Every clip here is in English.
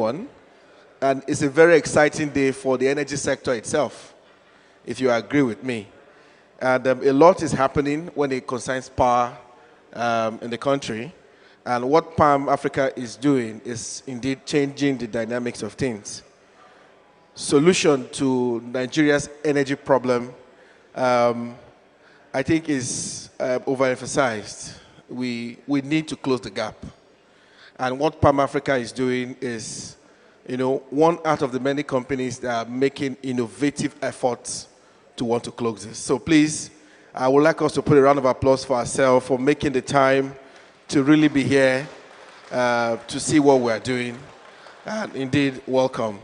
one, and it's a very exciting day for the energy sector itself, if you agree with me. And a lot is happening when it concerns power in the country. And what Palm Africa is doing is indeed changing the dynamics of things. Solution to Nigeria's energy problem, I think, is overemphasized. We need to close the gap. And what Palm Africa is doing is, one out of the many companies that are making innovative efforts to want to close this. So please, I would like us to put a round of applause for ourselves for making the time to really be here to see what we're doing. And indeed, welcome.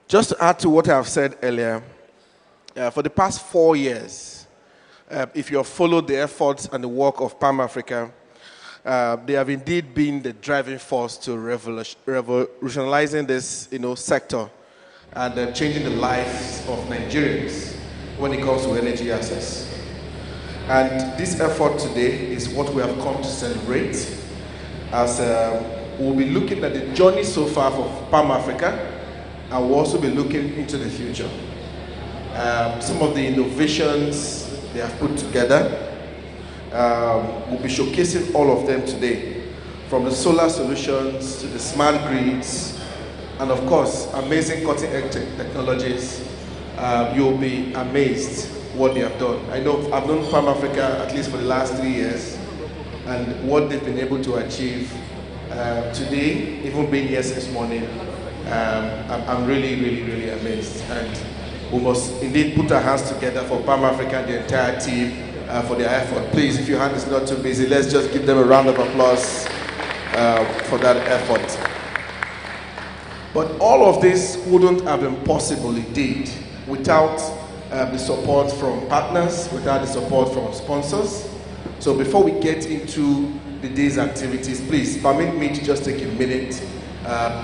Just to add to what I've said earlier, for the past 4 years, if you have followed the efforts and the work of Palm Africa, they have indeed been the driving force to revolutionizing this sector and changing the lives of Nigerians when it comes to energy access. And this effort today is what we have come to celebrate, as we'll be looking at the journey so far for Palm Africa, and we'll also be looking into the future. Some of the innovations they have put together, we'll be showcasing all of them today, from the solar solutions to the smart grids, and of course, amazing cutting-edge technologies. You'll be amazed what they have done. I've known Palm Africa at least for the last 3 years, and what they've been able to achieve today, even being here since morning, I'm really, really, really amazed. And we must indeed put our hands together for Palm Africa and the entire team for their effort. Please, if your hand is not too busy, let's just give them a round of applause for that effort. But all of this wouldn't have been possible indeed without the support from partners, without the support from sponsors. So before we get into the day's activities, please permit me to just take a minute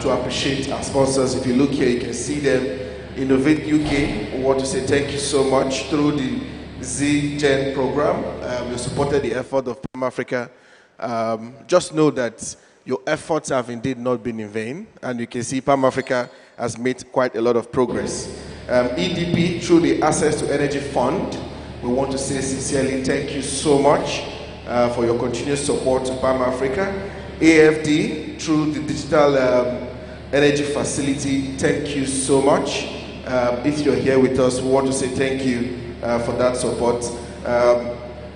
to appreciate our sponsors. If you look here, you can see them. Innovate UK, we want to say thank you so much. Through the Z-Gen program, you supported the effort of Palm Africa. Just know that your efforts have indeed not been in vain, and you can see Palm Africa has made quite a lot of progress. EDP, through the Access to Energy Fund, we want to say sincerely thank you so much for your continuous support to Palm Africa. AFD, through the Digital Energy Facility, thank you so much. If you're here with us, we want to say thank you for that support.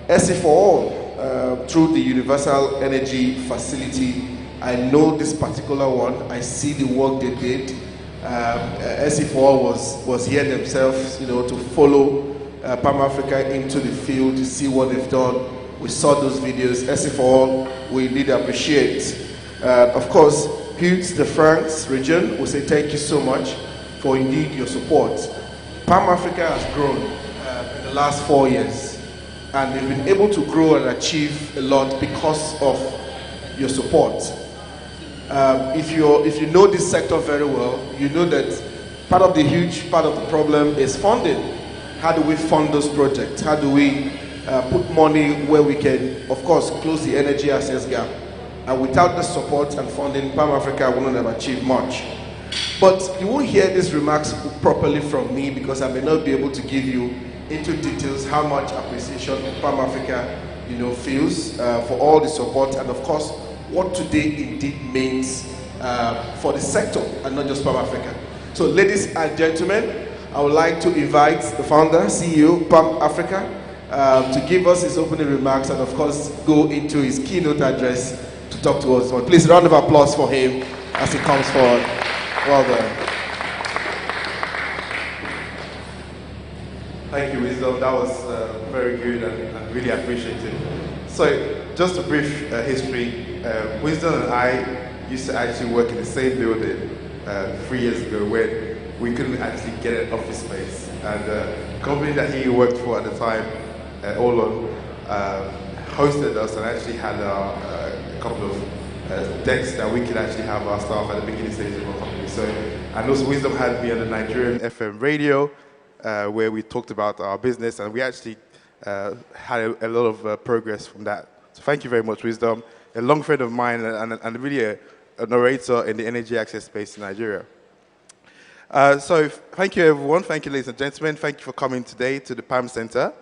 SE for All, through the Universal Energy Facility, I know this particular one, I see the work they did. SE for All was here themselves, to follow Palm Africa into the field to see what they've done. We saw those videos. SE for All, we need to appreciate. Of course, Hughes de France region, we say thank you so much for indeed your support. Palm Africa has grown in the last 4 years, and they've been able to grow and achieve a lot because of your support. If you know this sector very well, you know that part of the huge part of the problem is funding. How do we fund those projects? How do we put money where we can, of course, close the energy access gap? And without the support and funding, Palm Africa wouldn't have achieved much. But you won't hear these remarks properly from me because I may not be able to give you into details how much appreciation Palm Africa, feels for all the support, and of course, what today indeed means for the sector and not just Palm Africa. So, ladies and gentlemen, I would like to invite the founder, CEO, Palm Africa, to give us his opening remarks and, of course, go into his keynote address to talk to us. Please, a round of applause for him as he comes forward. Well done. Thank you, Wisdom. That was very good and really appreciated. So, just a brief history. Wisdom and I used to actually work in the same building 3 years ago when we couldn't actually get an office space. And the company that he worked for at the time, Olon, hosted us and actually had a couple of decks that we could actually have our staff at the beginning stage of our company. So, and also Wisdom had me on the Nigerian FM radio, where we talked about our business, and we actually had a lot of progress from that. So thank you very much, Wisdom. a long friend of mine and really a narrator in the energy access space in Nigeria. So thank you, everyone. Thank you, ladies and gentlemen. Thank you for coming today to the PAM Center.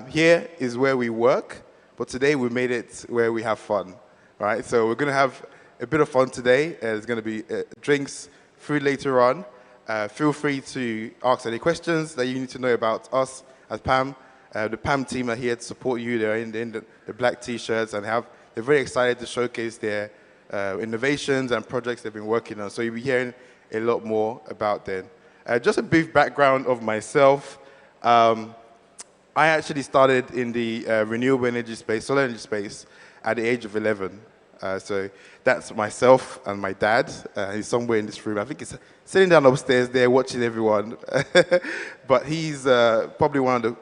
Here is where we work, but today we made it where we have fun, right? So we're going to have a bit of fun today. There's going to be drinks, food later on. Feel free to ask any questions that you need to know about us as PAM. The PAM team are here to support you. They're in the black T-shirts and they're very excited to showcase their innovations and projects they've been working on. So you'll be hearing a lot more about them. Just a brief background of myself. I actually started in the renewable energy space, solar energy space, at the age of 11. So that's myself and my dad. He's somewhere in this room. I think he's sitting down upstairs there watching everyone. But he's probably one of the...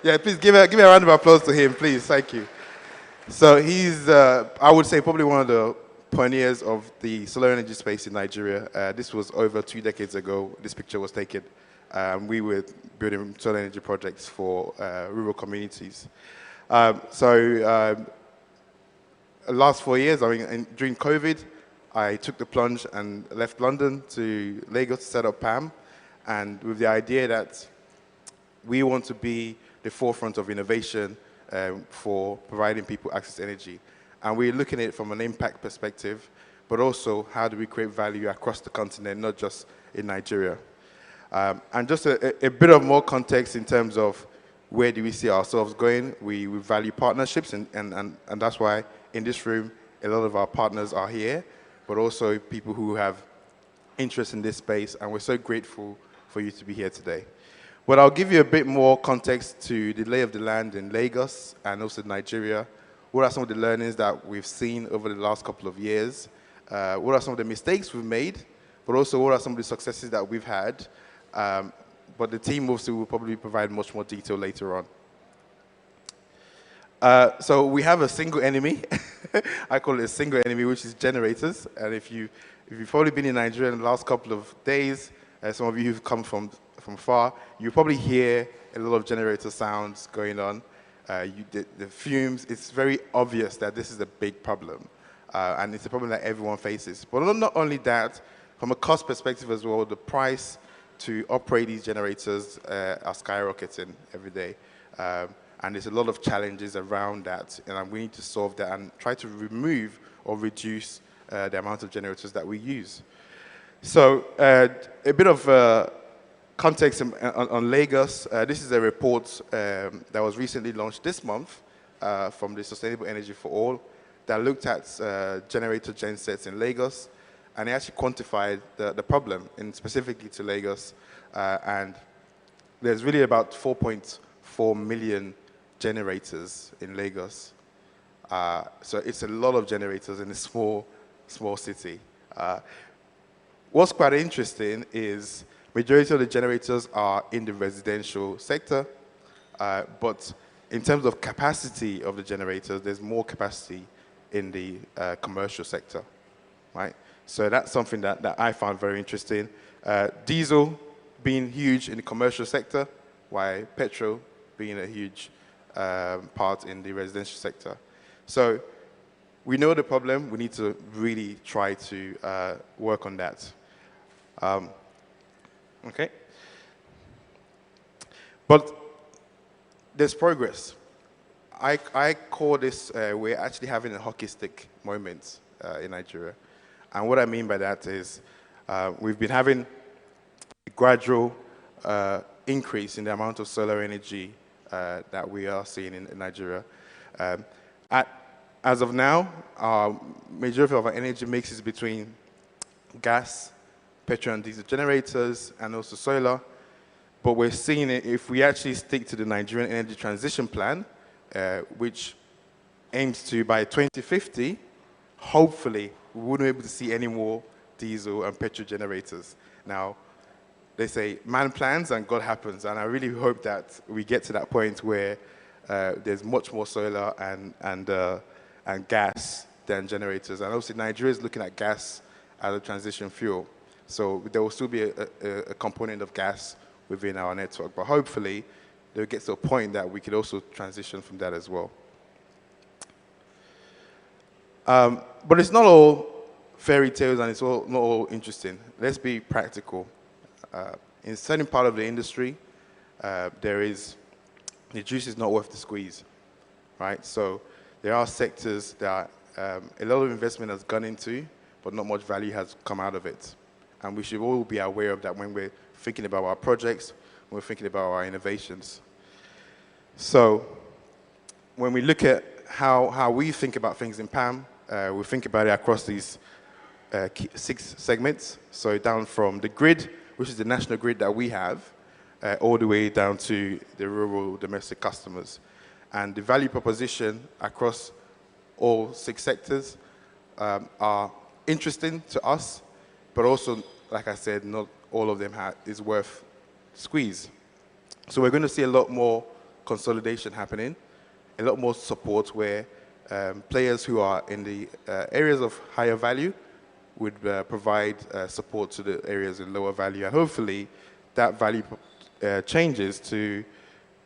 yeah, please give a round of applause to him, please. Thank you. So he's, I would say, probably one of the pioneers of the solar energy space in Nigeria. This was over 2 decades ago. This picture was taken. We were building solar energy projects for rural communities. Last 4 years, during COVID, I took the plunge and left London to Lagos to set up PAM, and with the idea that we want to be the forefront of innovation for providing people access to energy. And we're looking at it from an impact perspective, but also how do we create value across the continent, not just in Nigeria. And just a bit of more context in terms of where do we see ourselves going. We value partnerships, and that's why in this room, a lot of our partners are here, but also people who have interest in this space, and we're so grateful for you to be here today. But I'll give you a bit more context to the lay of the land in Lagos and also Nigeria. What are some of the learnings that we've seen over the last couple of years? What are some of the mistakes we've made? But also, what are some of the successes that we've had? But the team also will probably provide much more detail later on. So we have a single enemy. I call it a single enemy, which is generators. And if you've probably been in Nigeria in the last couple of days, some of you who've come from far, you probably hear a lot of generator sounds going on. The fumes, it's very obvious that this is a big problem. And it's a problem that everyone faces. But not only that, from a cost perspective as well, the price to operate these generators are skyrocketing every day. And there's a lot of challenges around that, and we need to solve that and try to remove or reduce the amount of generators that we use. So a bit of context on Lagos. This is a report that was recently launched this month from the Sustainable Energy for All that looked at generator gensets in Lagos, and they actually quantified the problem, and specifically to Lagos. And there's really about 4.4 million generators in Lagos. So it's a lot of generators in a small city. What's quite interesting is majority of the generators are in the residential sector, but in terms of capacity of the generators, there's more capacity in the commercial sector, right? So that's something that I found very interesting. Diesel being huge in the commercial sector, while petrol being a huge part in the residential sector. So we know the problem. We need to really try to work on that. Okay. But there's progress. I call this, we're actually having a hockey stick moment in Nigeria. And what I mean by that is we've been having a gradual increase in the amount of solar energy that we are seeing in Nigeria. As of now, our majority of our energy mix is between gas, petrol and diesel generators, and also solar. But we're seeing it if we actually stick to the Nigerian Energy Transition Plan, which aims to, by 2050, hopefully, we wouldn't be able to see any more diesel and petrol generators. Now, they say, man plans and God happens, and I really hope that we get to that point where there's much more solar and gas than generators. And obviously, Nigeria is looking at gas as a transition fuel. So there will still be a component of gas within our network, but hopefully, they'll get to a point that we could also transition from that as well. But it's not all fairy tales and it's not all interesting. Let's be practical. In certain part of the industry, there is the juice is not worth the squeeze, right? So there are sectors that a lot of investment has gone into, but not much value has come out of it. And we should all be aware of that when we're thinking about our projects, when we're thinking about our innovations. So when we look at how we think about things in PAM, we think about it across these 6 segments. So down from the grid, which is the national grid that we have, all the way down to the rural domestic customers. And the value proposition across all 6 sectors are interesting to us, but also, like I said, not all of them is worth squeeze. So we're going to see a lot more consolidation happening, a lot more support where players who are in the areas of higher value would provide support to the areas in lower value. And hopefully that value changes to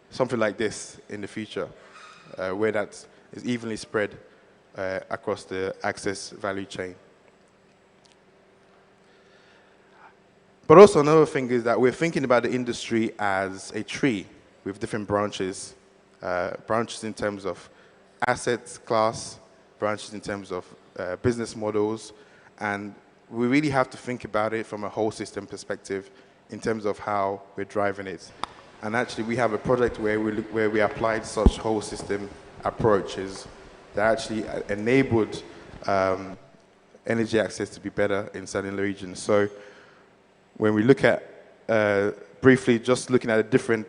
something like this in the future, where that is evenly spread across the access value chain. But also another thing is that we're thinking about the industry as a tree with different branches. Branches in terms of assets class, branches in terms of business models, and we really have to think about it from a whole system perspective in terms of how we're driving it. And actually we have a project where we applied such whole system approaches that actually enabled energy access to be better in certain regions. So when we look at, briefly, just looking at the different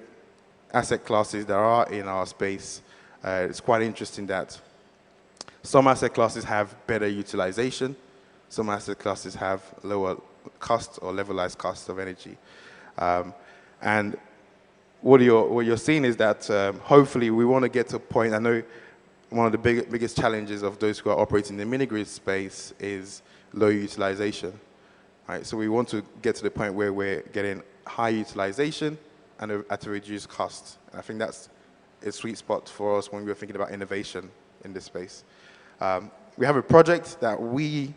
asset classes that are in our space, it's quite interesting that some asset classes have better utilization, some asset classes have lower cost or levelized cost of energy. And what you're seeing is that hopefully we want to get to a point. I know one of the biggest challenges of those who are operating in the mini-grid space is low utilization. Right? So we want to get to the point where we're getting high utilization and at a reduced cost. And I think that's a sweet spot for us when we're thinking about innovation in this space. We have a project that we've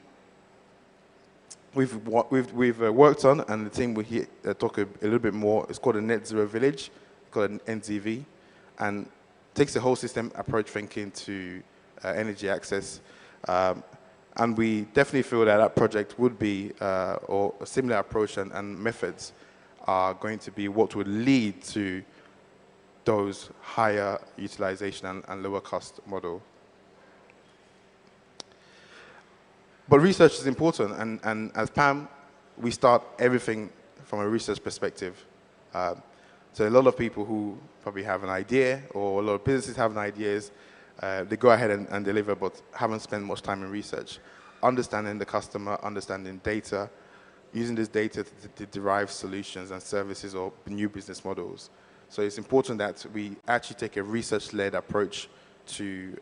worked on, and the team will talk a little bit more. It's called a Net Zero Village, called an NZV, and takes a whole system approach thinking to energy access. And we definitely feel that that project would be, or a similar approach and methods are going to be what would lead to those higher utilization and lower cost model. But research is important, and as PAM, we start everything from a research perspective. So a lot of people who probably have an idea, or a lot of businesses have ideas, they go ahead and deliver, but haven't spent much time in research. Understanding the customer, understanding data, using this data to derive solutions and services or new business models. So it's important that we actually take a research-led approach to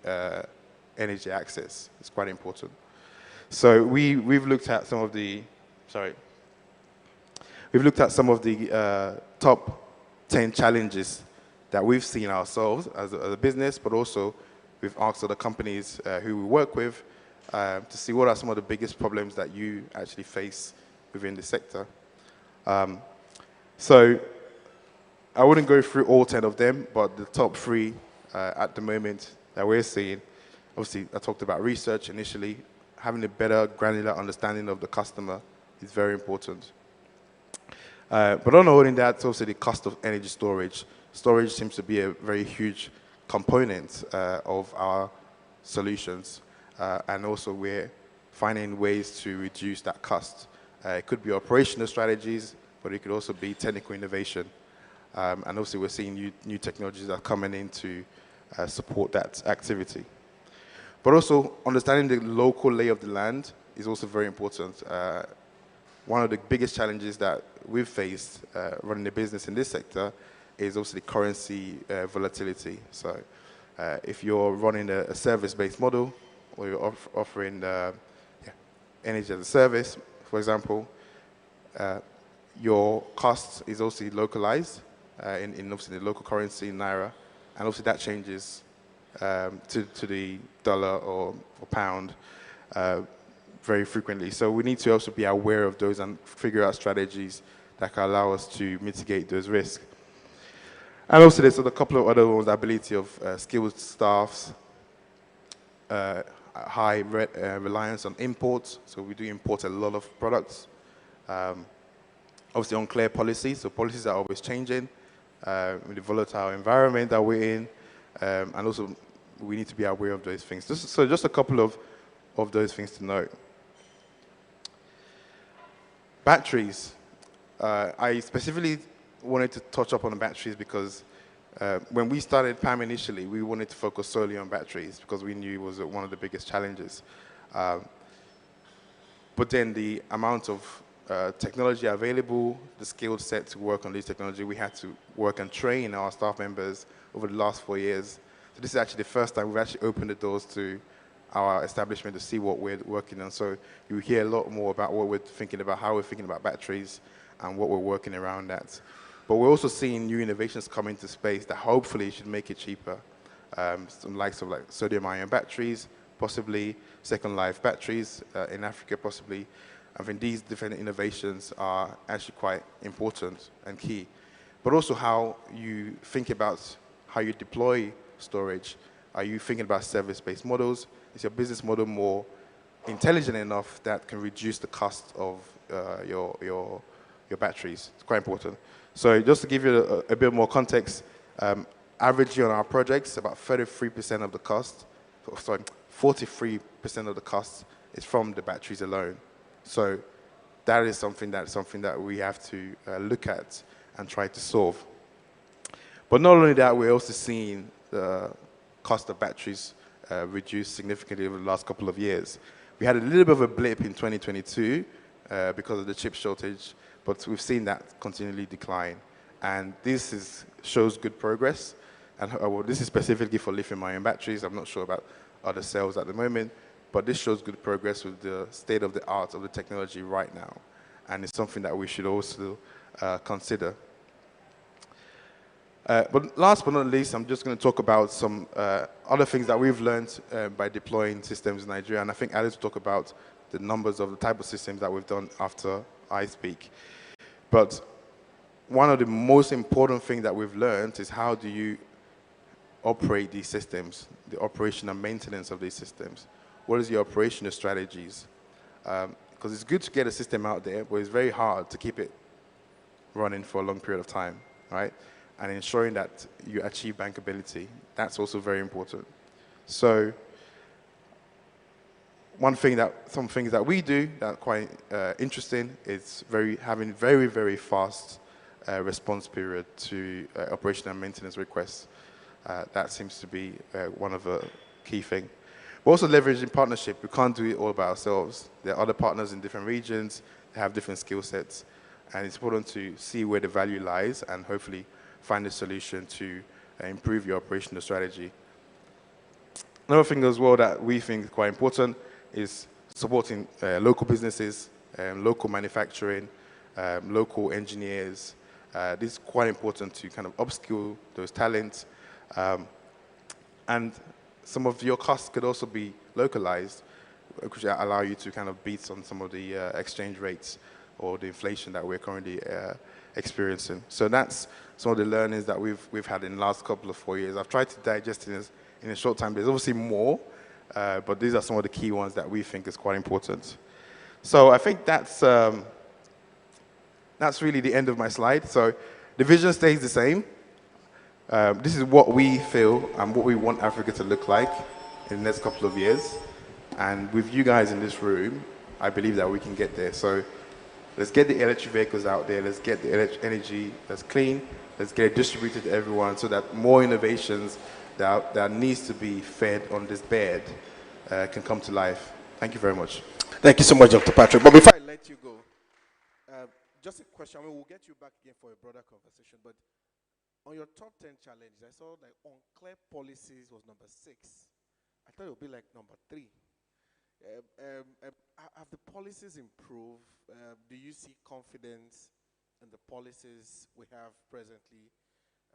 energy access. It's quite important. So we've looked at some of the, top 10 challenges that we've seen ourselves as a business, but also we've asked other companies who we work with to see what are some of the biggest problems that you actually face within the sector. So I wouldn't go through all 10 of them, but the top 3 at the moment that we're seeing, obviously I talked about research initially. Having a better granular understanding of the customer is very important. But not only that, also the cost of energy storage. Storage seems to be a very huge component of our solutions. And also we're finding ways to reduce that cost. It could be operational strategies, but it could also be technical innovation. And also we're seeing new technologies that are coming in to support that activity. But also understanding the local lay of the land is also very important. One of the biggest challenges that we've faced running a business in this sector is also the currency volatility. So if you're running a service-based model, or you're offering energy as a service, for example, your cost is also localized in obviously the local currency, Naira, and obviously that changes to the dollar or pound. uh, very frequently. So we need to also be aware of those and figure out strategies that can allow us to mitigate those risks. And also there's a couple of other ones, the ability of skilled staffs, uh, reliance on imports. So we do import a lot of products. Obviously unclear policies, so policies are always changing with the volatile environment that we're in, and also we need to be aware of those things. Just a couple of those things to note. Batteries. I specifically wanted to touch up on the batteries because when we started PAM initially, we wanted to focus solely on batteries because we knew it was one of the biggest challenges. But then the amount of technology available, the skill set to work on this technology, we had to work and train our staff members over the last 4 years. So this is actually the first time we've actually opened the doors to our establishment to see what we're working on. So you hear a lot more about what we're thinking about, how we're thinking about batteries, and what we're working around that. But we're also seeing new innovations come into space that hopefully should make it cheaper. Some likes of like sodium-ion batteries, possibly second life batteries in Africa, possibly. I think these different innovations are actually quite important and key. But also how you think about how you deploy storage. Are you thinking about service-based models? Is your business model more intelligent enough that can reduce the cost of your batteries? It's quite important. So just to give you a bit more context, averagely on our projects, about 33% of the cost, sorry, 43% of the cost is from the batteries alone. So that is something that we have to look at and try to solve. But not only that, we're also seeing the cost of batteries reduce significantly over the last couple of years. We had a little bit of a blip in 2022 because of the chip shortage, but we've seen that continually decline. And this shows good progress. And well, this is specifically for lithium-ion batteries. I'm not sure about other cells at the moment, but this shows good progress with the state of the art of the technology right now. And it's something that we should also consider. But last but not least, I'm just going to talk about some other things that we've learned by deploying systems in Nigeria. And I think Alice will talk about the numbers of the type of systems that we've done after I speak. But one of the most important things that we've learned is how do you operate these systems, the operation and maintenance of these systems. What is your operational strategies? Because it's good to get a system out there, but it's very hard to keep it running for a long period of time, right? And ensuring that you achieve bankability, that's also very important. So some things that we do that are quite interesting is having very, very fast response period to operation and maintenance requests. That seems to be one of the key things. We're also leveraging partnership. We can't do it all by ourselves. There are other partners in different regions. They have different skill sets. And it's important to see where the value lies and hopefully find a solution to improve your operational strategy. Another thing as well that we think is quite important is supporting local businesses, local manufacturing, local engineers. This is quite important to kind of upskill those talents. And some of your costs could also be localized, which allow you to kind of beat on some of the exchange rates or the inflation that we're currently experiencing. So that's some of the learnings that we've had in the last couple of 4 years. I've tried to digest it in a short time. There's obviously more, but these are some of the key ones that we think is quite important. So I think that's really the end of my slide. So the vision stays the same. This is what we feel and what we want Africa to look like in the next couple of years. And with you guys in this room, I believe that we can get there. So let's get the electric vehicles out there. Let's get the energy that's clean. Let's get it distributed to everyone so that more innovations that needs to be fed on this bed can come to life. Thank you very much. Thank you so much, Dr. Patrick. But before I let you go, just a question. I mean, we'll get you back again for a broader conversation. But on your top 10 challenges, I saw like unclear policies was number 6. I thought it would be like number 3. Have the policies improved? Do you see confidence in the policies we have presently?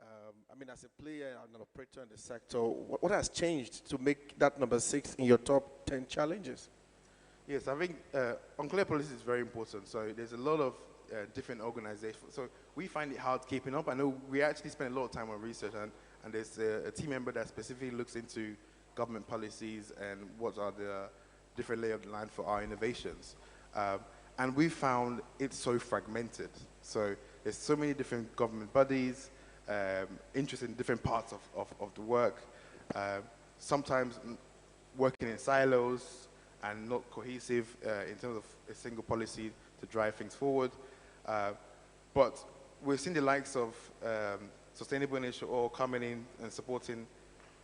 I mean, as a player and an operator in the sector, what has changed to make that number 6 in your top 10 challenges? Yes, I think unclear policy is very important. So there's a lot of different organizations. So we find it hard keeping up. I know we actually spend a lot of time on research, and there's a team member that specifically looks into government policies and what are the different layers of the line for our innovations. And we found it so fragmented. So there's so many different government bodies interested in different parts of the work. Sometimes working in silos and not cohesive in terms of a single policy to drive things forward. But we've seen the likes of Sustainable Initiative Oil coming in and supporting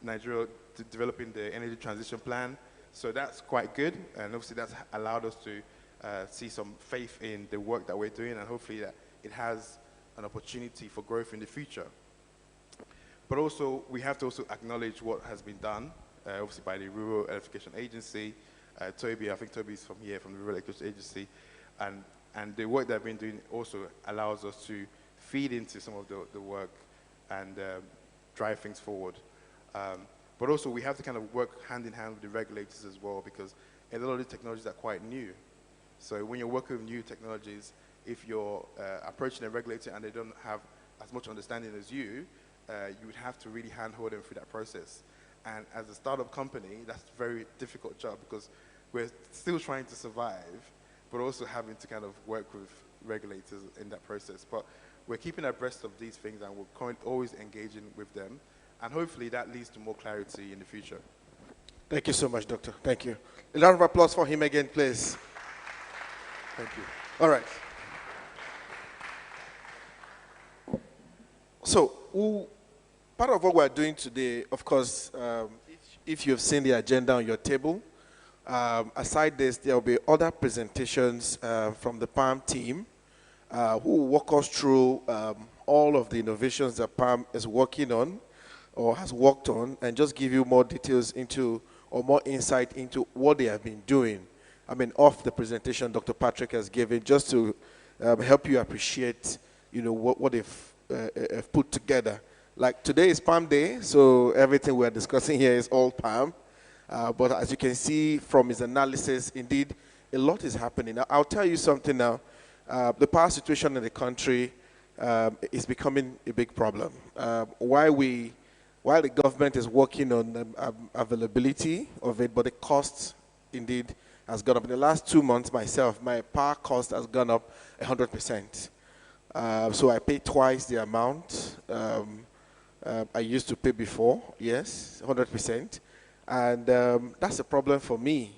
Nigeria to developing the energy transition plan. So that's quite good, and obviously that's allowed us to see some faith in the work that we're doing, and hopefully that it has an opportunity for growth in the future. But also, we have to also acknowledge what has been done, obviously by the Rural Electrification Agency. Toby, I think Toby's from here, from the Rural Electrification Agency, and the work they've been doing also allows us to feed into some of the work and drive things forward. But also, we have to kind of work hand in hand with the regulators as well, because a lot of the technologies are quite new. So when you're working with new technologies, if you're approaching a regulator and they don't have as much understanding as you would have to really handhold them through that process. And as a startup company, that's a very difficult job, because we're still trying to survive, but also having to kind of work with regulators in that process. But we're keeping abreast of these things, and we're always engaging with them. And hopefully that leads to more clarity in the future. Thank you so much, Doctor. Thank you. A round of applause for him again, please. Thank you. All right. So, part of what we're doing today, of course, if you've seen the agenda on your table, aside this, there will be other presentations from the PALM team who will walk us through all of the innovations that PALM is working on or has worked on, and just give you more details into, or more insight into what they have been doing. I mean, off the presentation Dr. Patrick has given, just to help you appreciate, what they've put together. Like today is Palm Day, so everything we're discussing here is all Palm. But as you can see from his analysis, indeed, a lot is happening. Now, I'll tell you something now. The power situation in the country is becoming a big problem. While the government is working on availability of it, but the cost, indeed, has gone up. In the last 2 months, myself, my power cost has gone up 100%. So I pay twice the amount I used to pay before, yes, 100%. And that's a problem for me.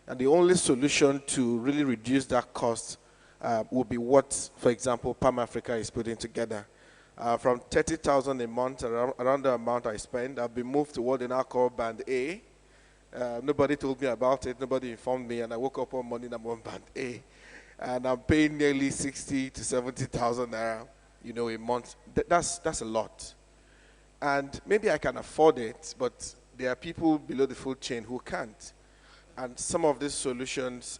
And the only solution to really reduce that cost would be what, for example, Palm Africa is putting together. From 30,000 a month, around the amount I spend, I've been moved to what they now call Band A. Nobody told me about it, nobody informed me, and I woke up one morning, I'm on Band A. And I'm paying nearly 60 to 70,000 naira, a month. That's a lot. And maybe I can afford it, but there are people below the food chain who can't. And some of these solutions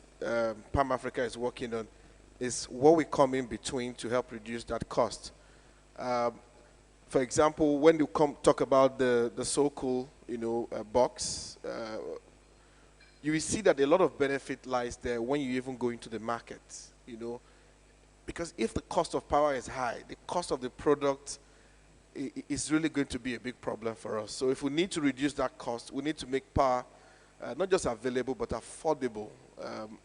Palm Africa is working on is what we come in between to help reduce that cost. For example, when you talk about the so-called, box, you will see that a lot of benefit lies there when you even go into the market, because if the cost of power is high, the cost of the product is really going to be a big problem for us. So if we need to reduce that cost, we need to make power not just available, but affordable.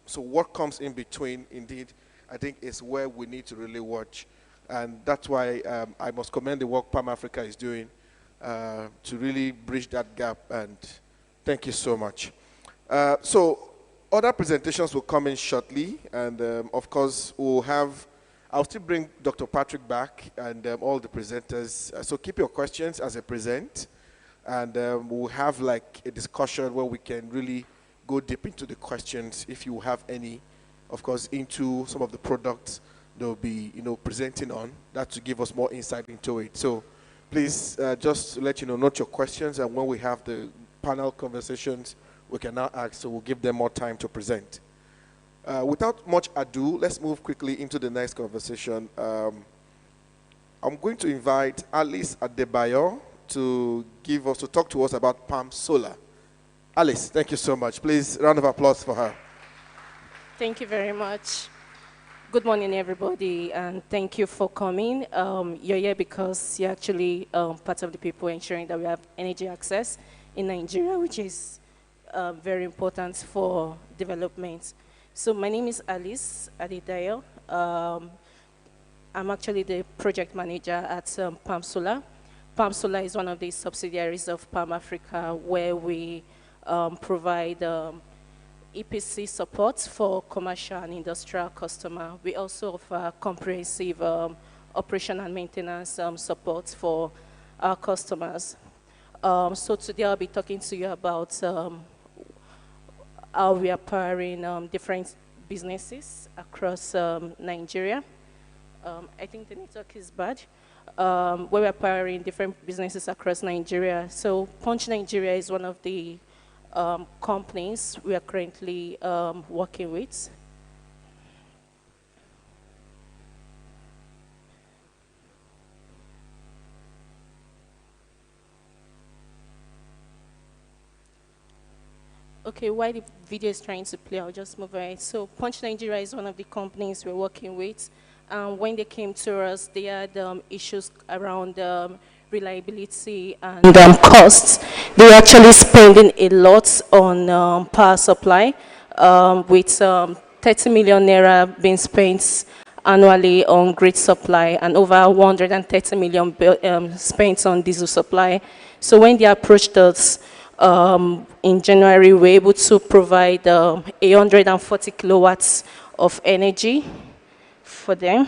So what comes in between, indeed, I think is where we need to really watch. And that's why I must commend the work Palm Africa is doing to really bridge that gap, and thank you so much. So other presentations will come in shortly, and of course I'll still bring Dr. Patrick back and all the presenters. So keep your questions as I present, and we'll have like a discussion where we can really go deep into the questions, if you have any, of course, into some of the products they'll be presenting on, that to give us more insight into it. So please just to let you know, note your questions, and when we have the panel conversations, we can now ask, so we'll give them more time to present. Without much ado, let's move quickly into the next conversation. I'm going to invite Alice Adebayo to talk to us about Palm Solar. Alice, thank you so much. Please, round of applause for her. Thank you very much. Good morning, everybody, and thank you for coming. You're here because you're actually part of the people ensuring that we have energy access in Nigeria, which is very important for development. So my name is Alice Adedayo. I'm actually the project manager at Palm Solar. Palm Solar is one of the subsidiaries of Palm Africa, where we provide EPC support for commercial and industrial customer. We also offer comprehensive operation and maintenance support for our customers. So today I'll be talking to you about how we are powering different businesses across Nigeria. I think the network is bad. Where we're powering different businesses across Nigeria. So Punch Nigeria is one of the companies we are currently working with. Okay, while the video is trying to play, I'll just move ahead. So Punch Nigeria is one of the companies we're working with. When they came to us, they had issues around reliability and costs. They were actually spending a lot on power supply, with 30 million naira being spent annually on grid supply and over 130 million spent on diesel supply. So when they approached us in January, we were able to provide 140 kilowatts of energy for them.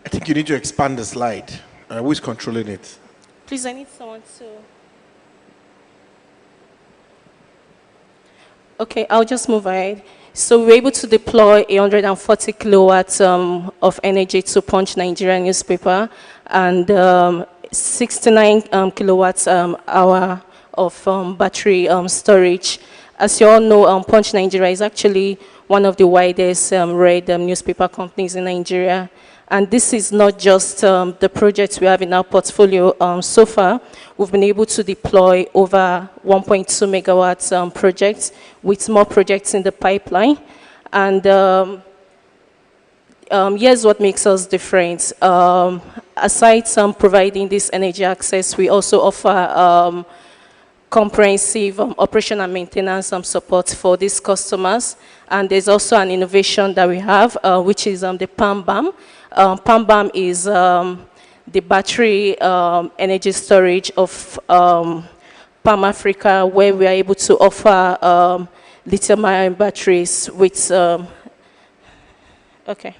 I think you need to expand the slide. Who is controlling it? Please, I need someone to... Okay, I'll just move ahead. So we were able to deploy 140 kilowatts of energy to Punch Nigeria newspaper and 69 kilowatts hour of battery storage. As you all know, Punch Nigeria is actually one of the widest read newspaper companies in Nigeria. And this is not just the projects we have in our portfolio. So far, we've been able to deploy over 1.2 megawatts projects with more projects in the pipeline. And here's what makes us different. Aside from providing this energy access, we also offer comprehensive operation and maintenance support for these customers. And there's also an innovation that we have, which is the PAM-BAM. PAM-BAM is the battery energy storage of Palm Africa, where we are able to offer lithium-ion batteries with... okay.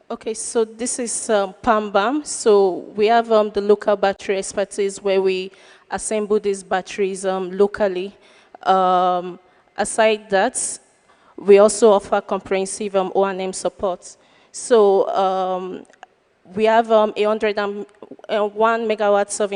Okay, so this is PAM-BAM. So we have the local battery expertise where we assemble these batteries locally. Aside that, we also offer comprehensive O&M support. So we have 101 megawatts of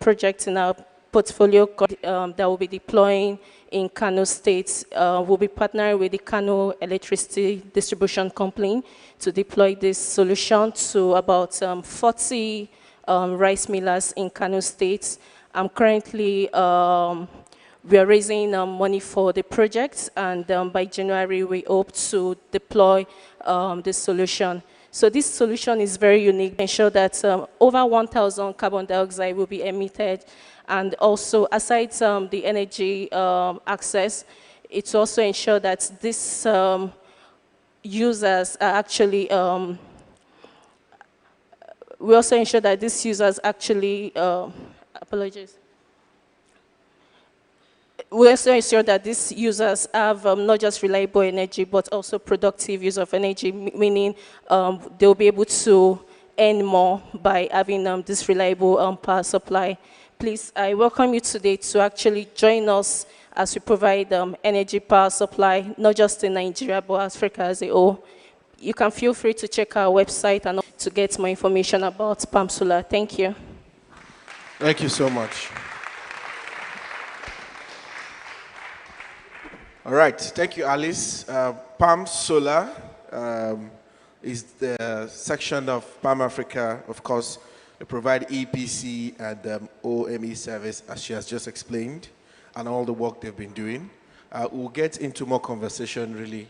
projects in our portfolio that will be deploying in Kano State. We'll be partnering with the Kano Electricity Distribution Company to deploy this solution to about 40 rice millers in Kano State. I'm currently, we are raising money for the project, and by January, we hope to deploy this solution. So this solution is very unique, ensure that over 1,000 carbon dioxide will be emitted. And also, aside the energy access, it's also ensure that these users are actually, we also ensure that these users actually, apologies. We also ensure that these users have not just reliable energy, but also productive use of energy, meaning they'll be able to earn more by having this reliable power supply. Please, I welcome you today to actually join us as we provide energy power supply, not just in Nigeria, but Africa as a whole. you can feel free to check our website and to get more information about Palm Solar. Thank you. Thank you so much. All right, thank you, Alice. Palm Solar is the section of Palm Africa. Of course, they provide EPC and OME service, as she has just explained, and all the work they've been doing. We'll get into more conversation, really,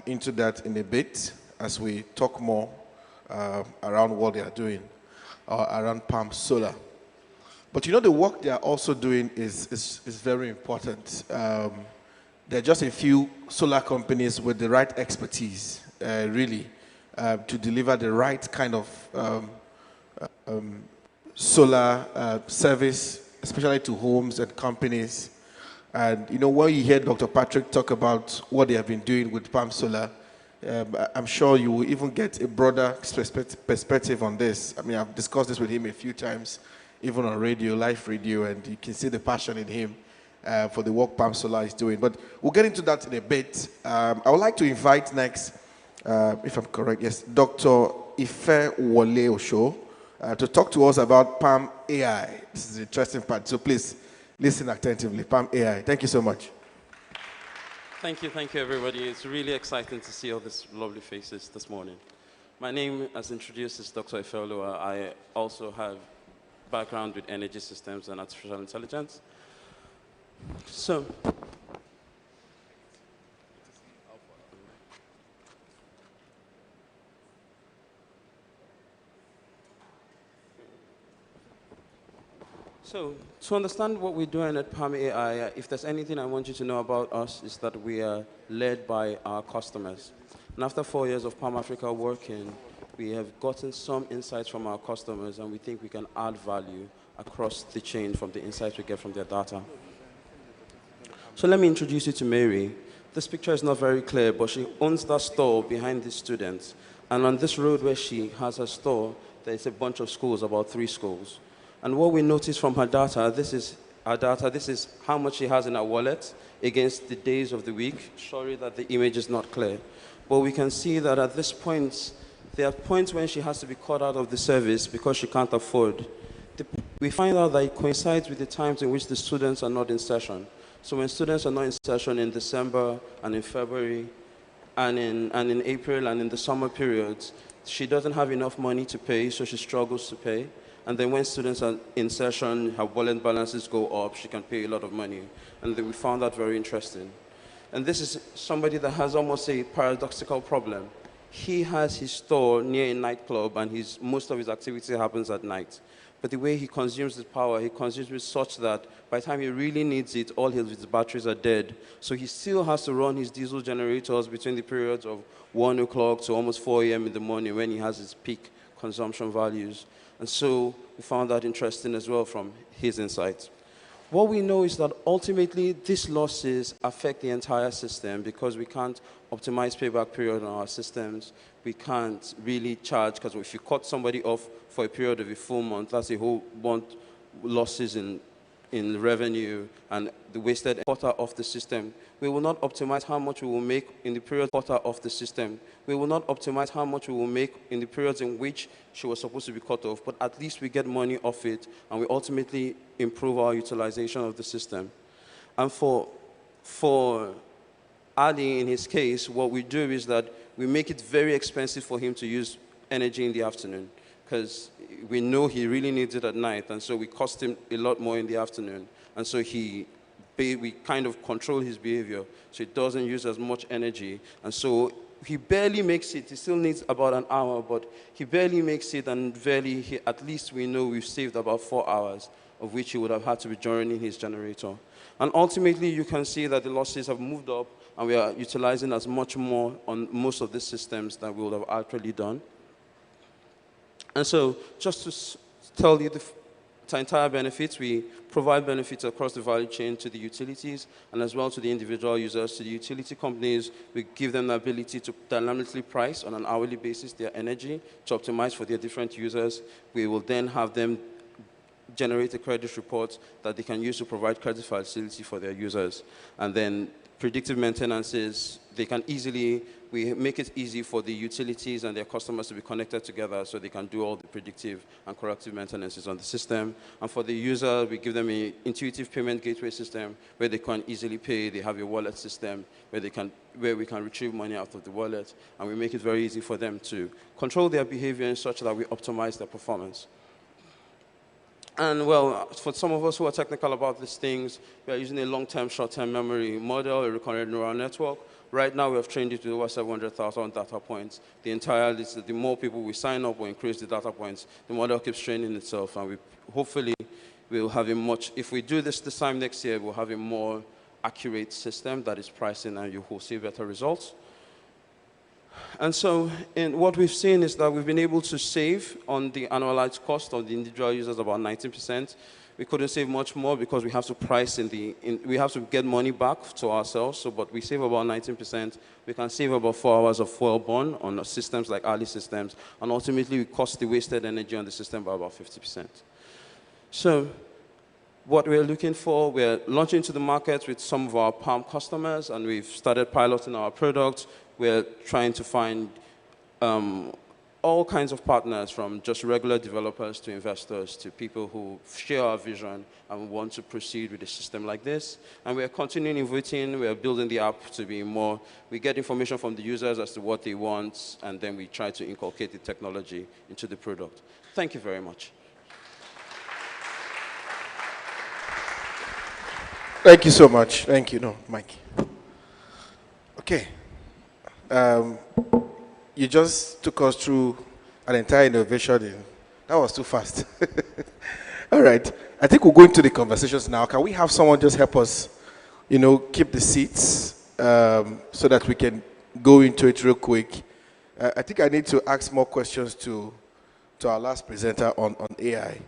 into that in a bit as we talk more around what they are doing around Palm Solar. But you know, the work they are also doing is very important. There are just a few solar companies with the right expertise, really, to deliver the right kind of solar service, especially to homes and companies. And you know, when you hear Dr. Patrick talk about what they have been doing with Palm Solar, I'm sure you will even get a broader perspective on this. I mean, I've discussed this with him a few times, even on radio, live radio, and you can see the passion in him for the work Palm Solar is doing. But we'll get into that in a bit. I would like to invite next, if I'm correct, yes, Dr. Ife Wole Osho to talk to us about Palm AI. This is the interesting part, so please listen attentively. Palm AI. Thank you so much. Thank you, everybody. It's really exciting to see all these lovely faces this morning. My name, as introduced, is Dr. Ife Wole. I also have background with energy systems and artificial intelligence. So, to understand what we're doing at Palm AI, if there's anything I want you to know about us, is that we are led by our customers. And after 4 years of Palm Africa working, we have gotten some insights from our customers, and we think we can add value across the chain from the insights we get from their data. So let me introduce you to Mary. This picture is not very clear, but she owns that store behind the students. And on this road where she has her store, there's a bunch of schools, about 3 schools. And what we notice from her data, this is her data, this is how much she has in her wallet against the days of the week. Sorry that the image is not clear. But we can see that at this point, there are points when she has to be cut out of the service because she can't afford. We find out that it coincides with the times in which the students are not in session. So when students are not in session in December and in February and in April and in the summer periods, she doesn't have enough money to pay, so she struggles to pay. And then when students are in session, her wallet balances go up, she can pay a lot of money. And then we found that very interesting. And this is somebody that has almost a paradoxical problem. He has his store near a nightclub, and most of his activity happens at night. But the way he consumes the power, he consumes it such that by the time he really needs it, all his batteries are dead. So he still has to run his diesel generators between the periods of 1 o'clock to almost 4 a.m. in the morning when he has his peak consumption values. And so we found that interesting as well from his insights. What we know is that ultimately these losses affect the entire system because we can't optimize payback period on our systems. We can't really charge, because if you cut somebody off for a period of a full month, that's a whole month losses in revenue and the wasted quarter of the system. We will not optimize how much we will make in the period quarter of the system. We will not optimize how much we will make in the periods in which she was supposed to be cut off, but at least we get money off it, and we ultimately improve our utilization of the system. And for Ali, in his case, what we do is that we make it very expensive for him to use energy in the afternoon, because we know he really needs it at night, and so we cost him a lot more in the afternoon. And so we kind of control his behavior, so he doesn't use as much energy. And so he barely makes it. He still needs about an hour, but he barely makes it, and at least we know we've saved about 4 hours, of which he would have had to be joining his generator. And ultimately, you can see that the losses have moved up, and we are utilizing as much more on most of the systems than we would have actually done. And so, just to tell you the entire benefits, we provide benefits across the value chain to the utilities and as well to the individual users. To the utility companies, we give them the ability to dynamically price on an hourly basis their energy to optimize for their different users. We will then have them generate a credit report that they can use to provide credit facility for their users. And then predictive maintenance is they can easily we make it easy for the utilities and their customers to be connected together so they can do all the predictive and corrective maintenances on the system. And for the user, we give them an intuitive payment gateway system where they can easily pay. They have a wallet system where we can retrieve money out of the wallet, and we make it very easy for them to control their behavior in such that we optimize their performance. And well, for some of us who are technical about these things, we are using a long-term, short-term memory model, a recurrent neural network. Right now, we have trained it with over 700,000 data points. The entire list, the more people we sign up or increase the data points, the model keeps training itself, and we hopefully will have a much, if we do this time next year, we'll have a more accurate system that is pricing, and you will see better results. And so what we've seen is that we've been able to save on the annualized cost of the individual users about 19%. We couldn't save much more because we have to price we have to get money back to ourselves, but we save about 19%. We can save about 4 hours of fuel burn on systems like Ali systems, and ultimately we cost the wasted energy on the system by about 50%. So what we're looking for, we're launching to the market with some of our Palm customers, and we've started piloting our products. We're trying to find all kinds of partners, from just regular developers to investors to people who share our vision and want to proceed with a system like this. And we're continuing innovating. We're building the app to be more, we get information from the users as to what they want, and then we try to inculcate the technology into the product. Thank you very much. Thank you so much. Thank you. No, Mike. Okay. You just took us through an entire innovation. That was too fast. All right. I think we'll go into the conversations now. Can we have someone just help us, keep the seats so that we can go into it real quick? I think I need to ask more questions to our last presenter on AI.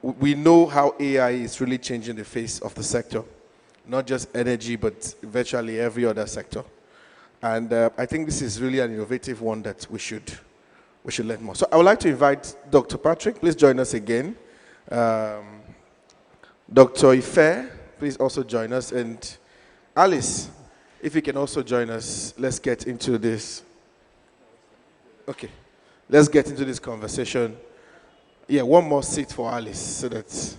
We know how AI is really changing the face of the sector, not just energy, but virtually every other sector. And I think this is really an innovative one that we should learn more. So I would like to invite Dr. Patrick. Please join us again. Dr. Ife, please also join us. And Alice, if you can also join us, let's get into this. Okay, let's get into this conversation. Yeah, one more seat for Alice so that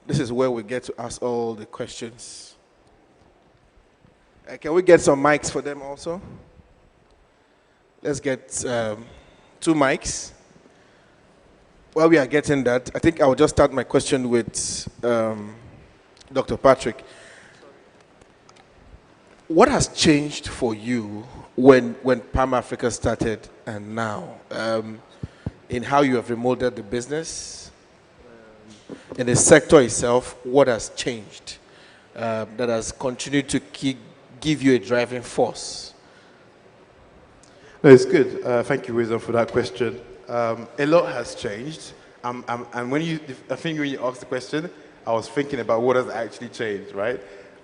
this is where we get to ask all the questions. Can we get some mics for them also? Let's get 2 mics. While we are getting that, I think I will just start my question with Dr. Patrick. What has changed for you when Palm Africa started and now, in how you have remodeled the business, in the sector itself? What has changed that has continued to give you a driving force? No, it's good. Thank you, Wisdom, for that question. A lot has changed. And I think when you asked the question, I was thinking about what has actually changed, right?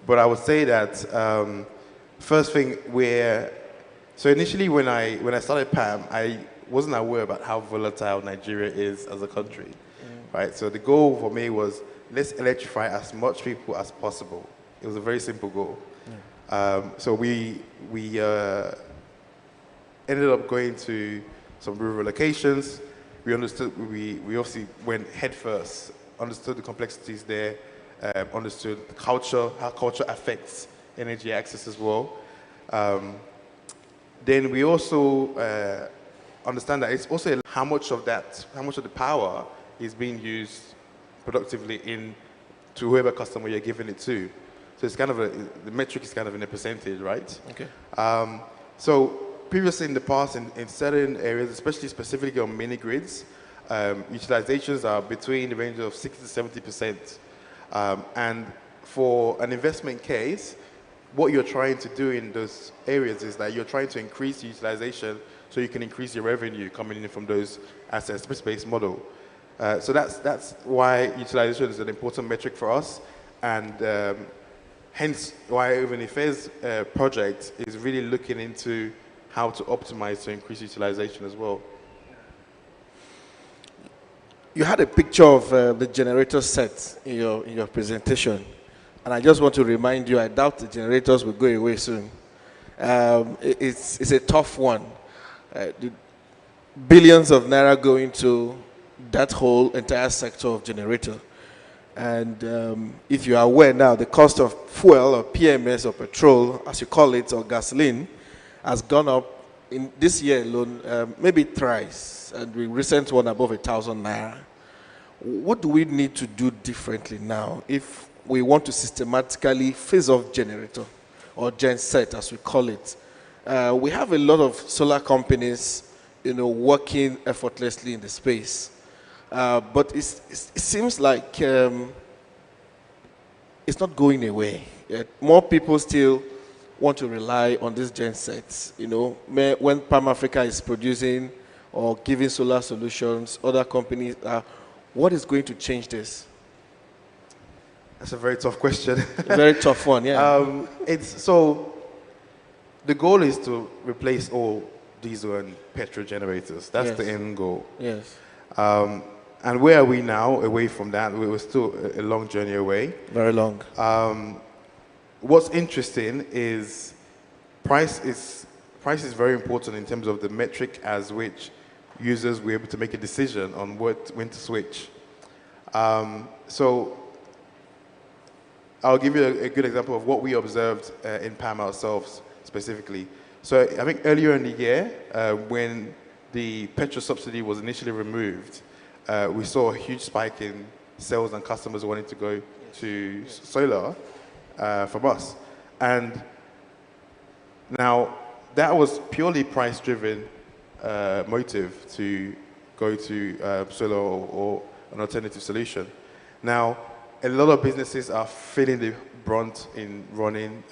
But I would say that first thing, so initially when I started PAM, I wasn't aware about how volatile Nigeria is as a country, right? So the goal for me was, let's electrify as much people as possible. It was a very simple goal. So we ended up going to some rural locations. We understood, we obviously went head first, understood the complexities there, understood the culture, how culture affects energy access as well. Then we also understand that it's also how much of the power is being used productively to whoever customer you're giving it to. So it's kind of the metric is kind of in a percentage, right? Okay. So previously in the past, in certain areas, especially specifically on mini grids, utilizations are between the range of 60 to 70%. And for an investment case, what you're trying to do in those areas is that you're trying to increase utilization so you can increase your revenue coming in from those assets, risk-based model. So that's why utilization is an important metric for us, and hence why even Ife's project is really looking into how to optimize to increase utilization as well. You had a picture of the generator set in your presentation. And I just want to remind you, I doubt the generators will go away soon. It's a tough one. The billions of naira going to that whole entire sector of generator. And if you are aware now, the cost of fuel or PMS or petrol, as you call it, or gasoline, has gone up in this year alone, maybe thrice, and the recent one above 1,000 naira. What do we need to do differently now if we want to systematically phase off generator or genset, as we call it? We have a lot of solar companies, working effortlessly in the space. But it seems like it's not going away. More people still want to rely on these gensets. When Palm Africa is producing or giving solar solutions, other companies are. What is going to change this? That's a very tough question. A very tough one, yeah. The goal is to replace all diesel and petrol generators. That's Yes. the end goal. Yes. And where are we now away from that? We're still a long journey away. Very long. What's interesting is price is very important in terms of the metric as which users were able to make a decision on when to switch. So I'll give you a good example of what we observed in PAM ourselves specifically. So I think earlier in the year, when the petrol subsidy was initially removed, we saw a huge spike in sales and customers wanting to go to solar from us. And now that was purely price-driven motive to go to solar or an alternative solution. Now, a lot of businesses are feeling the brunt in running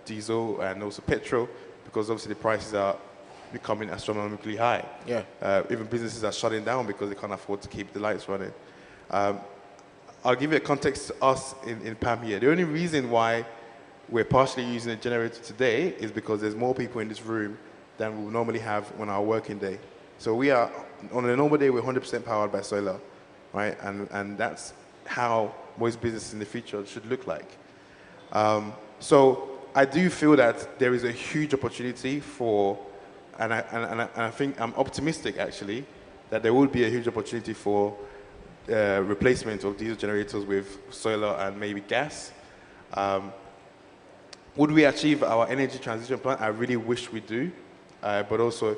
diesel and also petrol because obviously the prices are becoming astronomically high. Yeah. Even businesses are shutting down because they can't afford to keep the lights running. I'll give you a context to us in PAM here. The only reason why we're partially using a generator today is because there's more people in this room than we would normally have on our working day. So we are, on a normal day, we're 100% powered by solar, right? And that's how most businesses in the future should look like. So I do feel that there is a huge opportunity for, and I think I'm optimistic actually, that there will be a huge opportunity for replacement of diesel generators with solar and maybe gas. Would we achieve our energy transition plan? I really wish we do. But also,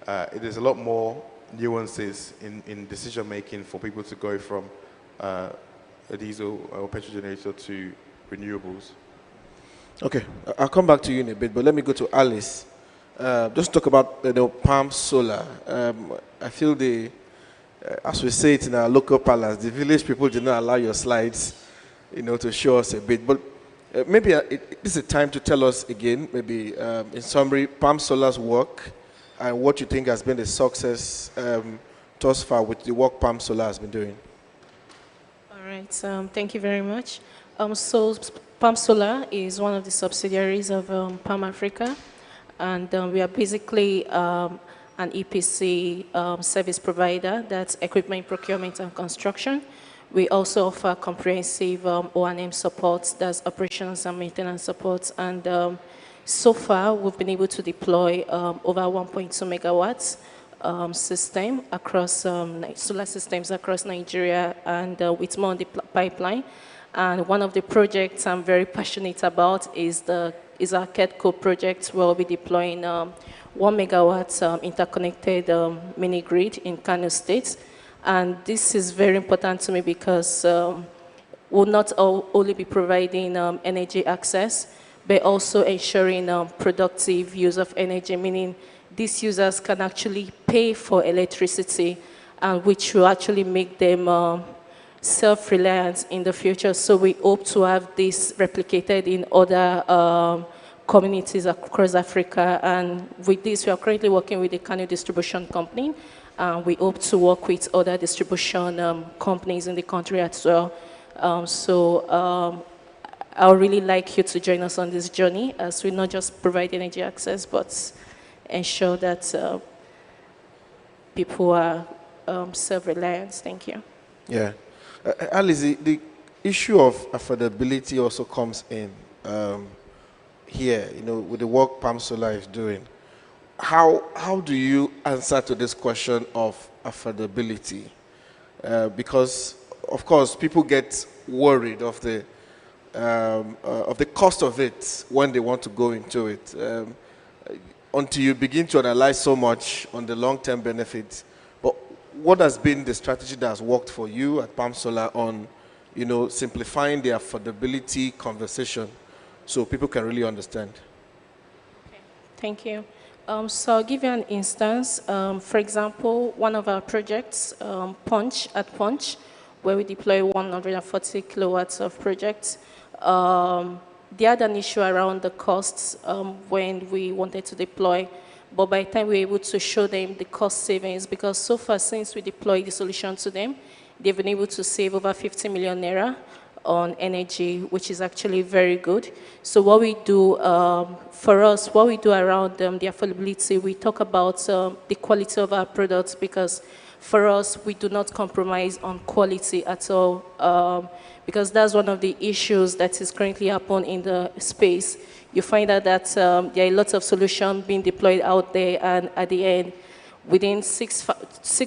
there's a lot more nuances in decision making for people to go from a diesel or petrol generator to renewables. Okay, I'll come back to you in a bit, but let me go to Alice. Just talk about Palm Solar. I feel as we say it in our local palace, the village people did not allow your slides, to show us a bit. But maybe this is a time to tell us again, maybe in summary, Palm Solar's work and what you think has been the success thus far with the work Palm Solar has been doing. All right, thank you very much. So Palm Solar is one of the subsidiaries of Palm Africa, and we are basically an EPC service provider, that's equipment procurement and construction. We also offer comprehensive O&M support, that's operations and maintenance support. And so far, we've been able to deploy over 1.2 megawatts system across solar systems across Nigeria, and with more on the pipeline. And one of the projects I'm very passionate about is our KEDCO project, where we'll be deploying 1 megawatt interconnected mini grid in Kano State. And this is very important to me because we'll not only be providing energy access, but also ensuring productive use of energy, meaning these users can actually pay for electricity, and which will actually make them self-reliant in the future. So we hope to have this replicated in other communities across Africa. And with this, we are currently working with the Kano Distribution Company. We hope to work with other distribution companies in the country as well. I would really like you to join us on this journey, as we not just provide energy access, but ensure that people are self-reliant. Thank you. Yeah. Alice, issue of affordability also comes in here, with the work Palm Solar is doing. How do you answer to this question of affordability? Because, of course, people get worried of the cost of it when they want to go into it. Until you begin to analyze so much on the long-term benefits. But what has been the strategy that has worked for you at Palm Solar on, simplifying the affordability conversation so people can really understand? Thank you. So I'll give you an instance. For example, one of our projects, Punch, where we deploy 140 kilowatts of projects, they had an issue around the costs when we wanted to deploy. But by the time we were able to show them the cost savings, because so far since we deployed the solution to them, they've been able to save over 50 million naira on energy, which is actually very good. So what we do, for us, what we do around the affordability, we talk about the quality of our products, because for us, we do not compromise on quality at all, because that's one of the issues that is currently happening in the space. You find out that there are lots of solutions being deployed out there, and at the end, within 6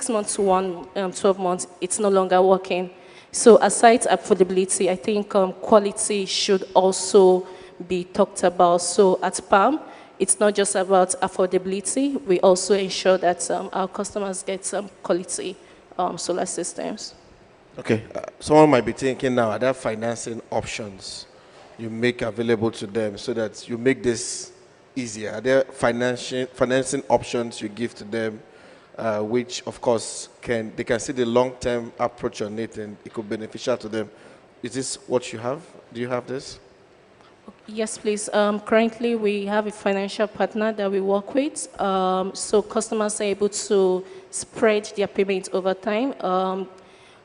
months to 12 months, it's no longer working. So aside affordability, I think quality should also be talked about. So at PAM, it's not just about affordability. We also ensure that our customers get some quality solar systems. Okay, someone might be thinking now, are there financing options you make available to them so that you make this easier? Are there financing options you give to them, which of course they can see the long-term approach on it and it could be beneficial to them? Is this what you have? Do you have this? Yes, please. Currently, we have a financial partner that we work with. So customers are able to spread their payments over time.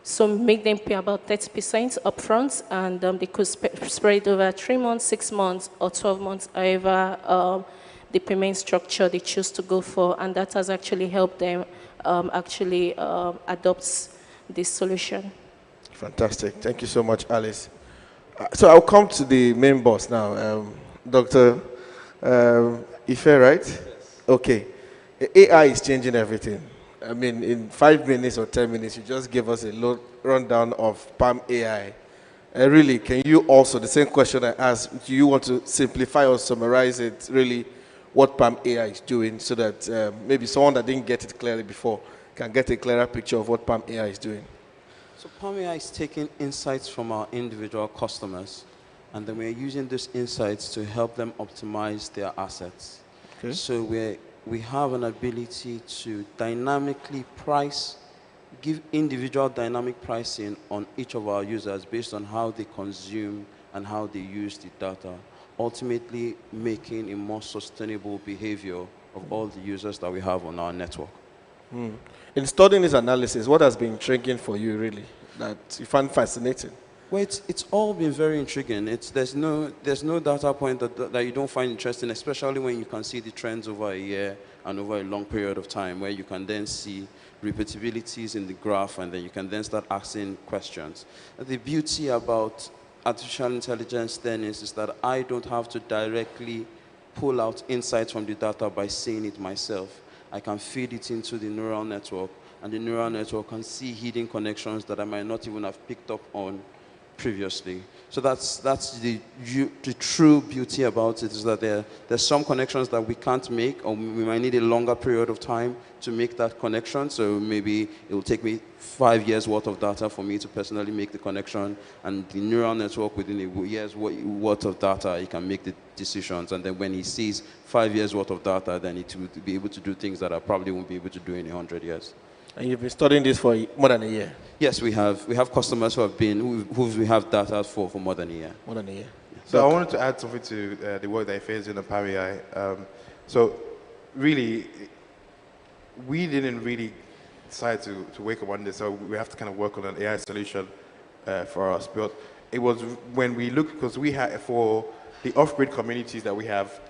So make them pay about 30% upfront, and they could spread it over 3 months, 6 months, or 12 months, however the payment structure they choose to go for. And that has actually helped them adopt this solution. Fantastic. Thank you so much, Alice. So I'll come to the main boss now, Dr. Ife, right? Yes. Okay. AI is changing everything. I mean, in 5 minutes or 10 minutes, you just gave us a rundown of Palm AI. Really, can you also, the same question I asked, do you want to simplify or summarize it, really, what Palm AI is doing, so that maybe someone that didn't get it clearly before can get a clearer picture of what Palm AI is doing? So Palm AI is taking insights from our individual customers, and then we're using those insights to help them optimize their assets. Okay. So we have an ability to dynamically give individual dynamic pricing on each of our users based on how they consume and how they use the data, ultimately making a more sustainable behavior of all the users that we have on our network. In studying this analysis, what has been intriguing for you, really, that you find fascinating? Well, it's all been very intriguing. There's no data point that you don't find interesting, especially when you can see the trends over a year and over a long period of time, where you can then see repeatabilities in the graph, and then you can then start asking questions. And the beauty about artificial intelligence then is that I don't have to directly pull out insights from the data by seeing it myself. I can feed it into the neural network, and the neural network can see hidden connections that I might not even have picked up on previously. So that's the true beauty about it, is that there's some connections that we can't make, or we might need a longer period of time to make that connection. So maybe it will take me 5 years worth of data for me to personally make the connection, and the neural network within a year's worth of data, it can make the decisions. And then when he sees 5 years worth of data, then it will be able to do things that I probably won't be able to do in 100 years. And you've been studying this for more than a year? Yes, we have. We have customers who we have data for more than a year. More than a year. So I wanted to add something to the work that Ife is doing at Palm AI. So really, we didn't really decide to wake up one day, so we have to kind of work on an AI solution for us. But it was when we looked, because we had, for the off-grid communities that we have,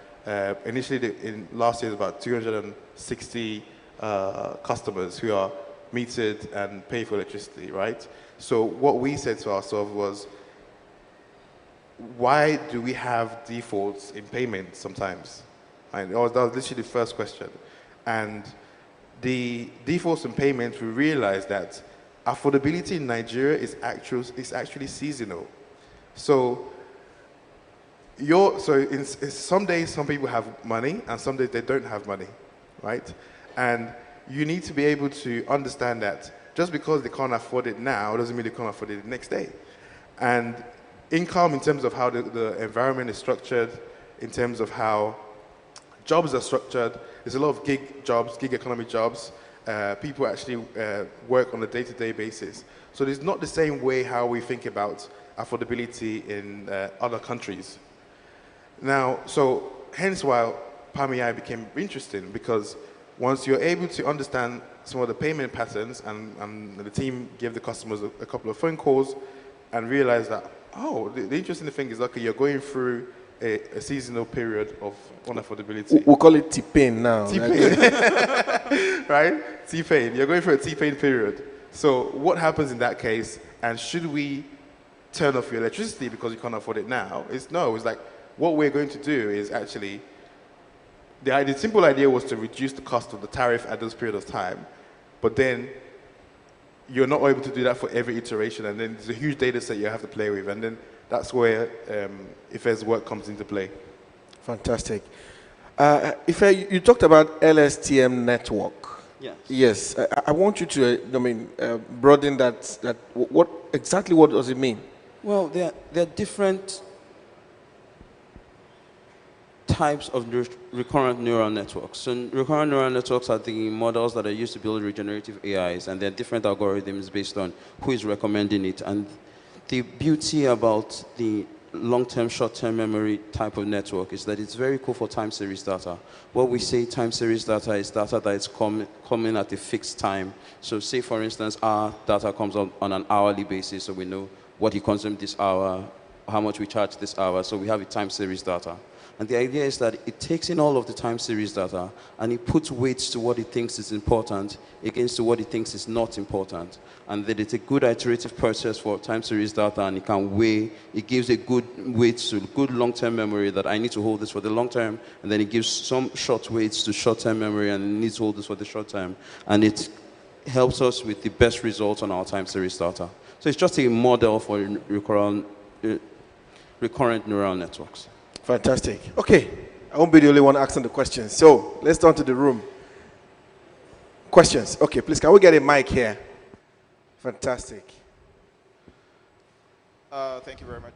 initially in last year, about 260 customers who are metered and pay for electricity, right? So what we said to ourselves was, why do we have defaults in payments sometimes? And that was literally the first question. And the defaults in payments, we realized that affordability in Nigeria is actually seasonal. So some days some people have money and some days they don't have money, right? And you need to be able to understand that just because they can't afford it now doesn't mean they can't afford it the next day. And income, in terms of how the environment is structured, in terms of how jobs are structured, there's a lot of gig jobs, gig economy jobs. People actually work on a day-to-day basis. So there's not the same way how we think about affordability in other countries. Now, so hence why Palm AI became interesting, because once you're able to understand some of the payment patterns, and the team gave the customers a couple of phone calls and realized that, oh, the interesting thing is, okay, you're going through a seasonal period of unaffordability. We'll call it T-Pain now. T-Pain, right? T-Pain. You're going through a T-Pain period. So what happens in that case? And should we turn off your electricity because you can't afford it now? It's like, what we're going to do is actually, the simple idea was to reduce the cost of the tariff at this period of time, but then you're not able to do that for every iteration, and then there's a huge data set you have to play with, and then that's where Ife's work comes into play. Fantastic. Ife, you talked about LSTM network. Yes. Yes. I want you to, broaden that. What does it mean? Well, there are different types of recurrent neural networks. So recurrent neural networks are the models that are used to build regenerative AIs, and there are different algorithms based on who is recommending it. And the beauty about the long-term, short-term memory type of network is that it's very cool for time series data. What we say time series data is data that is coming at a fixed time. So say, for instance, our data comes on an hourly basis, so we know what you consumed this hour, how much we charge this hour, so we have a time series data. And the idea is that it takes in all of the time series data and it puts weights to what it thinks is important against to what it thinks is not important. And that it's a good iterative process for time series data, and it can weigh, it gives a good weight to good long-term memory that I need to hold this for the long term, and then it gives some short weights to short-term memory and it needs to hold this for the short term. And it helps us with the best results on our time series data. So it's just a model for recurrent neural networks. Fantastic. Okay, I won't be the only one asking the questions. So let's turn to the room. Questions? Okay, please, can we get a mic here? Fantastic. Thank you very much.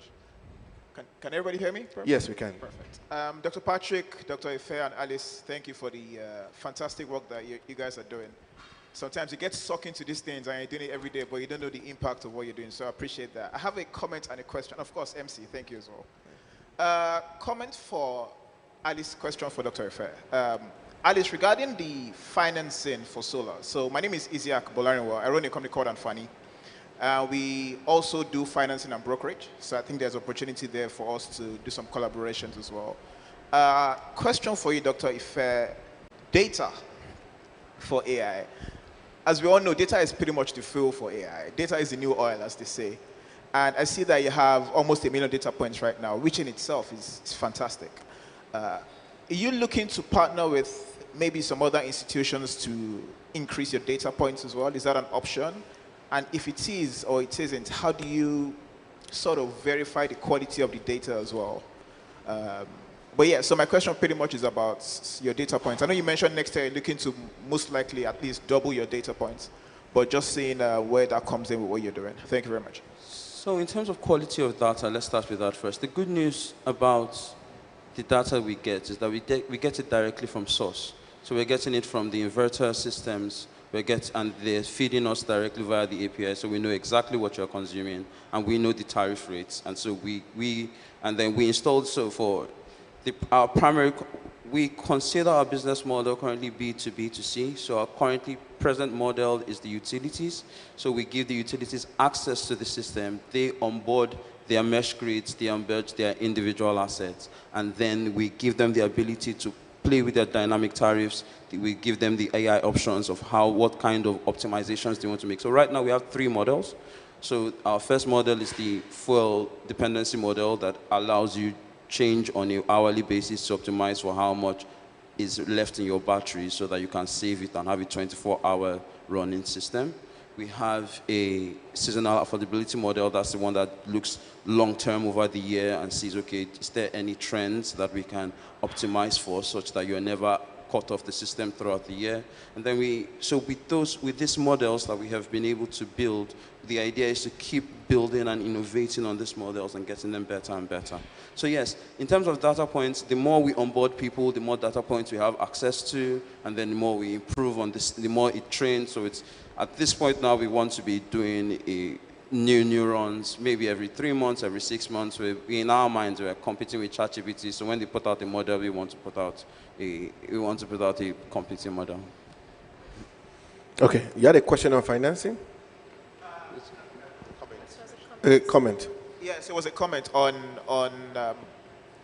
Can everybody hear me? Perfect. Yes, we can. Perfect. Dr. Patrick, Dr. Ife, and Alice, thank you for the fantastic work that you guys are doing. Sometimes you get sucked into these things and you're doing it every day, but you don't know the impact of what you're doing, so I appreciate that. I have a comment and a question. Of course, MC, thank you as well. Comment for Alice, question for Dr. Ife. Alice, regarding the financing for solar. So my name is Isiak Bolarinwa. I run a company called Anfani. We also do financing and brokerage. So I think there's opportunity there for us to do some collaborations as well. Question for you, Dr. Ife. Data for AI. As we all know, data is pretty much the fuel for AI. Data is the new oil, as they say. And I see that you have almost 1 million data points right now, which in itself is fantastic. Are you looking to partner with maybe some other institutions to increase your data points as well? Is that an option? And if it is or it isn't, how do you sort of verify the quality of the data as well? But yeah, so my question pretty much is about your data points. I know you mentioned next year you're looking to most likely at least double your data points, but just seeing where that comes in with what you're doing. Thank you very much. So in terms of quality of data, let's start with that first. The good news about the data we get is that we get it directly from source. So we're getting it from the inverter systems, and they're feeding us directly via the API, so we know exactly what you're consuming, and we know the tariff rates. And so then we installed, so for our primary, we consider our business model currently B2B2C. So our currently present model is the utilities. So we give the utilities access to the system. They onboard their mesh grids, they onboard their individual assets, and then we give them the ability to play with their dynamic tariffs. We give them the AI options of what kind of optimizations they want to make. So right now we have 3 models. So our first model is the fuel dependency model that allows you change on an hourly basis to optimize for how much is left in your battery so that you can save it and have a 24-hour running system. We have a seasonal affordability model. That's the one that looks long-term over the year and sees, okay, is there any trends that we can optimize for such that you're never cut off the system throughout the year. And then so with these models that we have been able to build, the idea is to keep building and innovating on these models and getting them better and better. So yes, in terms of data points, the more we onboard people, the more data points we have access to, and then the more we improve on this, the more it trains. So it's, at this point now, we want to be doing new neurons, maybe every 3 months, every 6 months. In our minds, we're competing with ChatGPT. So when they put out a model, we want to put out a competing model. Okay, you had a question on financing? Comment. Yes, it was a comment on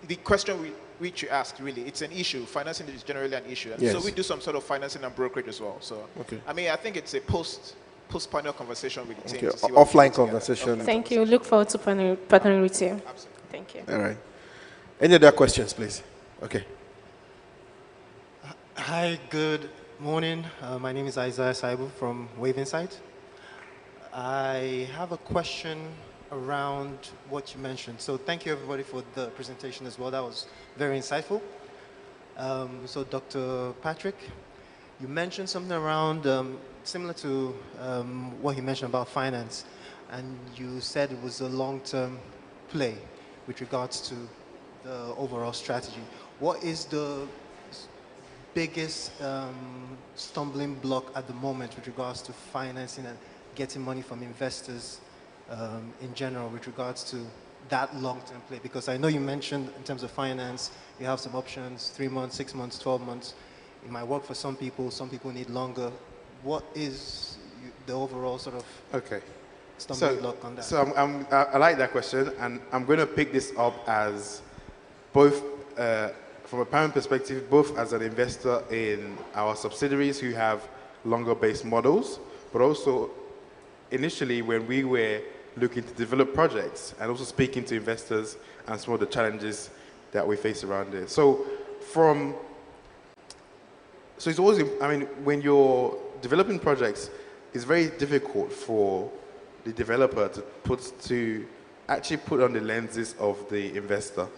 the question which you asked, really. It's an issue. Financing is generally an issue. And yes. So we do some sort of financing and brokerage as well. So, okay. I mean, I think it's a post-panel conversation with the team. Okay. Offline conversation. Thank you. Look forward to partnering with you. Absolutely. Thank you. All right. Any other questions, please? Okay. Hi, good morning. My name is Isaiah Saibu from Wave Insight. I have a question around what you mentioned. So thank you everybody for the presentation as well. That was very insightful. So Dr. Patrick, you mentioned something around similar to what he mentioned about finance, and you said it was a long-term play with regards to the overall strategy. What is the biggest stumbling block at the moment with regards to financing and getting money from investors in general with regards to that long-term play? Because I know you mentioned in terms of finance, you have some options, 3 months, 6 months, 12 months. It might work for some people need longer. What is the overall sort of stumbling block on that? So I like that question, and I'm going to pick this up as both, from a parent perspective, both as an investor in our subsidiaries who have longer-based models, but also initially when we were looking to develop projects and also speaking to investors and some of the challenges that we face around it. So it's always, I mean, when you're developing projects, it's very difficult for the developer to actually put on the lenses of the investor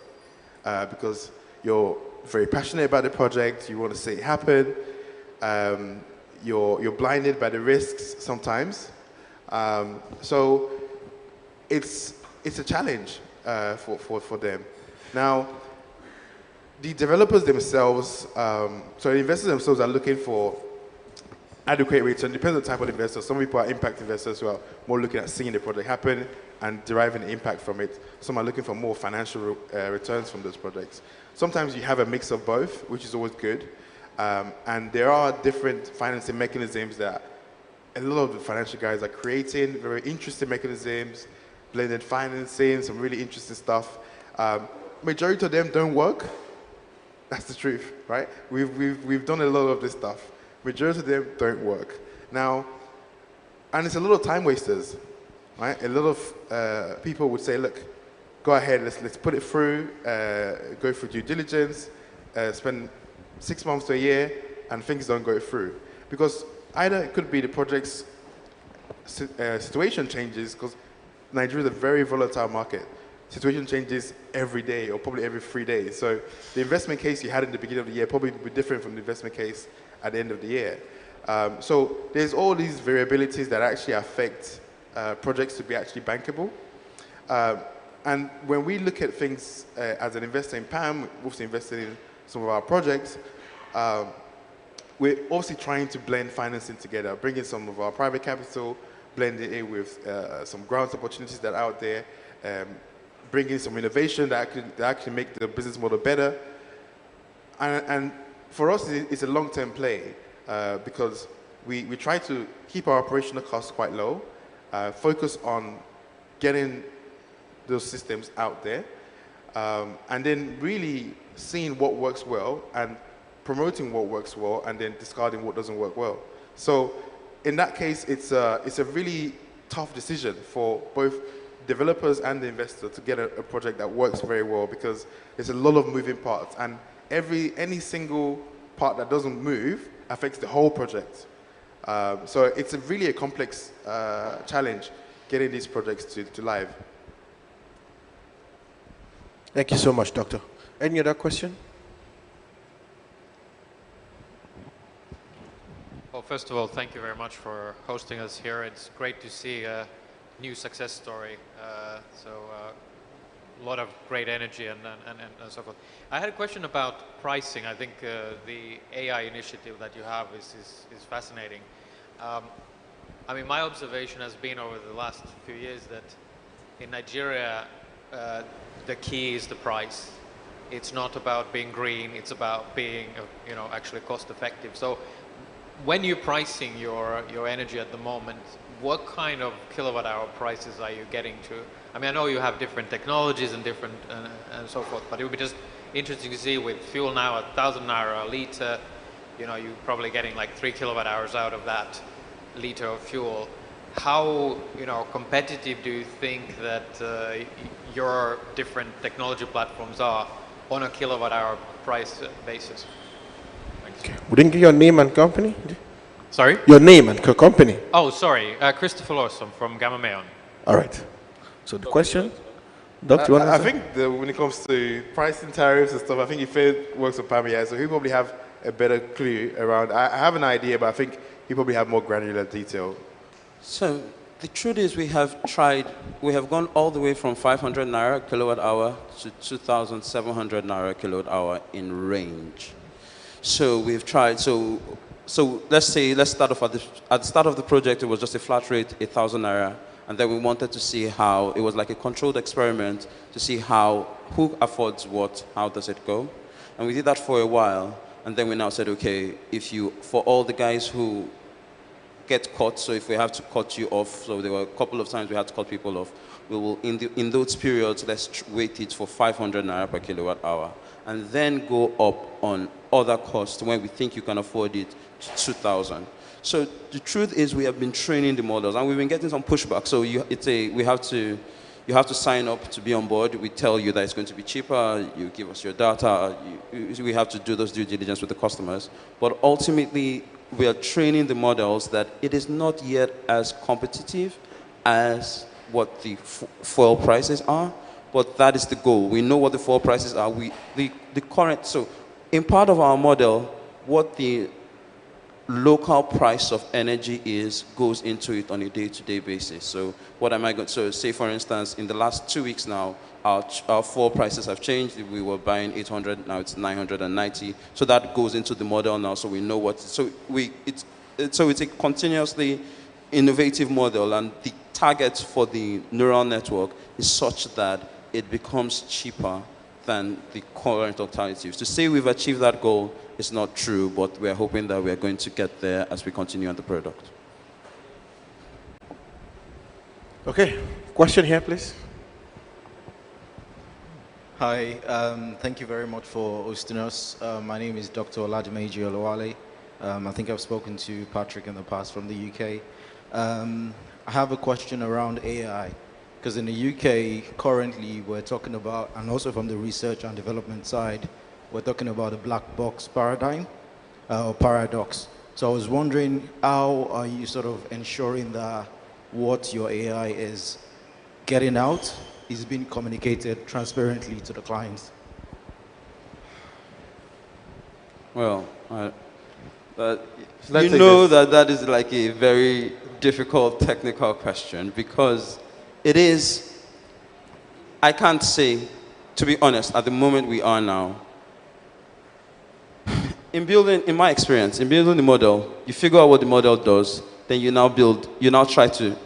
because you're very passionate about the project, you want to see it happen, you're blinded by the risks sometimes. So it's a challenge for them. Now, the developers themselves, so the investors themselves are looking for adequate return. Depends on the type of investor. Some people are impact investors who are more looking at seeing the project happen and deriving the impact from it. Some are looking for more financial returns from those projects. Sometimes you have a mix of both, which is always good. And there are different financing mechanisms that a lot of the financial guys are creating, very interesting mechanisms, blended financing, some really interesting stuff. Majority of them don't work. That's the truth, right? We've done a lot of this stuff. Majority of them don't work. Now, and it's a lot of time wasters, right? A lot of people would say, look, go ahead, let's put it through, go through due diligence, spend 6 months to a year, and things don't go through. Because either it could be the project's situation changes, because Nigeria is a very volatile market. Situation changes every day, or probably every 3 days. So the investment case you had in the beginning of the year probably will be different from the investment case at the end of the year. So there's all these variabilities that actually affect projects to be actually bankable. And when we look at things as an investor in PAM, we've also invested in some of our projects, we're obviously trying to blend financing together, bring in some of our private capital, blend it in with some grant opportunities that are out there, bring in some innovation that actually make the business model better. And for us, it's a long-term play because we try to keep our operational costs quite low, focus on getting those systems out there, and then really seeing what works well and promoting what works well and then discarding what doesn't work well. So in that case, it's a really tough decision for both developers and the investor to get a project that works very well, because there's a lot of moving parts, and any single part that doesn't move affects the whole project. So it's really a complex challenge getting these projects to live. Thank you so much, Doctor. Any other question? Well, first of all, thank you very much for hosting us here. It's great to see a new success story. A lot of great energy and so forth. I had a question about pricing. I think the AI initiative that you have is fascinating. I mean, my observation has been over the last few years that in Nigeria, the key is the price. It's not about being green. It's about being, actually cost effective. So when you're pricing your energy at the moment, what kind of kilowatt hour prices are you getting to? I mean, I know you have different technologies and different and so forth, but it would be just interesting to see with fuel now at 1,000 naira a liter, you're probably getting like 3 kilowatt hours out of that liter of fuel. How competitive do you think that your different technology platforms are on a kilowatt hour price basis? Thanks. Okay. We didn't get your name and company? Sorry? Your name and company. Oh, sorry. Christopher Lawson from Gamma Mayon. All right. So the question? Doctor, you want to I answer? think when it comes to pricing tariffs and stuff, I think Ife works with PAMI, so he probably have a better clue around. I have an idea, but I think he probably have more granular detail. So the truth is we have gone all the way from 500 naira kilowatt hour to 2,700 naira kilowatt hour in range. So we've tried, so let's start off at the start of the project, it was just a flat rate, 1,000 naira. And then we wanted to see how, it was like a controlled experiment to see who affords what, how does it go. And we did that for a while. And then we now said, okay, for all the guys who get cut, so if we have to cut you off, so there were a couple of times we had to cut people off, we will, in those periods, let's weight it for 500 naira per kilowatt hour. And then go up on other costs when we think you can afford it to 2,000. So the truth is we have been training the models and we've been getting some pushback. So you have to sign up to be on board. We tell you that it's going to be cheaper. You give us your data. We have to do those due diligence with the customers. But ultimately, we are training the models that it is not yet as competitive as what the fuel prices are. But that is the goal. We know what the fuel prices are. So in part of our model, what the local price of energy goes into it on a day-to-day basis. So what am I going to, so say for instance, in the last 2 weeks now, our fuel prices have changed. We were buying 800, now it's 990. So that goes into the model now, so we know what, so it's a continuously innovative model, and the target for the neural network is such that it becomes cheaper than the current alternatives. To say we've achieved that goal is not true, but we're hoping that we're going to get there as we continue on the product. Okay, question here, please. Hi, thank you very much for hosting us. My name is Dr. Oladimeji Olawale. I think I've spoken to Patrick in the past from the UK. I have a question around AI. Because in the UK, currently, we're talking about, and also from the research and development side, we're talking about a black box paradigm, or paradox. So I was wondering, how are you sort of ensuring that what your AI is getting out is being communicated transparently to the clients? Well, you know that is like a very difficult technical question, because it is, I can't say, to be honest, at the moment we are now, in my experience, in building the model, you figure out what the model does, then you now try to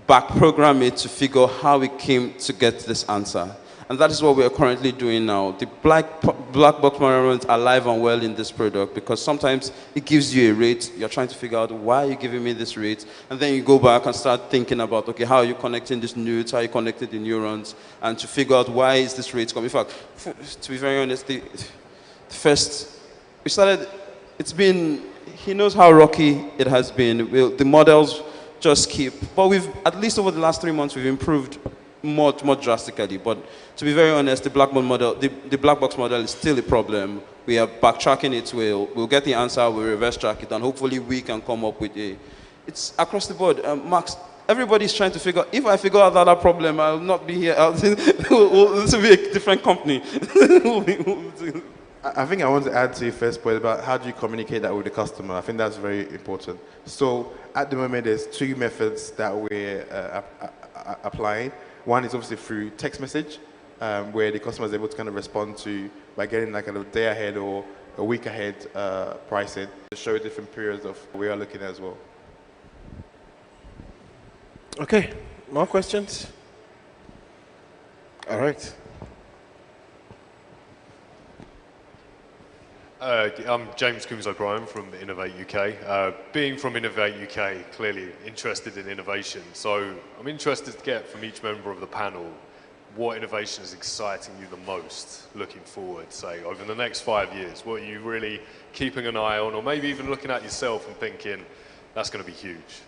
back program it to figure out how it came to get this answer. And that is what we are currently doing now. The black box environments are alive and well in this product, because sometimes it gives you a rate. You're trying to figure out, why are you giving me this rate? And then you go back and start thinking about, okay, how are you connecting these nodes? How are you connecting the neurons? And to figure out, why is this rate coming? In fact, to be very honest, the first, he knows how rocky it has been. The models just keep. But we've, at least over the last 3 months, we've improved more drastically. But to be very honest, the black box model, the black box model is still a problem. We are backtracking it. We'll get the answer, we'll reverse track it, and hopefully we can come up with a. It's across the board. Max, everybody's trying to figure. If I figure out that problem, I'll not be here. This will be a different company. I think I want to add to your first point about how do you communicate that with the customer. I think that's very important. So at the moment, there's two methods that we're applying. One is obviously through text message, where the customer is able to kind of respond to by getting like a day ahead or a week ahead pricing to show different periods of we are looking at as well. Okay, more questions? All right. I'm James Coombs O'Brien from Innovate UK. Being from Innovate UK, clearly interested in innovation. So I'm interested to get from each member of the panel what innovation is exciting you the most looking forward, say, over the next 5 years. What are you really keeping an eye on, or maybe even looking at yourself and thinking, that's going to be huge?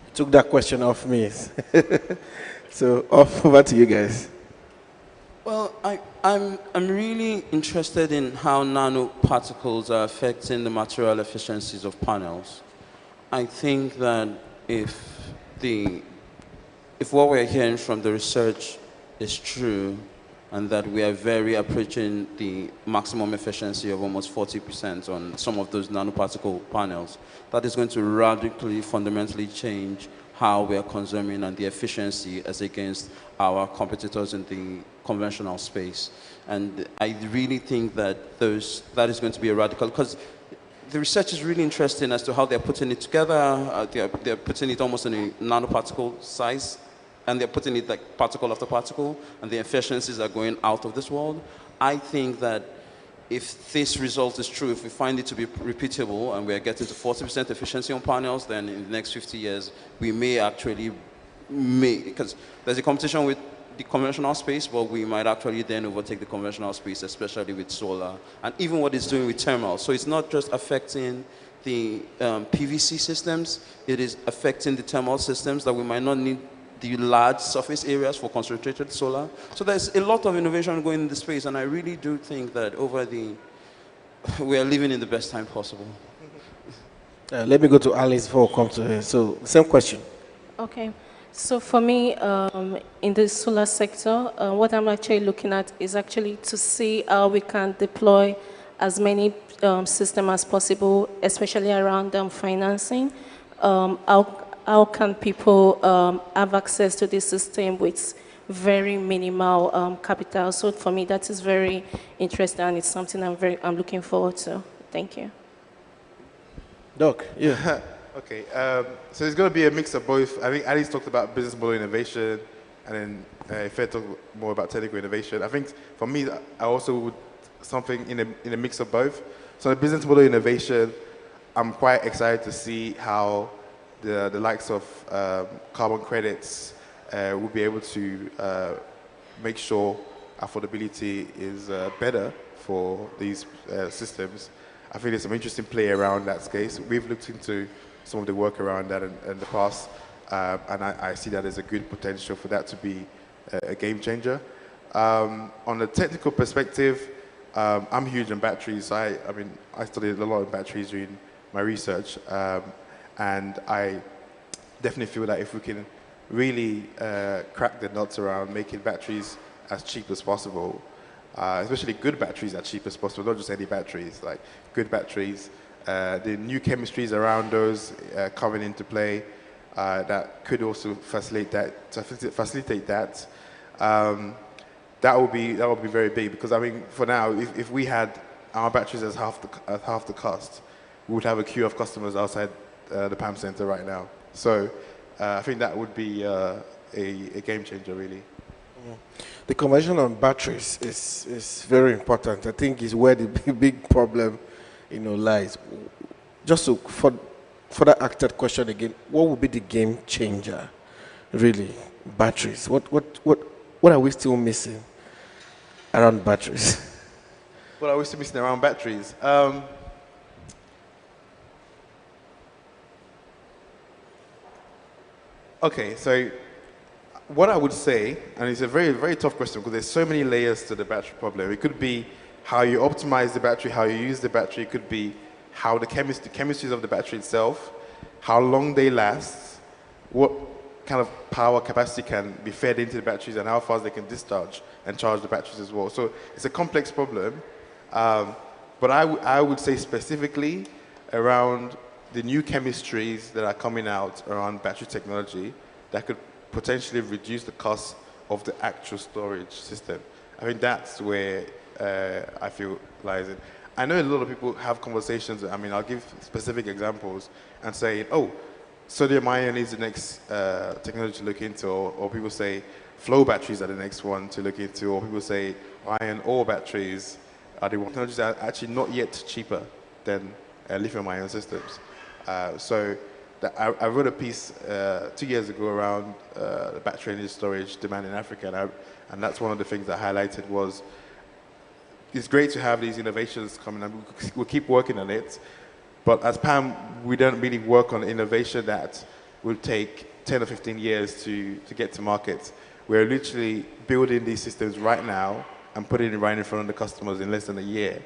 You took that question off me. So over to you guys. Well, I'm really interested in how nanoparticles are affecting the material efficiencies of panels. I think that if what we're hearing from the research is true, and that we are very approaching the maximum efficiency of almost 40% on some of those nanoparticle panels, that is going to radically, fundamentally change how we are consuming and the efficiency as against our competitors in the conventional space. And I really think that that is going to be a radical, because the research is really interesting as to how they're putting it together. They're putting it almost in a nanoparticle size, and they're putting it like particle after particle, and the efficiencies are going out of this world. I think that if this result is true, if we find it to be repeatable and we're getting to 40% efficiency on panels, then in the next 50 years, we may actually because there's a competition with the conventional space, but we might actually then overtake the conventional space, especially with solar, and even what it's doing with thermal. So it's not just affecting the PVC systems, it is affecting the thermal systems that we might not need the large surface areas for concentrated solar. So there's a lot of innovation going in the space, and I really do think that we are living in the best time possible. Let me go to Alice before I come to her. So, same question. Okay. So for me, in the solar sector, what I'm actually looking at is actually to see how we can deploy as many systems as possible, especially around financing. How can people have access to this system with very minimal capital? So for me, that is very interesting, and it's something I'm looking forward to. Thank you. Doc, yeah. Okay, so it's going to be a mix of both. I think Alice talked about business model innovation, and then Fair talked more about technical innovation. I think for me, I also would something in a mix of both. So the business model innovation, I'm quite excited to see how the likes of carbon credits will be able to make sure affordability is better for these systems. I think there's some interesting play around that space. We've looked into some of the work around that in the past, and I see that as a good potential for that to be a game changer. On the technical perspective, I'm huge on batteries. I mean, I studied a lot of batteries during my research, and I definitely feel that if we can really crack the nuts around making batteries as cheap as possible, especially good batteries as cheap as possible, not just any batteries, like good batteries, the new chemistries around those coming into play that could also facilitate that. That would be very big, because I mean, for now, if we had our batteries as half the cost, we would have a queue of customers outside the PAM center right now. So I think that would be a game changer, really. The conversion on batteries is very important. I think is where the big problem, lies. Just to further ask that question again, what would be the game changer, really? Batteries. What are we still missing around batteries? What are we still missing around batteries? Okay, so what I would say, and it's a very, very tough question because there's so many layers to the battery problem. It could be how you optimize the battery, how you use the battery. It could be how the chemistries of the battery itself, how long they last, what kind of power capacity can be fed into the batteries, and how fast they can discharge and charge the batteries as well. So it's a complex problem. But I would say specifically around the new chemistries that are coming out around battery technology that could potentially reduce the cost of the actual storage system. I think that's where I feel lies in. I know a lot of people have conversations. I mean, I'll give specific examples and say, oh, sodium ion is the next technology to look into, or people say flow batteries are the next one to look into, or people say iron ore batteries are the one. Technologies that are actually not yet cheaper than lithium-ion systems. I wrote a piece 2 years ago around the battery energy storage demand in Africa, and that's one of the things that I highlighted was it's great to have these innovations coming, and we'll keep working on it. But as PAM, we don't really work on innovation that will take 10 or 15 years to get to market. We're literally building these systems right now and putting it right in front of the customers in less than a year,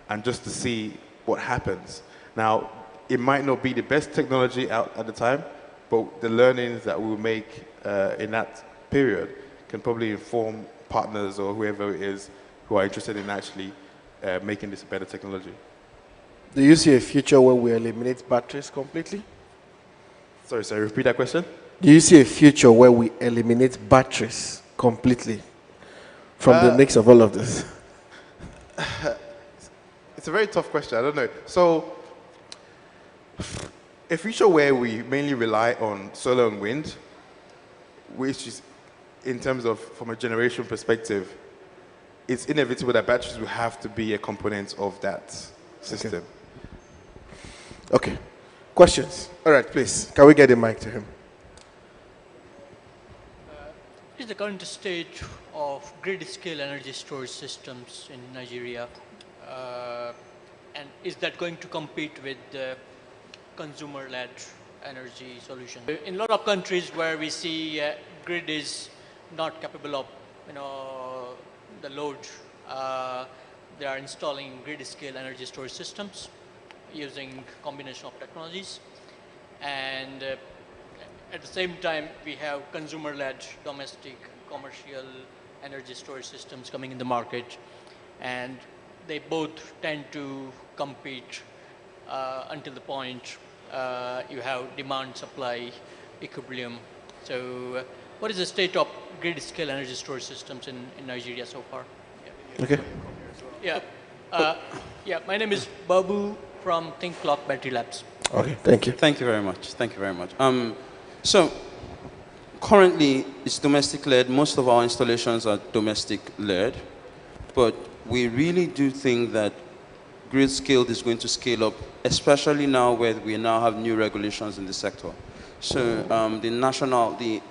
and just to see what happens. Now, it might not be the best technology out at the time, but the learnings that we'll make in that period can probably inform partners or whoever it is who are interested in actually making this a better technology. Do you see a future where we eliminate batteries completely? Sorry, repeat that question? Do you see a future where we eliminate batteries completely from the mix of all of this? It's a very tough question. I don't know. So, a future where we mainly rely on solar and wind, which is, in terms of from a generation perspective, it's inevitable that batteries will have to be a component of that system. Okay. Questions? All right, please. Can we get the mic to him? What is the current state of grid-scale energy storage systems in Nigeria? And is that going to compete with the consumer-led energy solution? In a lot of countries where we see grid is not capable of, the load, they are installing grid-scale energy storage systems using combination of technologies. And at the same time, we have consumer-led domestic commercial energy storage systems coming in the market. And they both tend to compete until the point you have demand-supply equilibrium. So what is the state of grid-scale energy storage systems in Nigeria so far? Yeah. Okay. Yeah, my name is Babu from Think Clock Battery Labs. Okay, thank you. Thank you very much. Thank you very much. So currently, it's domestic-led. Most of our installations are domestic-led, but we really do think that grid scale is going to scale up, especially now where we now have new regulations in the sector. So the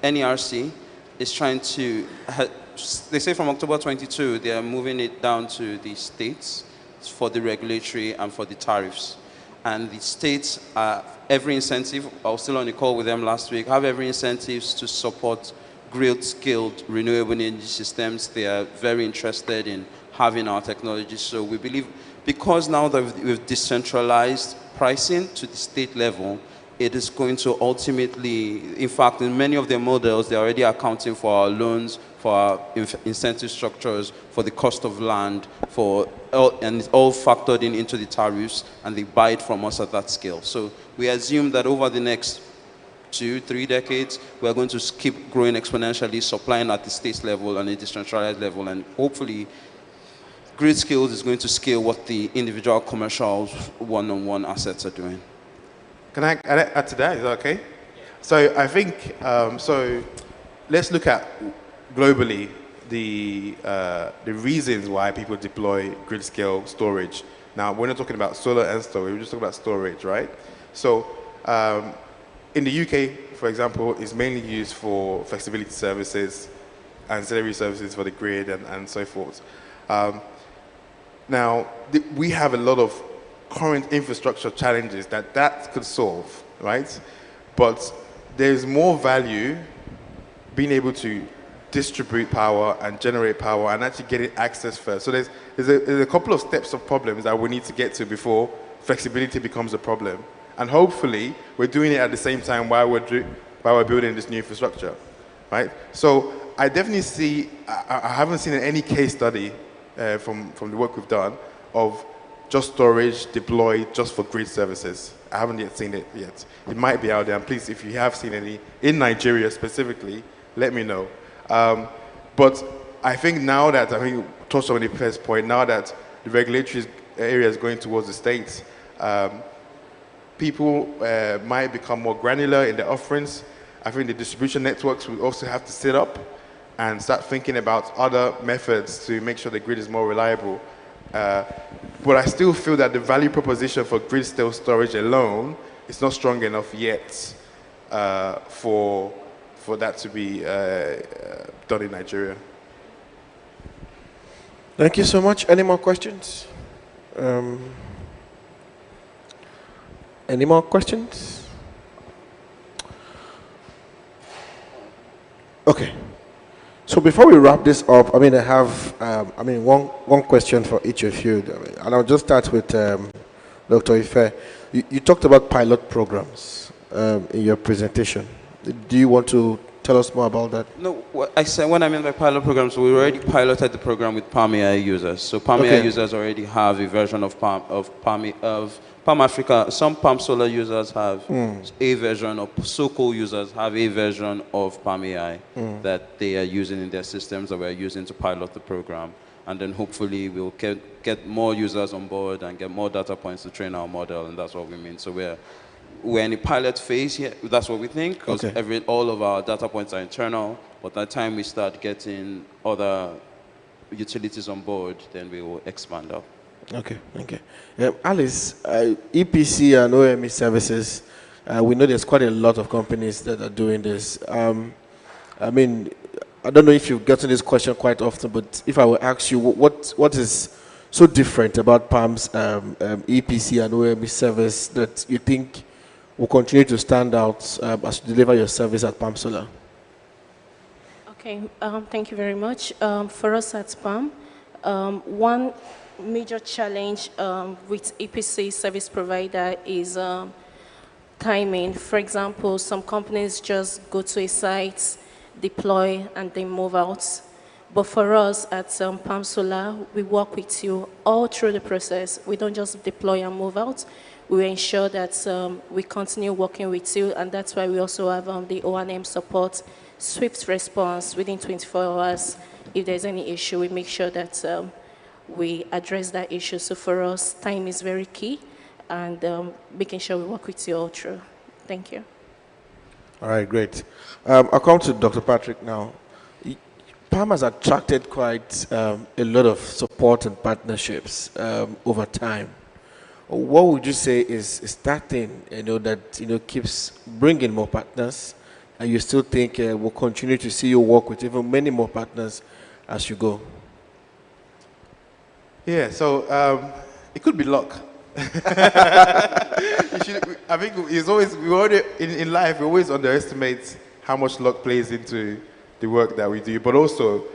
NERC is trying to, they say from October 22, they are moving it down to the states for the regulatory and for the tariffs. And the states have every incentive, I was still on the call with them last week, have every incentives to support grid-scaled renewable energy systems. They are very interested in having our technology. So we believe, because now that we've decentralized pricing to the state level, it is going to ultimately, in fact, in many of their models, they're already accounting for our loans, for our incentive structures, for the cost of land, and it's all factored into the tariffs, and they buy it from us at that scale. So we assume that over the next 2-3 decades, we're going to keep growing exponentially, supplying at the state level and a decentralized level, and hopefully grid scale is going to scale what the individual commercial one-on-one assets are doing. Can I add to that? Is that okay? So I think, so let's look at globally the reasons why people deploy grid scale storage. Now, we're not talking about solar and storage, we're just talking about storage, right? So in the UK, for example, it's mainly used for flexibility services, ancillary services for the grid and so forth. Now, we have a lot of current infrastructure challenges that could solve, right? But there's more value being able to distribute power and generate power and actually getting access first. So there's a couple of steps of problems that we need to get to before flexibility becomes a problem. And hopefully, we're doing it at the same time while we're building this new infrastructure, right? So I definitely see, I haven't seen any case study from the work we've done of just storage deployed just for grid services. I haven't yet seen it yet. It might be out there, and please, if you have seen any, in Nigeria specifically, let me know. But I think now that, I mean, touched on the first point, now that the regulatory area is going towards the states, people might become more granular in their offerings. I think the distribution networks will also have to sit up and start thinking about other methods to make sure the grid is more reliable. But I still feel that the value proposition for grid scale storage alone is not strong enough yet for that to be done in Nigeria. Thank you so much. Any more questions? Any more questions? Okay. So before we wrap this up, I have one question for each of you, and I'll just start with Dr. Ife. You talked about pilot programs in your presentation. Do you want to tell us more about that? No, what I said, when I meant by pilot programs, we already piloted the program with Palm AI users. So Palm AI users already have a version of Palm Africa. Some Palm Solar users have a version, or SOCO users have a version of Palm AI that they are using in their systems that we're using to pilot the program. And then hopefully we'll get more users on board and get more data points to train our model, and that's what we mean. So we're in a pilot phase here. That's what we think, because all of our data points are internal. But by the time we start getting other utilities on board, then we will expand out. Okay. Alice, EPC and OME services, we know there's quite a lot of companies that are doing this. I don't know if you've gotten this question quite often, but if I were to ask you, what is so different about Palm's EPC and OME service that you think will continue to stand out as you deliver your service at Palm Solar? Okay, thank you very much. For us at Palm, one major challenge with EPC service provider is timing. For example, some companies just go to a site, deploy, and they move out. But for us at Palm Solar, we work with you all through the process. We don't just deploy and move out. We ensure that we continue working with you, and that's why we also have the O&M support, swift response within 24 hours. If there's any issue, we make sure that we address that issue. So for us, time is very key, and making sure we work with you all through. Thank you. All right, great. I'll come to Dr. Patrick now. Palm has attracted quite a lot of support and partnerships over time. What would you say is that thing, that keeps bringing more partners, and you still think we'll continue to see you work with even many more partners as you go? Yeah, so it could be luck. I think in life, we always underestimate how much luck plays into the work that we do. But also,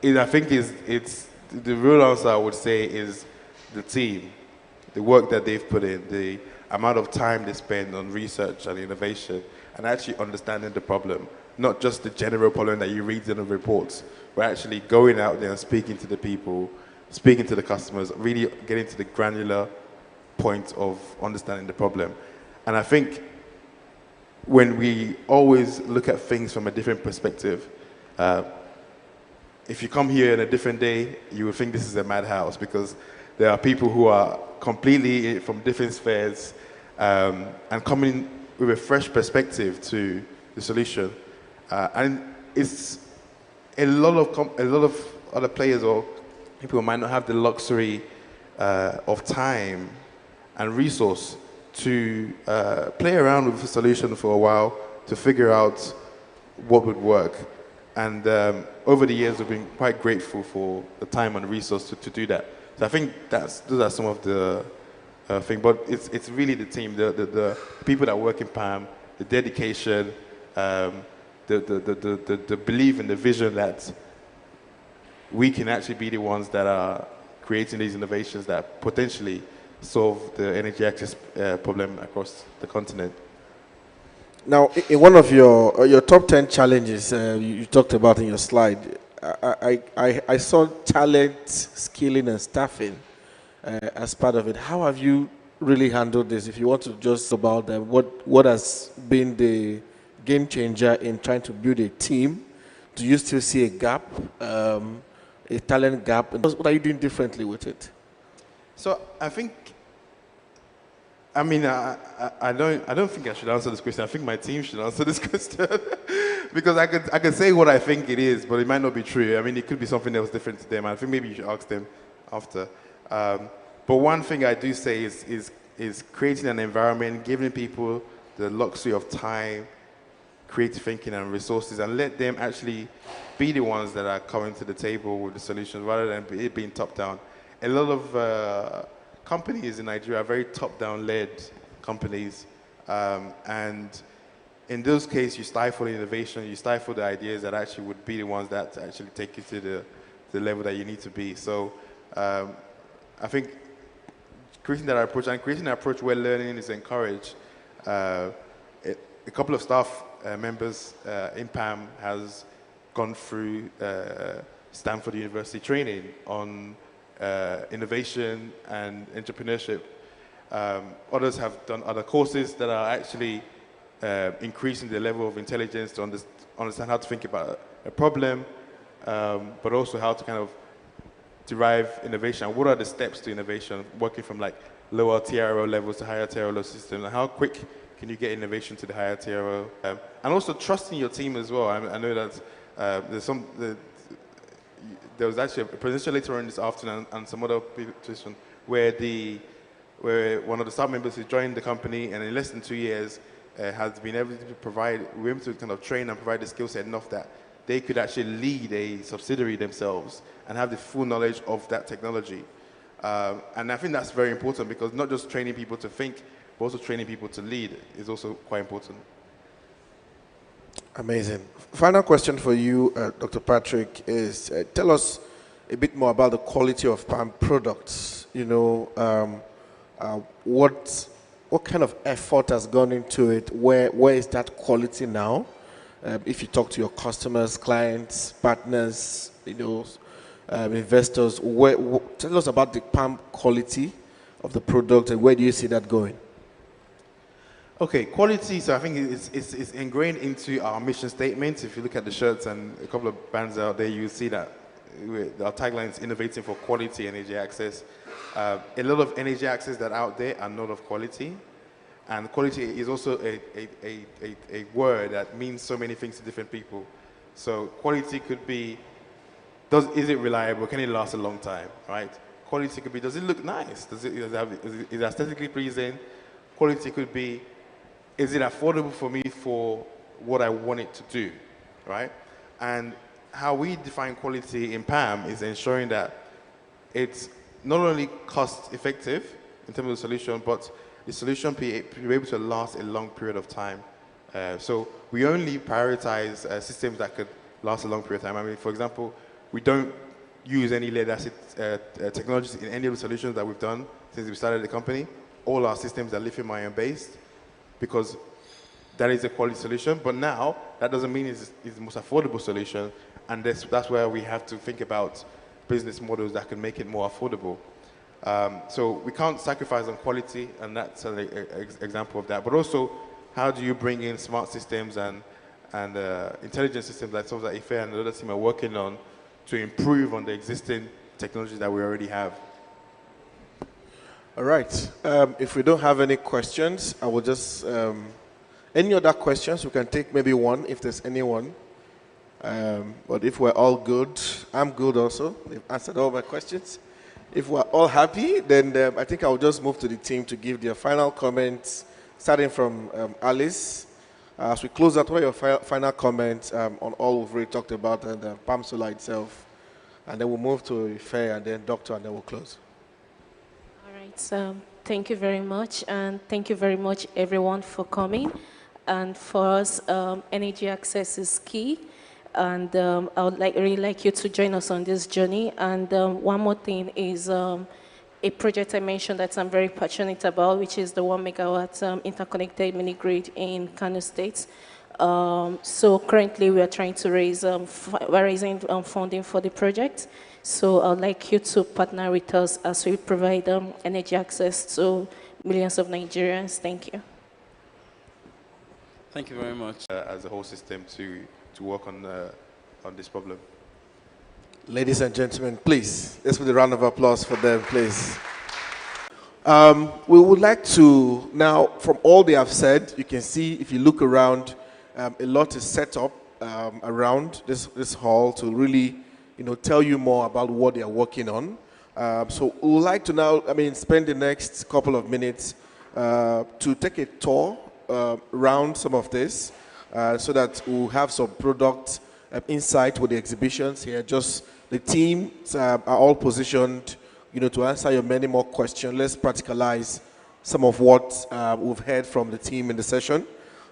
I think it's the real answer, I would say, is the team, the work that they've put in, the amount of time they spend on research and innovation, and actually understanding the problem. Not just the general problem that you read in the reports, but actually going out there and speaking to the people, speaking to the customers, really getting to the granular point of understanding the problem. And I think when we always look at things from a different perspective, if you come here on a different day, you will think this is a madhouse, because there are people who are completely from different spheres and coming with a fresh perspective to the solution. And it's a lot of other players or people might not have the luxury of time and resource to play around with the solution for a while to figure out what would work. And over the years, we've been quite grateful for the time and resource to do that. So I think those are some of the things. But it's really the team, the people that work in PAM, the dedication, the belief and the vision that we can actually be the ones that are creating these innovations that potentially solve the energy access problem across the continent. Now, in one of your top 10 challenges you talked about in your slide, I saw talent, skilling, and staffing as part of it. How have you really handled this? If you want to just about what has been the game changer in trying to build a team? Do you still see a gap, a talent gap? And what are you doing differently with it? So I think, I mean, I don't think I should answer this question. I think my team should answer this question because I could say what I think it is, but it might not be true. I mean, it could be something else different to them. I think maybe you should ask them after. But one thing I do say is creating an environment, giving people the luxury of time, creative thinking, and resources, and let them actually be the ones that are coming to the table with the solutions rather than it being top-down. A lot of companies in Nigeria are very top-down led companies, and in those cases you stifle innovation, you stifle the ideas that actually would be the ones that actually take you to the level that you need to be. So I think creating that approach, and creating an approach where learning is encouraged. A couple of staff members in PAM has gone through Stanford University training on innovation and entrepreneurship. Others have done other courses that are actually increasing the level of intelligence to understand how to think about a problem, but also how to kind of derive innovation. What are the steps to innovation, working from like lower TRO levels to higher TRO systems, and how quick can you get innovation to the higher TRO? And also trusting your team as well. I know that there was actually a presentation later on this afternoon and some other presentation where one of the staff members who joined the company and in less than 2 years has been able to kind of train and provide the skill set enough that they could actually lead a subsidiary themselves and have the full knowledge of that technology. And I think that's very important because not just training people to think, but also training people to lead is also quite important. Amazing. Final question for you, Dr. Patrick, is tell us a bit more about the quality of PAM products. You know, what kind of effort has gone into it? Where is that quality now? If you talk to your customers, clients, partners, you know, investors, tell us about the PAM quality of the product and where do you see that going? Okay, quality, so I think it's ingrained into our mission statement. If you look at the shirts and a couple of bands out there, you see that our tagline is innovating for quality energy access. A lot of energy access that are out there are not of quality. And quality is also a word that means so many things to different people. So quality could be, is it reliable? Can it last a long time, right? Quality could be, does it look nice? Is it aesthetically pleasing? Quality could be, is it affordable for me for what I want it to do, right? And how we define quality in PAM is ensuring that it's not only cost effective in terms of the solution, but the solution be able to last a long period of time. So we only prioritize systems that could last a long period of time. I mean, for example, we don't use any lead acid technologies in any of the solutions that we've done since we started the company. All our systems are lithium-ion based because that is a quality solution. But now, that doesn't mean it's the most affordable solution. And that's where we have to think about business models that can make it more affordable. So we can't sacrifice on quality, and that's an example of that. But also, how do you bring in smart systems and intelligent systems like some that Ife and the other team are working on to improve on the existing technologies that we already have? All right. If we don't have any questions, I will just, any other questions, we can take maybe one if there's anyone. But if we're all good, I'm good also. They've answered all my questions. If we're all happy, then I think I'll just move to the team to give their final comments, starting from Alice. As we close out, what are your final comments on all we've already talked about and PAM Solar itself? And then we'll move to Ife and then Doctor, and then we'll close. All right, so thank you very much, and thank you very much, everyone, for coming. And for us, energy access is key. And I would really like you to join us on this journey. And one more thing is a project I mentioned that I'm very passionate about, which is the 1 megawatt interconnected mini grid in Kano State. So currently we are trying to raise, we're raising funding for the project. So I'd like you to partner with us as we provide energy access to millions of Nigerians. Thank you. Thank you very much as a whole system to work on this problem. Ladies and gentlemen, please, let's put a round of applause for them, please. We would like to now, from all they have said, you can see if you look around, a lot is set up around this hall to really, tell you more about what they are working on. So we would like to now, spend the next couple of minutes to take a tour around some of this, so that we'll have some product insight with the exhibitions here. Just the teams are all positioned, to answer your many more questions. Let's practicalize some of what we've heard from the team in the session.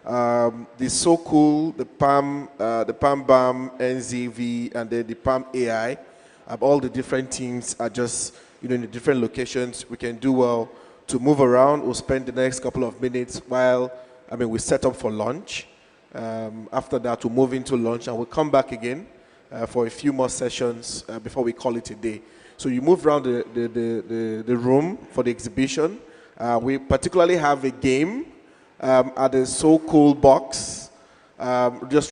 The So Cool, the PAM BAM, NZV, and then the PAM AI. All the different teams are just, in the different locations. We can do well to move around. We'll spend the next couple of minutes while, we set up for lunch. After that, we'll move into lunch and we'll come back again for a few more sessions before we call it a day. So you move around the room for the exhibition. We particularly have a game at the So Cool box. Just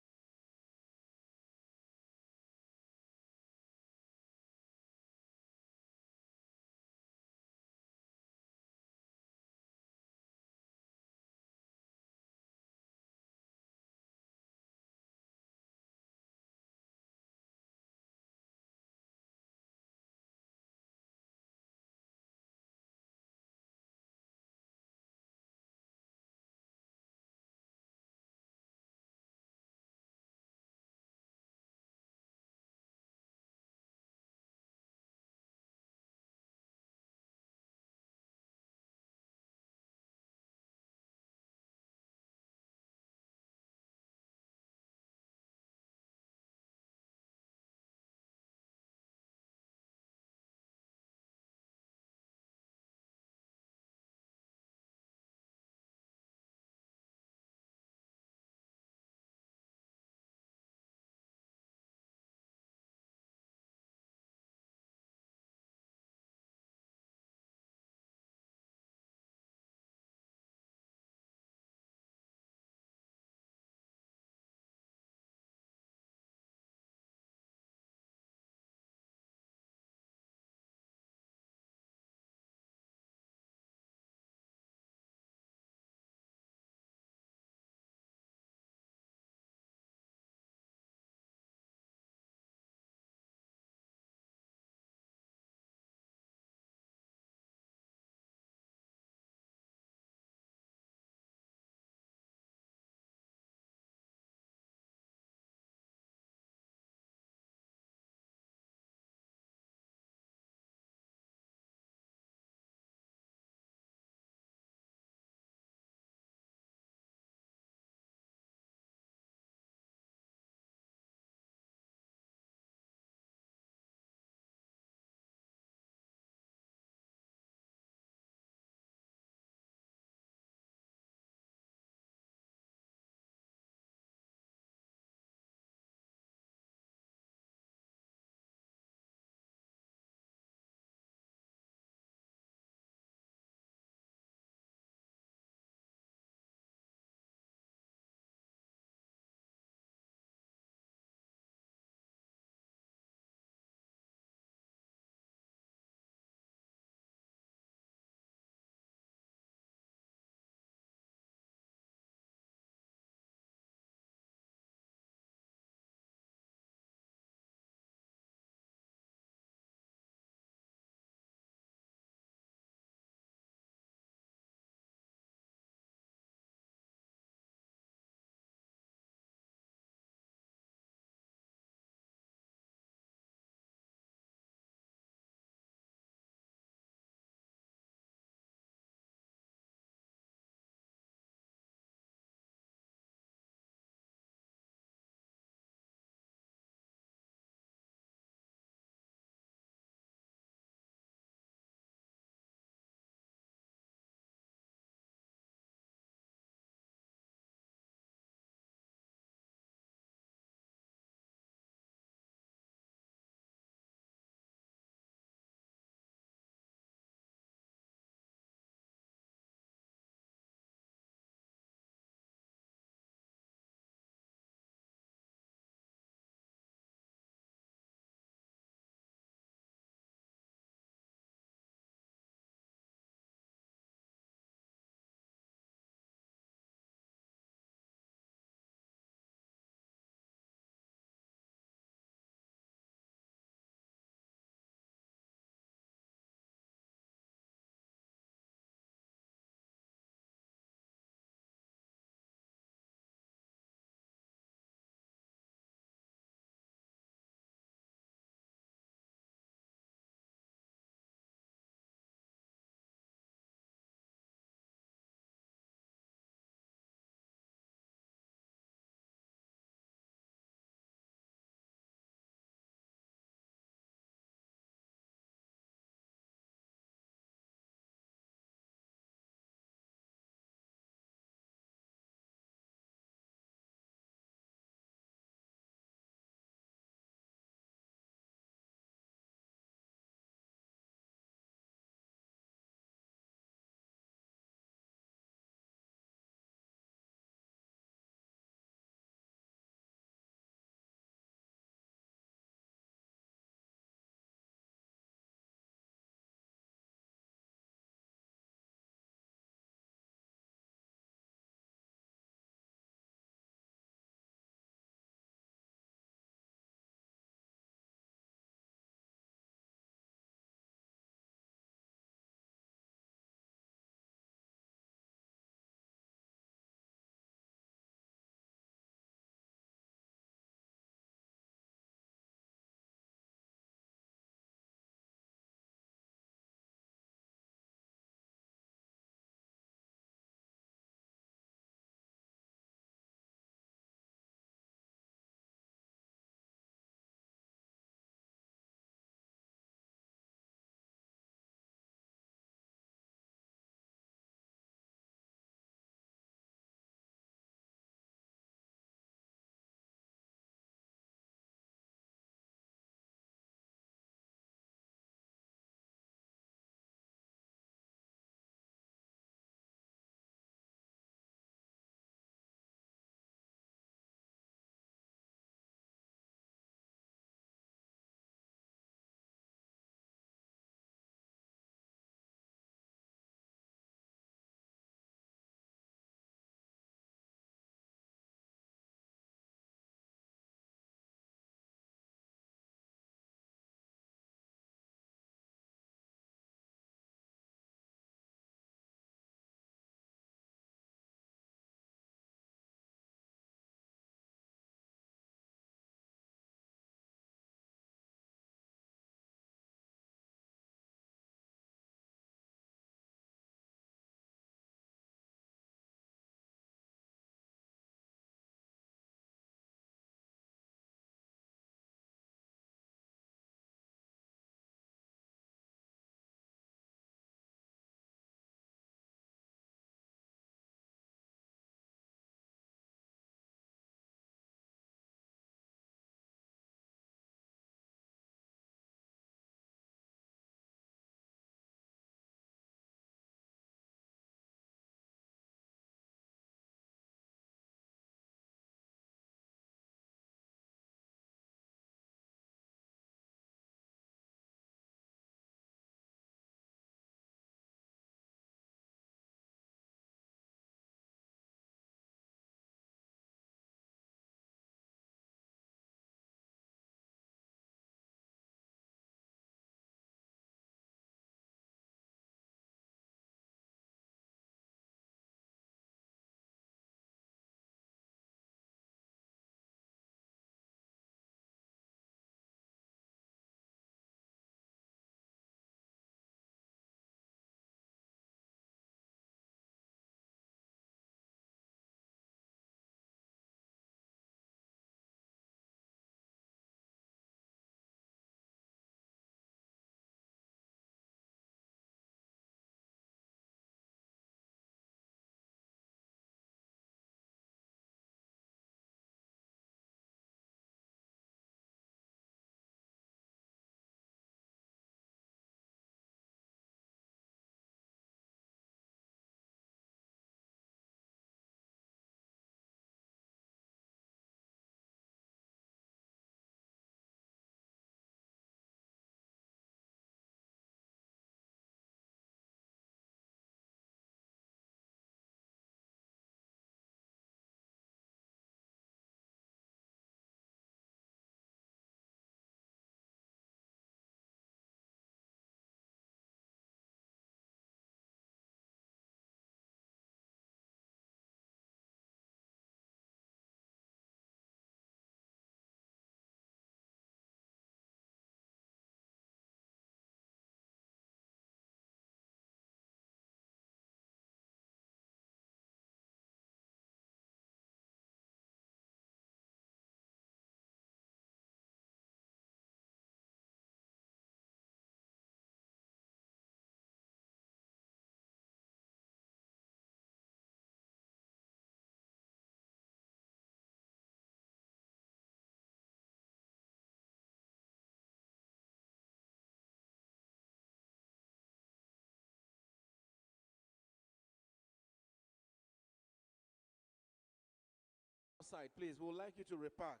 outside, please. We would like you to repark.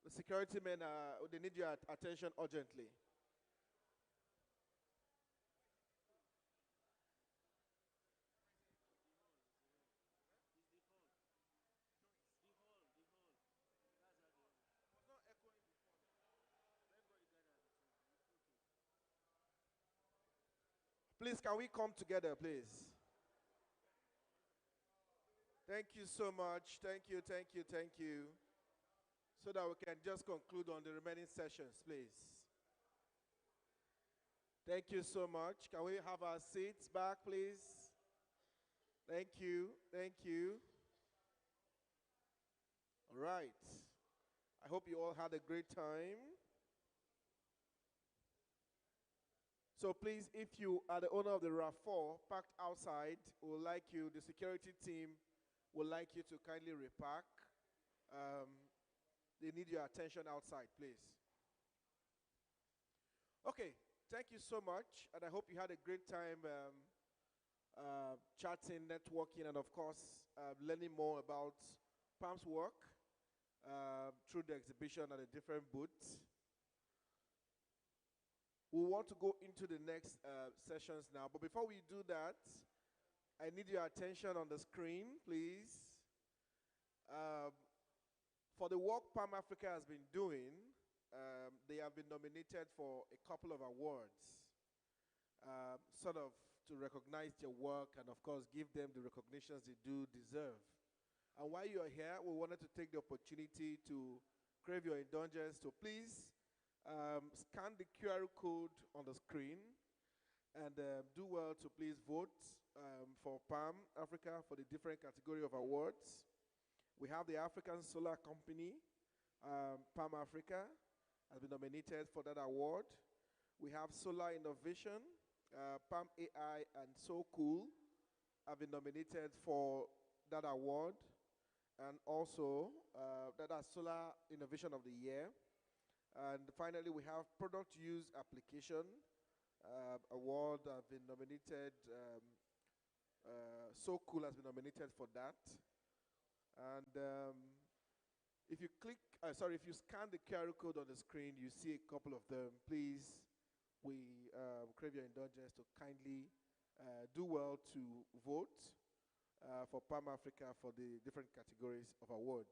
The security men, they need your attention urgently. Please, can we come together, please? Thank you so much. Thank you, thank you, thank you. So that we can just conclude on the remaining sessions, please. Thank you so much. Can we have our seats back, please? Thank you. Thank you. All right. I hope you all had a great time. So please, if you are the owner of the RAV4 parked outside, we would like you, the security team would like you to kindly repark. They need your attention outside, please. Okay, thank you so much, and I hope you had a great time chatting, networking, and of course, learning more about Palm's work through the exhibition at the different booths. We want to go into the next sessions now, but before we do that, I need your attention on the screen, please. For the work Palm Africa has been doing, they have been nominated for a couple of awards, sort of to recognize their work and, of course, give them the recognitions they do deserve. And while you are here, we wanted to take the opportunity to crave your indulgence to please scan the QR code on the screen and do well to please vote for Palm Africa for the different category of awards. We have the African Solar Company, Palm Africa, has been nominated for that award. We have Solar Innovation, Palm AI, and So Cool have been nominated for that award. And also, that's Solar Innovation of the Year. And finally, we have Product Use Application Award have been nominated. So Cool has been nominated for that. And if you if you scan the QR code on the screen, you see a couple of them. Please, we crave your indulgence to kindly do well to vote for Palm Africa for the different categories of awards.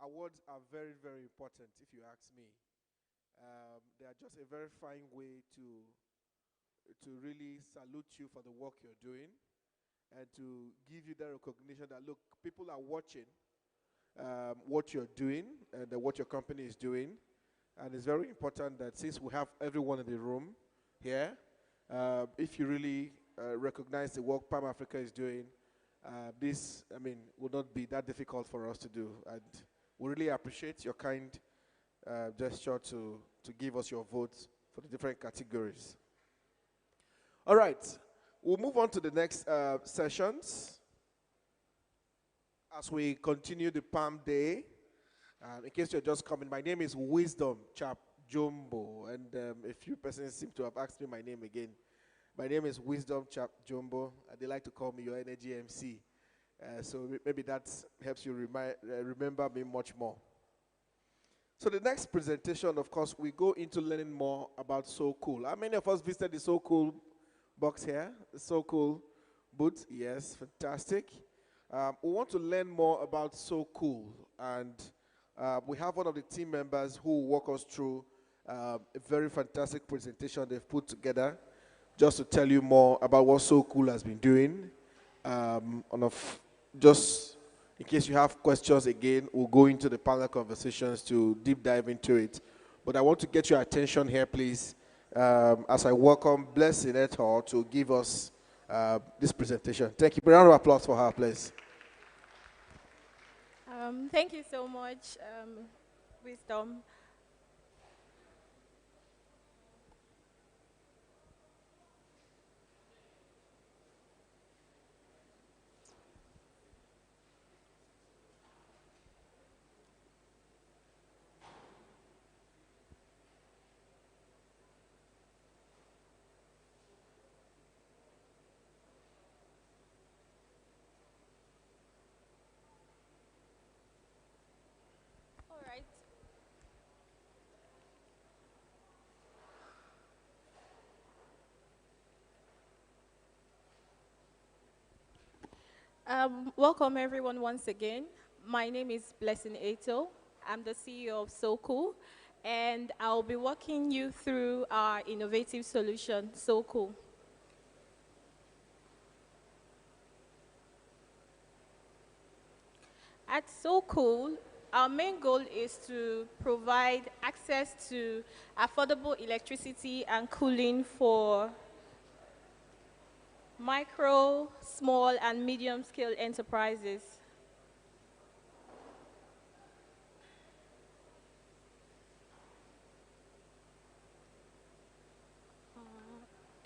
Awards are very, very important, if you ask me. They are just a very fine way to really salute you for the work you're doing and to give you that recognition that, look, people are watching what you're doing and what your company is doing. And it's very important that since we have everyone in the room here, if you really recognize the work Palm Africa is doing, this, will not be that difficult for us to do. And we really appreciate your kind gesture to give us your votes for the different categories. All right, we'll move on to the next sessions as we continue the Palm Day. In case you're just coming, my name is Wisdom Chap Jumbo, and a few persons seem to have asked me my name again. My name is Wisdom Chap Jumbo. They like to call me your energy MC. So maybe that helps you remember me much more. So the next presentation, of course, we go into learning more about So Cool. How many of us visited the So Cool box here? The So Cool booth? Yes, fantastic. We want to learn more about So Cool, and we have one of the team members who will walk us through a very fantastic presentation they've put together just to tell you more about what So Cool has been doing. Just in case you have questions again, we'll go into the panel conversations to deep dive into it. But I want to get your attention here, please, as I welcome Blessing et al. To give us this presentation. Thank you. A round of applause for her, please. Thank you so much, Wisdom. Welcome everyone once again. My name is Blessing Eto. I'm the CEO of SoCool, and I'll be walking you through our innovative solution, SoCool. At SoCool, our main goal is to provide access to affordable electricity and cooling for micro, small, and medium-scale enterprises.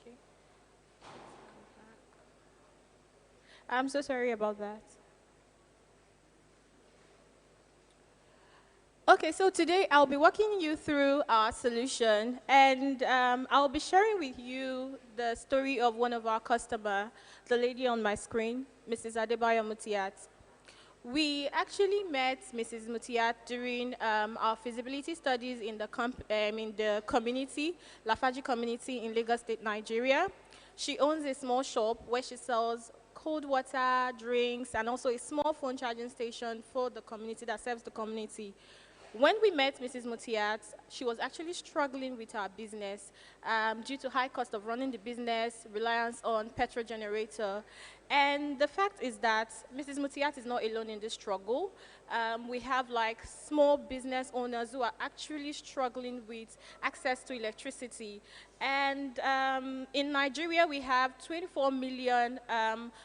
Okay. I'm so sorry about that. Okay, so today I'll be walking you through our solution, and I'll be sharing with you the story of one of our customer, the lady on my screen, Mrs. Adebayo Mutiat. We actually met Mrs. Mutiat during our feasibility studies in the community, Lafaji community in Lagos State, Nigeria. She owns a small shop where she sells cold water, drinks, and also a small phone charging station for the community that serves the community. When we met Mrs. Mutiat, she was actually struggling with her business due to high cost of running the business, reliance on petrol generator. And the fact is that Mrs. Mutiat is not alone in this struggle. We have like small business owners who are actually struggling with access to electricity. And in Nigeria, we have 24 million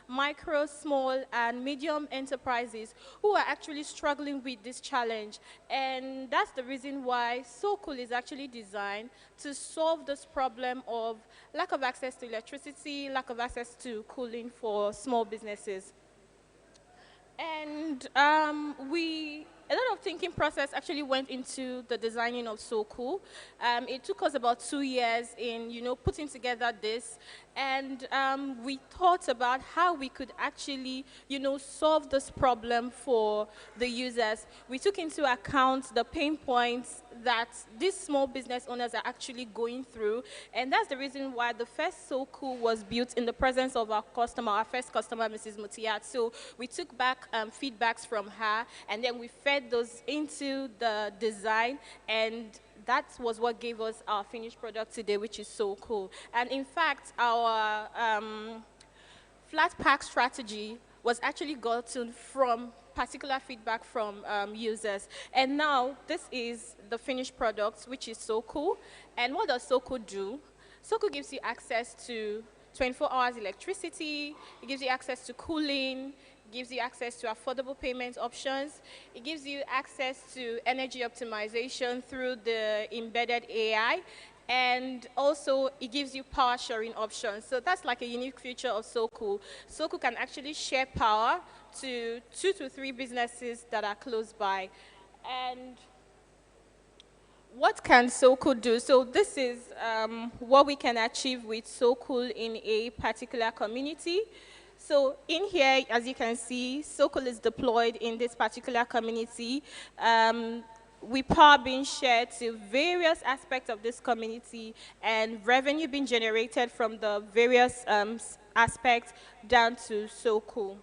micro, small, and medium enterprises who are actually struggling with this challenge. And that's the reason why SoCool is actually designed to solve this problem of lack of access to electricity, lack of access to cooling for small businesses. And a lot of thinking process actually went into the designing of SoCool. It took us about 2 years in, putting together this. And we thought about how we could actually, solve this problem for the users. We took into account the pain points that these small business owners are actually going through. And that's the reason why the first SoCool was built in the presence of our customer, our first customer, Mrs. Mutiat. So we took back feedbacks from her, and then we fed those into the design, and that was what gave us our finished product today, which is SoCool. And in fact, our flat pack strategy was actually gotten from particular feedback from users. And now this is the finished product, which is SoCool. And what does SoCool do? SoCool gives you access to 24 hours electricity, it gives you access to cooling, gives you access to affordable payment options. It gives you access to energy optimization through the embedded AI. And also, it gives you power sharing options. So that's like a unique feature of SoCool. SoCool can actually share power to 2 to 3 businesses that are close by. And what can SoCool do? So this is what we can achieve with SoCool in a particular community. So in here, as you can see, SoCool is deployed in this particular community. With power being shared to various aspects of this community and revenue being generated from the various aspects down to SoCool.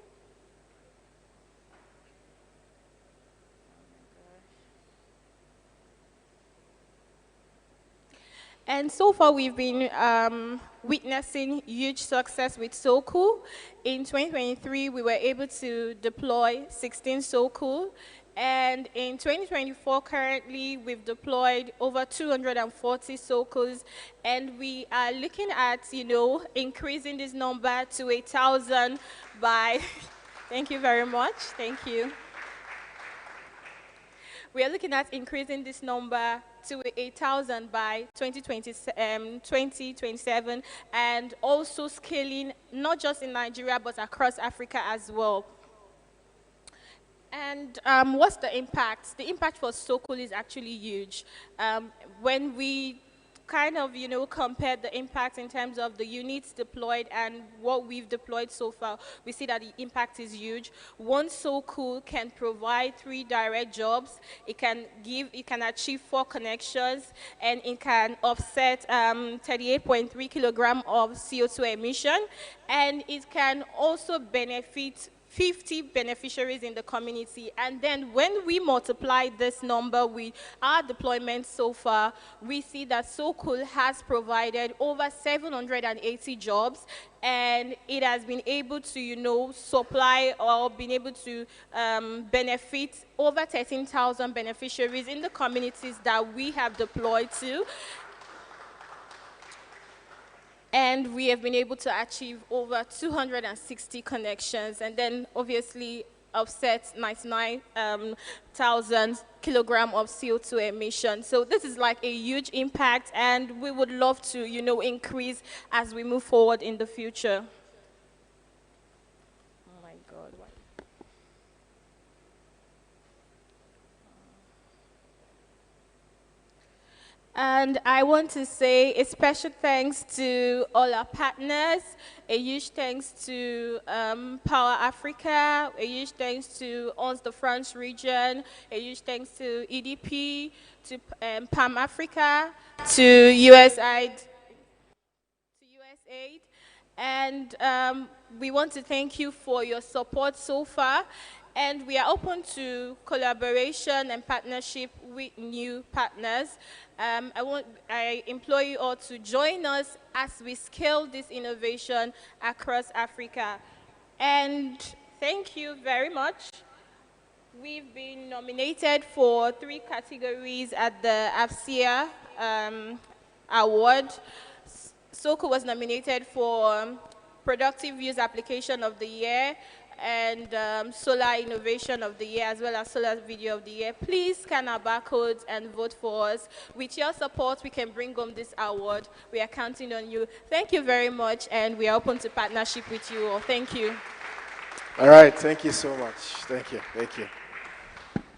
And so far, we've been witnessing huge success with SoCool. In 2023, we were able to deploy 16 SoCool. And in 2024, currently, we've deployed over 240 SoCoals. And we are looking at, increasing this number to 1,000 by, thank you very much, thank you. We are looking at increasing this number to 8,000 by 2027, and also scaling not just in Nigeria, but across Africa as well. And what's the impact? The impact for SoCool is actually huge. When we kind of, compare the impact in terms of the units deployed and what we've deployed so far, we see that the impact is huge. One SoCool can provide 3 direct jobs. It can achieve 4 connections, and it can offset 38.3 kilogram of CO2 emission, and it can also benefit 50 beneficiaries in the community. And then when we multiply this number with our deployment so far, we see that SoCool has provided over 780 jobs, and it has been able to, supply or been able to benefit over 13,000 beneficiaries in the communities that we have deployed to. And we have been able to achieve over 260 connections, and then obviously offset 99,000 kilograms of CO2 emissions. So this is like a huge impact, and we would love to, increase as we move forward in the future. Oh my God. What? And I want to say a special thanks to all our partners, a huge thanks to Power Africa, a huge thanks to ONS de France region, a huge thanks to EDP, to PAM Africa, to USAID, and we want to thank you for your support so far. And we are open to collaboration and partnership with new partners. I implore you all to join us as we scale this innovation across Africa. And thank you very much. We've been nominated for 3 categories at the AFCIA award. SoCool was nominated for Productive Use Application of the Year and Solar Innovation of the Year, as well as Solar Video of the Year. Please scan our barcodes and vote for us. With your support, we can bring home this award. We are counting on you. Thank you very much, and we are open to partnership with you all. Thank you. All right, thank you so much. Thank you, thank you.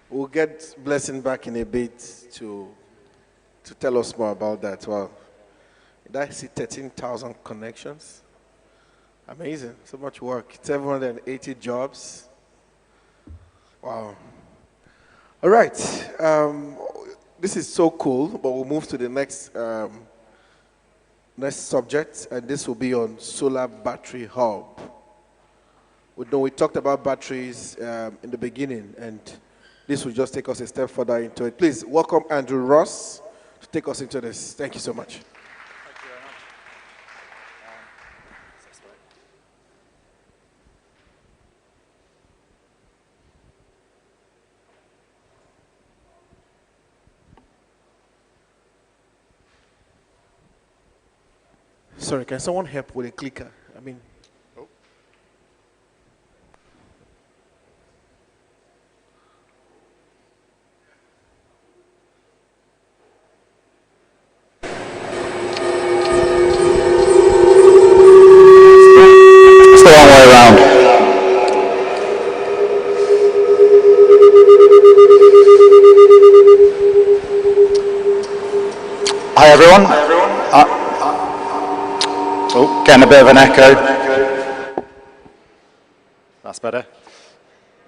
We'll get Blessing back in a bit to tell us more about that. Wow. Did I see 13,000 connections? Amazing, so much work. 780 jobs. Wow. All right, this is so cool, but we'll move to the next subject, and this will be on Solar Battery Hub. We talked about batteries in the beginning, and this will just take us a step further into it. Please welcome Andrew Ross to take us into this. Thank you so much. Sorry, can someone help with a clicker? It's the wrong way around. Hi everyone. Getting a bit of an echo. That's better.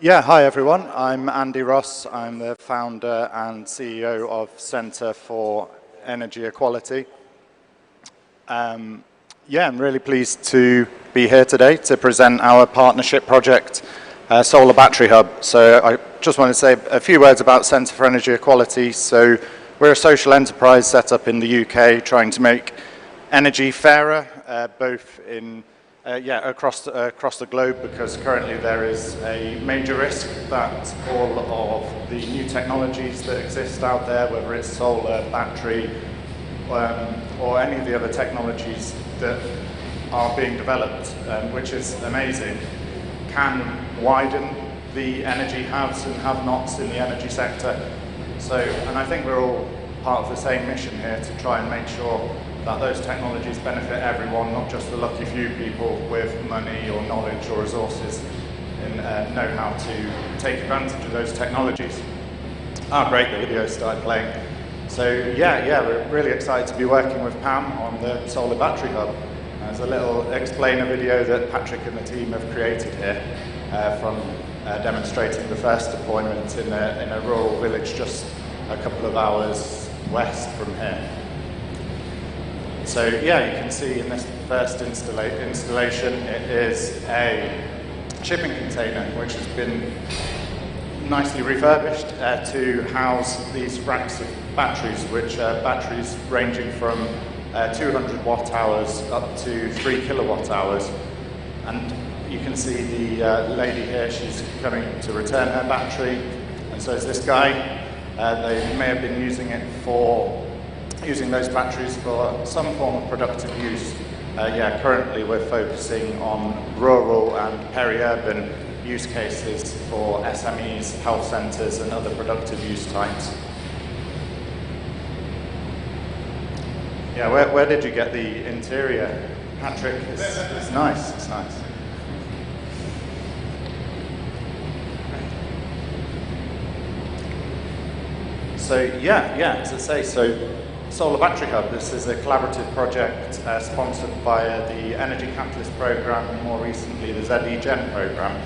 Yeah, hi everyone. I'm Andy Ross. I'm the founder and CEO of Centre for Energy Equality. I'm really pleased to be here today to present our partnership project, Solar Battery Hub. So I just want to say a few words about Centre for Energy Equality. So we're a social enterprise set up in the UK trying to make energy fairer, both in across the globe, because currently there is a major risk that all of the new technologies that exist out there, whether it's solar, battery, or any of the other technologies that are being developed, which is amazing, can widen the energy haves and have-nots in the energy sector. So, and I think we're all part of the same mission here to try and make sure that those technologies benefit everyone, not just the lucky few people with money or knowledge or resources and know how to take advantage of those technologies. Oh great, the video started playing. So we're really excited to be working with Pam on the Solar Battery Hub. There's a little explainer video that Patrick and the team have created here from demonstrating the first deployment in a rural village just a couple of hours west from here. So you can see in this first installation, it is a shipping container, which has been nicely refurbished to house these racks of batteries, which are batteries ranging from 200 watt hours up to 3 kilowatt hours. And you can see the lady here, she's coming to return her battery, and so is this guy. They may have been using those batteries for some form of productive use. Currently we're focusing on rural and peri-urban use cases for SMEs, health centres and other productive use types. Yeah, where did you get the interior, Patrick? It's nice, it's nice. So as I say, Solar Battery Hub, this is a collaborative project sponsored via the Energy Catalyst Programme and more recently the ZE-Gen Programme.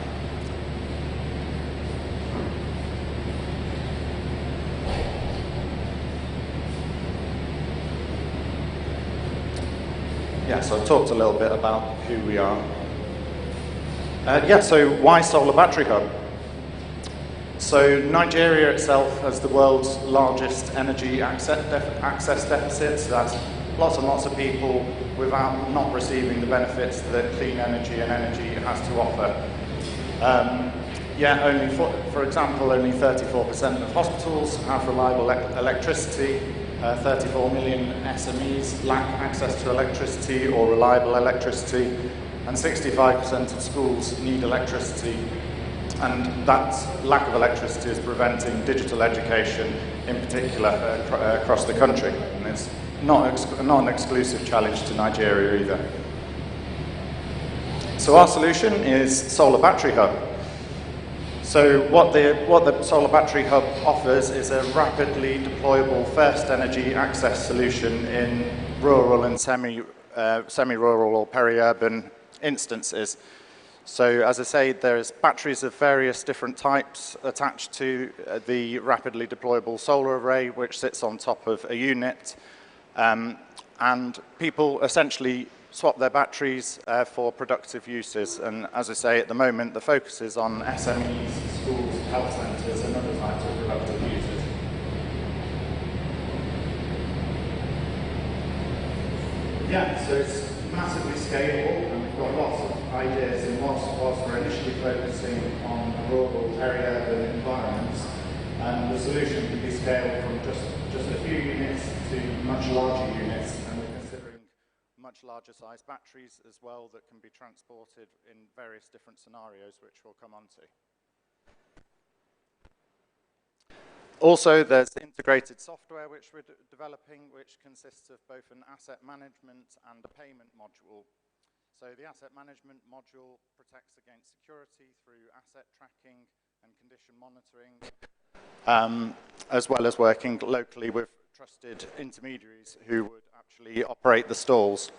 So I talked a little bit about who we are. So why Solar Battery Hub? So Nigeria itself has the world's largest energy access deficit. So that's lots and lots of people without not receiving the benefits that clean energy and energy has to offer. For example, only 34% of hospitals have reliable electricity. 34 million SMEs lack access to electricity or reliable electricity, and 65% of schools need electricity. And that lack of electricity is preventing digital education, in particular, across the country. And it's not an exclusive challenge to Nigeria either. So our solution is Solar Battery Hub. So what the Solar Battery Hub offers is a rapidly deployable first energy access solution in rural and semi-rural or peri-urban instances. So as I say, there's batteries of various different types attached to the rapidly deployable solar array, which sits on top of a unit. And people essentially swap their batteries for productive uses. And as I say, at the moment, the focus is on SMEs, schools, health centres, and other types of productive uses. So it's massively scalable, and we've got lots of ideas. And whilst we're initially focusing on rural, peri-urban environments, the solution can be scaled from just a few units to much larger units, and we're considering much larger size batteries as well that can be transported in various different scenarios, which we'll come on to. Also, there's integrated software which we're developing, which consists of both an asset management and a payment module. So the asset management module protects against security through asset tracking and condition monitoring, as well as working locally with trusted intermediaries who would actually operate the stalls.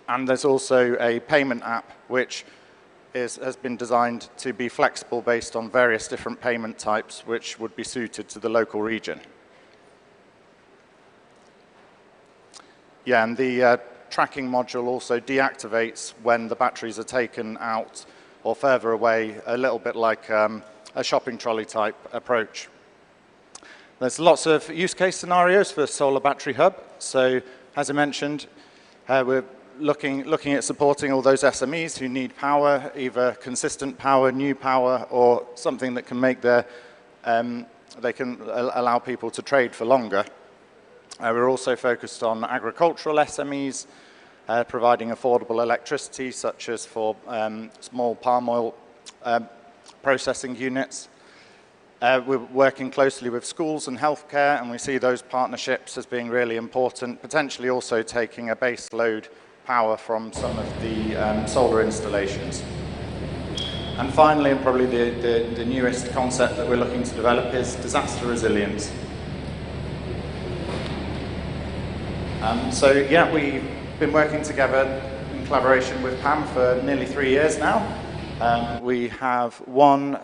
And there's also a payment app which has been designed to be flexible based on various different payment types which would be suited to the local region. And the tracking module also deactivates when the batteries are taken out or further away, a little bit like a shopping trolley type approach. There's lots of use case scenarios for Solar Battery Hub. So as I mentioned, we're looking at supporting all those SMEs who need power, either consistent power, new power, or something that can make they can allow people to trade for longer. We're also focused on agricultural SMEs, providing affordable electricity, such as for small palm oil processing units. We're working closely with schools and healthcare, and we see those partnerships as being really important, potentially also taking a base load power from some of the solar installations. And finally, and probably the newest concept that we're looking to develop is disaster resilience. We've been working together in collaboration with PAM for nearly 3 years now. We have one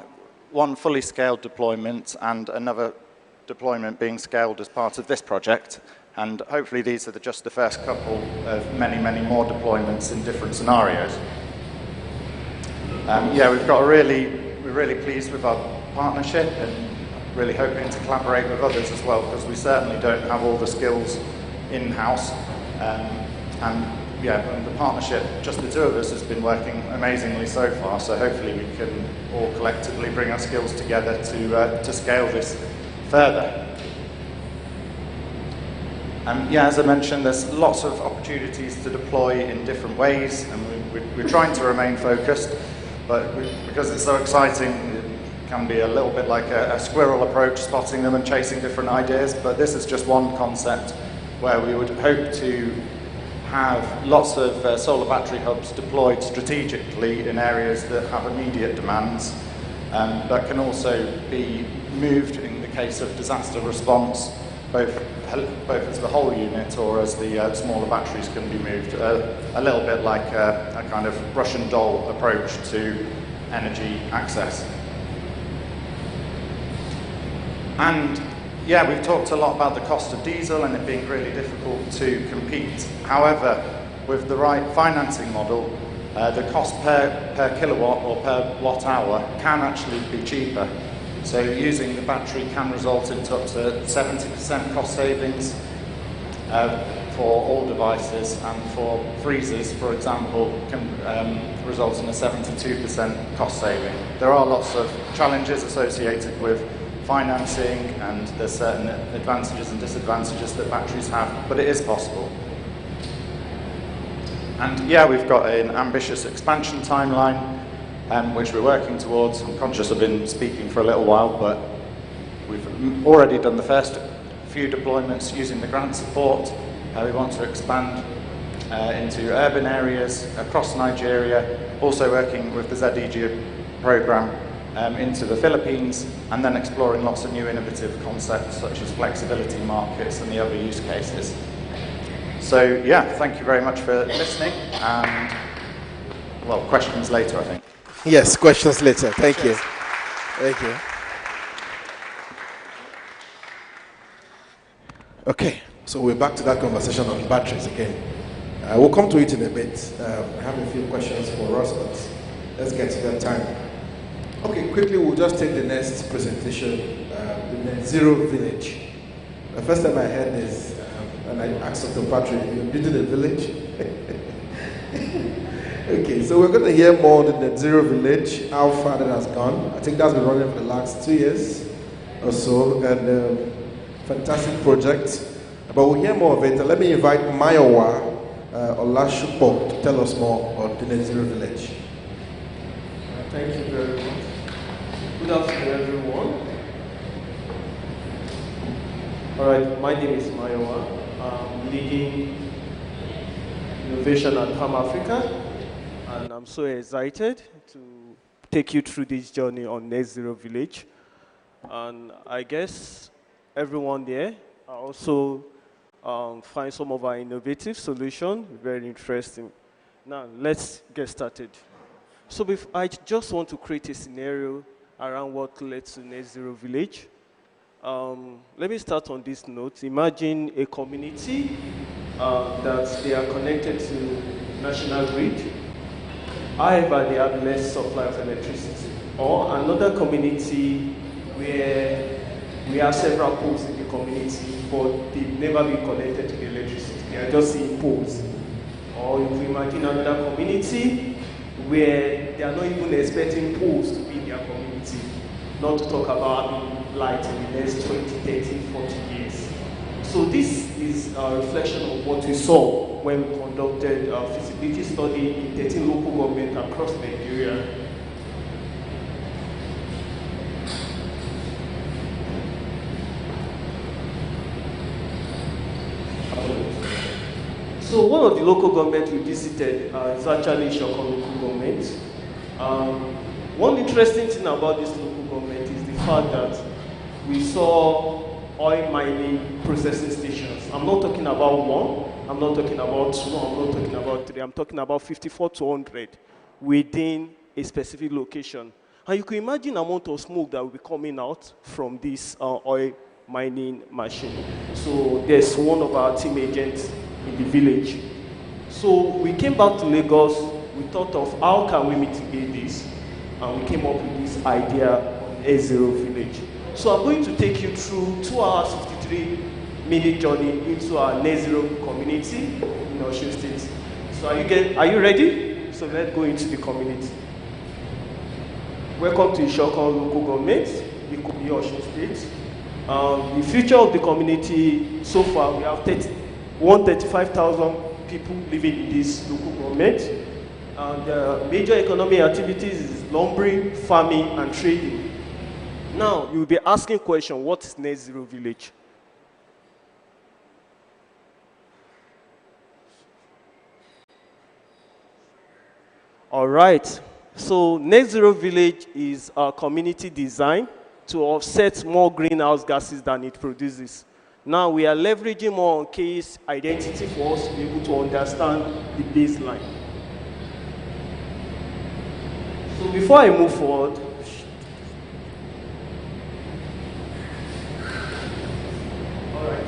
fully scaled deployment and another deployment being scaled as part of this project. And hopefully these are just the first couple of many, many more deployments in different scenarios. Yeah, we're really pleased with our partnership and really hoping to collaborate with others as well, because we certainly don't have all the skills in-house. And the partnership, just the two of us, has been working amazingly so far, so hopefully we can all collectively bring our skills together to scale this further. Yeah, as I mentioned, there's lots of opportunities to deploy in different ways, and we're trying to remain focused, but because it's so exciting, it can be a little bit like a squirrel approach, spotting them and chasing different ideas, but this is just one concept where we would hope to have lots of solar battery hubs deployed strategically in areas that have immediate demands, but can also be moved in the case of disaster response, both as the whole unit or as the smaller batteries can be moved, a little bit like a kind of Russian doll approach to energy access. And yeah, we've talked a lot about the cost of diesel and it being really difficult to compete. However, with the right financing model, the cost per kilowatt or per watt hour can actually be cheaper. So using the battery can result in up to 70% cost savings for all devices, and for freezers, for example, can result in a 72% cost saving. There are lots of challenges associated with financing, and there's certain advantages and disadvantages that batteries have, but it is possible. And yeah, we've got an ambitious expansion timeline, which we're working towards. I'm conscious I've been speaking for a little while, but we've already done the first few deployments using the grant support. We want to expand into urban areas across Nigeria, also working with the ZEG program into the Philippines, and then exploring lots of new innovative concepts such as flexibility markets and the other use cases. So yeah, thank you very much for listening, and well, questions later, I think. Yes, questions later. Thank you. Thank you. Okay, so we're back to that conversation on batteries again. We'll come to it in a bit. I have a few questions for us, but let's get to that time. Okay, quickly, we'll just take the next presentation, the Net Zero Village. The first time I heard this, and I asked Dr. Patrick, you're building a village? Okay, so we're going to hear more on the Net Zero Village, how far that has gone. I think that's been running for the last 2 years or so, and fantastic project. But we'll hear more of it. Let me invite Mayowa Olashupo to tell us more on the Net Zero Village. Thank you very much. Good afternoon, everyone. All right, my name is Mayowa. I'm leading innovation at Palm Africa, and I'm so excited to take you through this journey on Net Zero Village. And I guess everyone there also find some of our innovative solutions very interesting. Now, let's get started. So I just want to create a scenario around what led to Net Zero Village. Let me start on this note. Imagine a community that they are connected to national grid. However, they have less supply of electricity. Or another community where we have several poles in the community, but they've never been connected to the electricity. They are just seeing poles. Or if we imagine another community where they are not even expecting poles to be in their community, not to talk about having light in the next 20, 30, 40 years. So this is a reflection of what we saw when we conducted a feasibility study in 13 local governments across Nigeria. So one of the local governments we visited is actually Shokon local government. One interesting thing about this local government is the fact that we saw oil mining processing stations. I'm not talking about one, I'm not talking about two, I'm not talking about three, I'm talking about 54 to 100 within a specific location. And you can imagine the amount of smoke that will be coming out from this oil mining machine. So there's one of our team agents in the village. So we came back to Lagos, we thought of how can we mitigate this. and we came up with this idea of A0 village. So I'm going to take you through 2 hours, 53-minute journey into our net zero community in Osun State. So are you ready? So let's go into the community. Welcome to Ishokon local government, Ikoyi, Osun State. The future of the community, so far we have 135,000 people living in this local government. The major economic activities is lumbering, farming, and trading. Now, you'll be asking question, what is net zero village? All right, so net zero village is a community design to offset more greenhouse gases than it produces. Now we are leveraging more on case identity for us to be able to understand the baseline. So before I move forward, all right.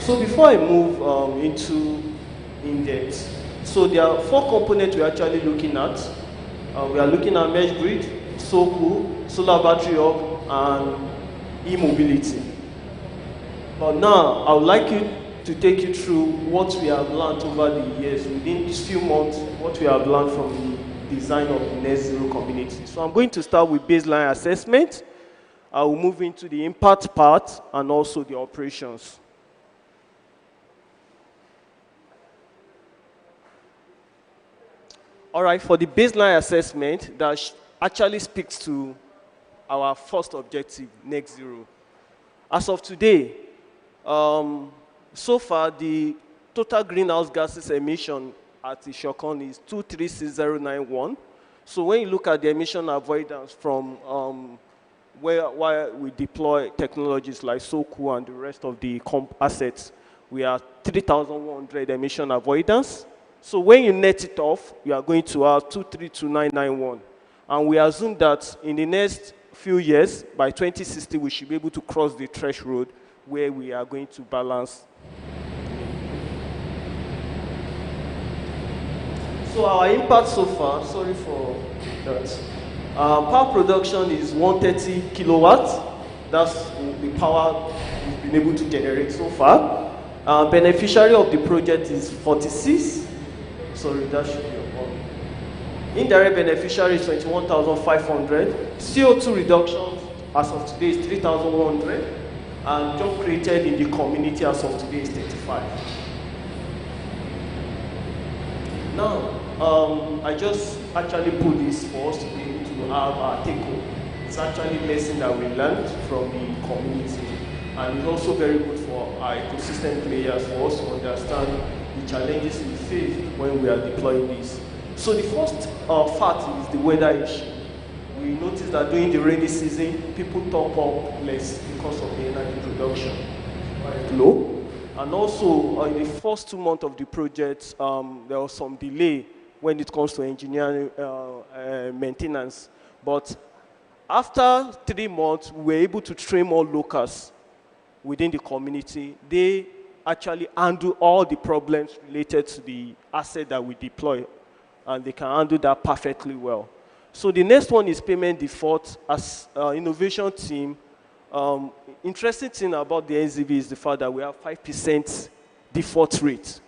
So before I move into in-depth, so there are 4 components we're actually looking at. We are looking at mesh grid, SOCO, solar battery hub, and e-mobility. But now, I would like you to take you through what we have learned over the years, within these few months, what we have learned from the design of the net zero community. So I'm going to start with baseline assessment. I will move into the impact part and also the operations. All right, for the baseline assessment, that actually speaks to our first objective, net zero. As of today, so far the total greenhouse gases emission at Ishokon is 236091. So when you look at the emission avoidance from where we deploy technologies like SOCO and the rest of the assets, we are 3,100 emission avoidance. So when you net it off, you are going to have 232991. And we assume that in the next few years, by 2060, we should be able to cross the threshold where we are going to balance. So our impact so far, sorry for that. Power production is 130 kilowatts. That's the power we've been able to generate so far. Beneficiary of the project is 46. Sorry, that should be a one. Indirect beneficiary is 21,500. CO2 reduction as of today is 3,100. And job created in the community as of today is 35. Now, I just actually put this for us to be able to have our take-home. It's actually a lesson that we learned from the community. And it's also very good for our ecosystem players for us to understand the challenges we face when we are deploying this. So the first fact is the weather issue. We noticed that during the rainy season, people top up less because of the energy production quite low. And also, in the first 2 months of the project, there was some delay when it comes to engineering maintenance. But after 3 months, we were able to train more locals within the community. They actually handle all the problems related to the asset that we deploy, and they can handle that perfectly well. So the next one is payment default. As innovation team, interesting thing about the NZV is the fact that we have 5% default rate,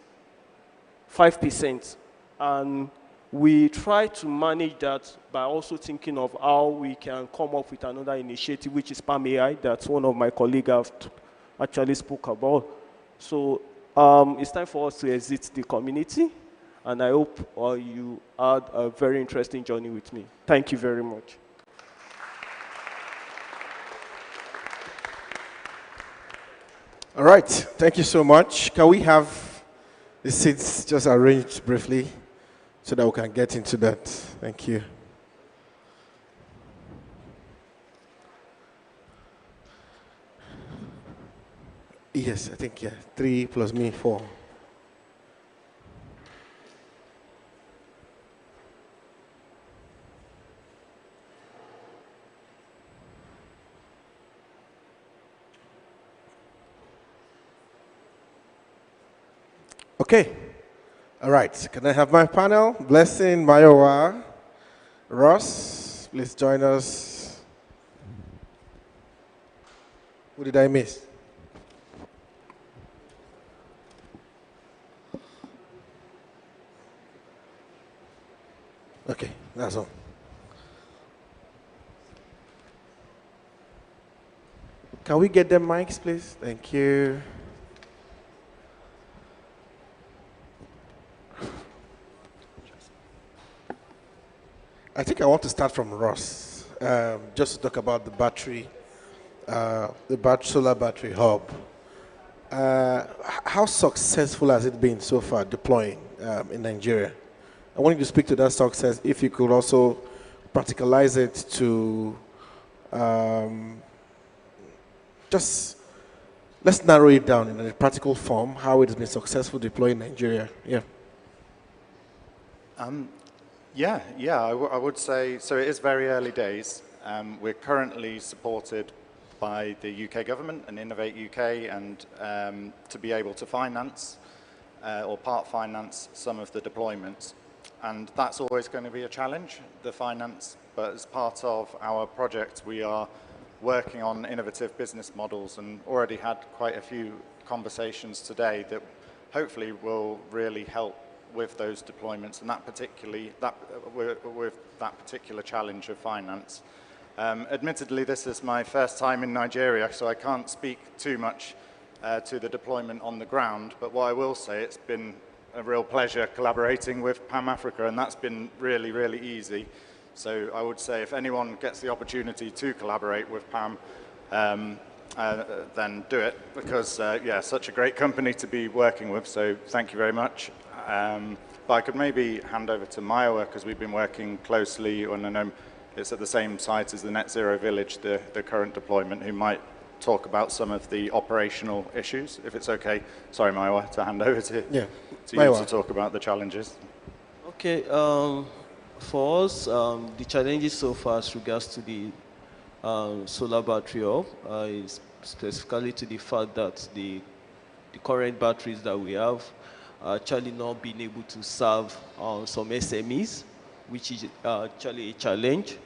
5%. And we try to manage that by also thinking of how we can come up with another initiative, which is Palm AI. That's one of my colleagues have actually spoke about. So it's time for us to exit the community, and I hope you had a very interesting journey with me. Thank you very much. All right, thank you so much. Can we have the seats just arranged briefly so that we can get into that? Thank you. Yes, I think, yeah, 3 plus me, 4. Okay. All right, can I have my panel? Blessing, Mayowa, Ross, please join us. Who did I miss? Okay, that's all. Can we get them mics, please? Thank you. I think I want to start from Ross, just to talk about the battery, solar battery hub. How successful has it been so far deploying in Nigeria? I want you to speak to that success. If you could also practicalize it to just let's narrow it down in a practical form. How it has been successful deploying in Nigeria? Yeah. I would say, so it is very early days. We're currently supported by the UK government and Innovate UK and to be able to finance or part finance some of the deployments. And that's always going to be a challenge, the finance, but as part of our project we are working on innovative business models and already had quite a few conversations today that hopefully will really help with those deployments and with that particular challenge of finance. Admittedly, this is my first time in Nigeria, so I can't speak too much to the deployment on the ground, but what I will say, it's been a real pleasure collaborating with PAM Africa, and that's been really, really easy. So I would say if anyone gets the opportunity to collaborate with PAM, then do it, because yeah, such a great company to be working with, so thank you very much. But I could maybe hand over to Maya, because we've been working closely, and I know it's at the same site as the Net Zero Village, the current deployment, who might talk about some of the operational issues, if it's okay. Sorry, Maya, to hand over to you to talk about the challenges. Okay, for us, the challenges so far as regards to the solar battery hub is specifically to the fact that the current batteries that we have are actually not being able to serve some SMEs, which is actually a challenge.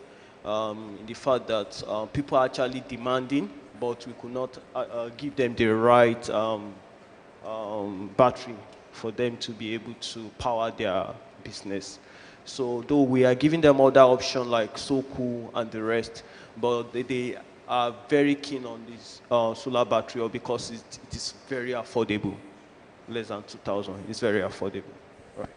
In the fact that people are actually demanding, but we could not give them the right battery for them to be able to power their business. So though we are giving them other options like SoCo and the rest, but they are very keen on this solar battery because it is very affordable, less than 2,000. It's very affordable. Right.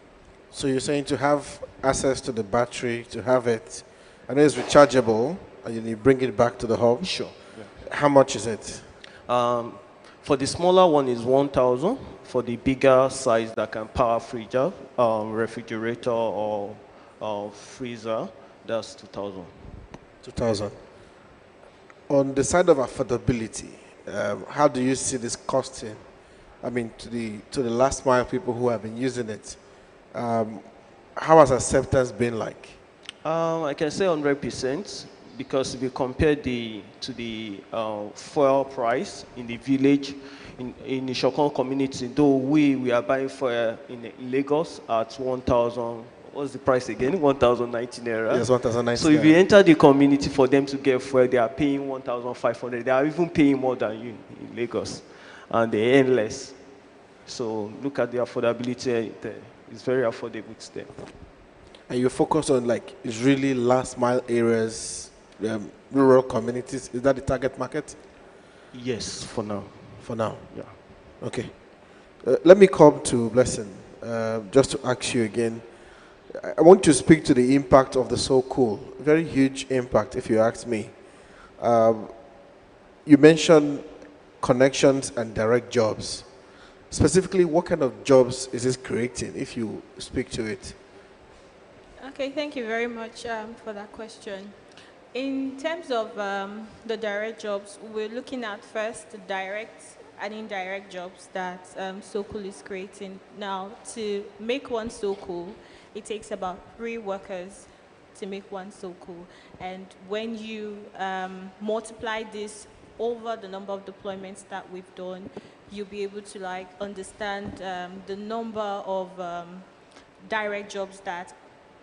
So you're saying to have access to the battery, to have it, I know it's rechargeable, and you bring it back to the hub? Sure. Yeah. How much is it? For the smaller one is 1,000. For the bigger size that can power freezer, refrigerator or freezer, that's 2,000. 2,000. On the side of affordability, how do you see this costing? I mean, to the last mile people who have been using it, how has acceptance been like? I can say 100%, because if you compare to the fuel price in the village, in the Shokon community, though we are buying fuel in Lagos at 1,000. What's the price again? 1,090 naira. Yes, 1,090. So if you enter the community for them to get fuel, they are paying 1,500. They are even paying more than you in Lagos, and they earn less. So look at the affordability there. It's very affordable to them. And you focus on like it's really last mile areas, rural communities. Is that the target market? Yes, for now. For now. Yeah. Okay. Let me come to Blessing, just to ask you again. I want to speak to the impact of the So Cool. Very huge impact, if you ask me. You mentioned connections and direct jobs. Specifically, what kind of jobs is this creating, if you speak to it? Okay, thank you very much for that question. In terms of the direct jobs, we're looking at first the direct and indirect jobs that SoCool is creating. Now, to make one SoCool, it takes about 3 workers to make one SoCool. And when you multiply this over the number of deployments that we've done, you'll be able to like understand the number of direct jobs that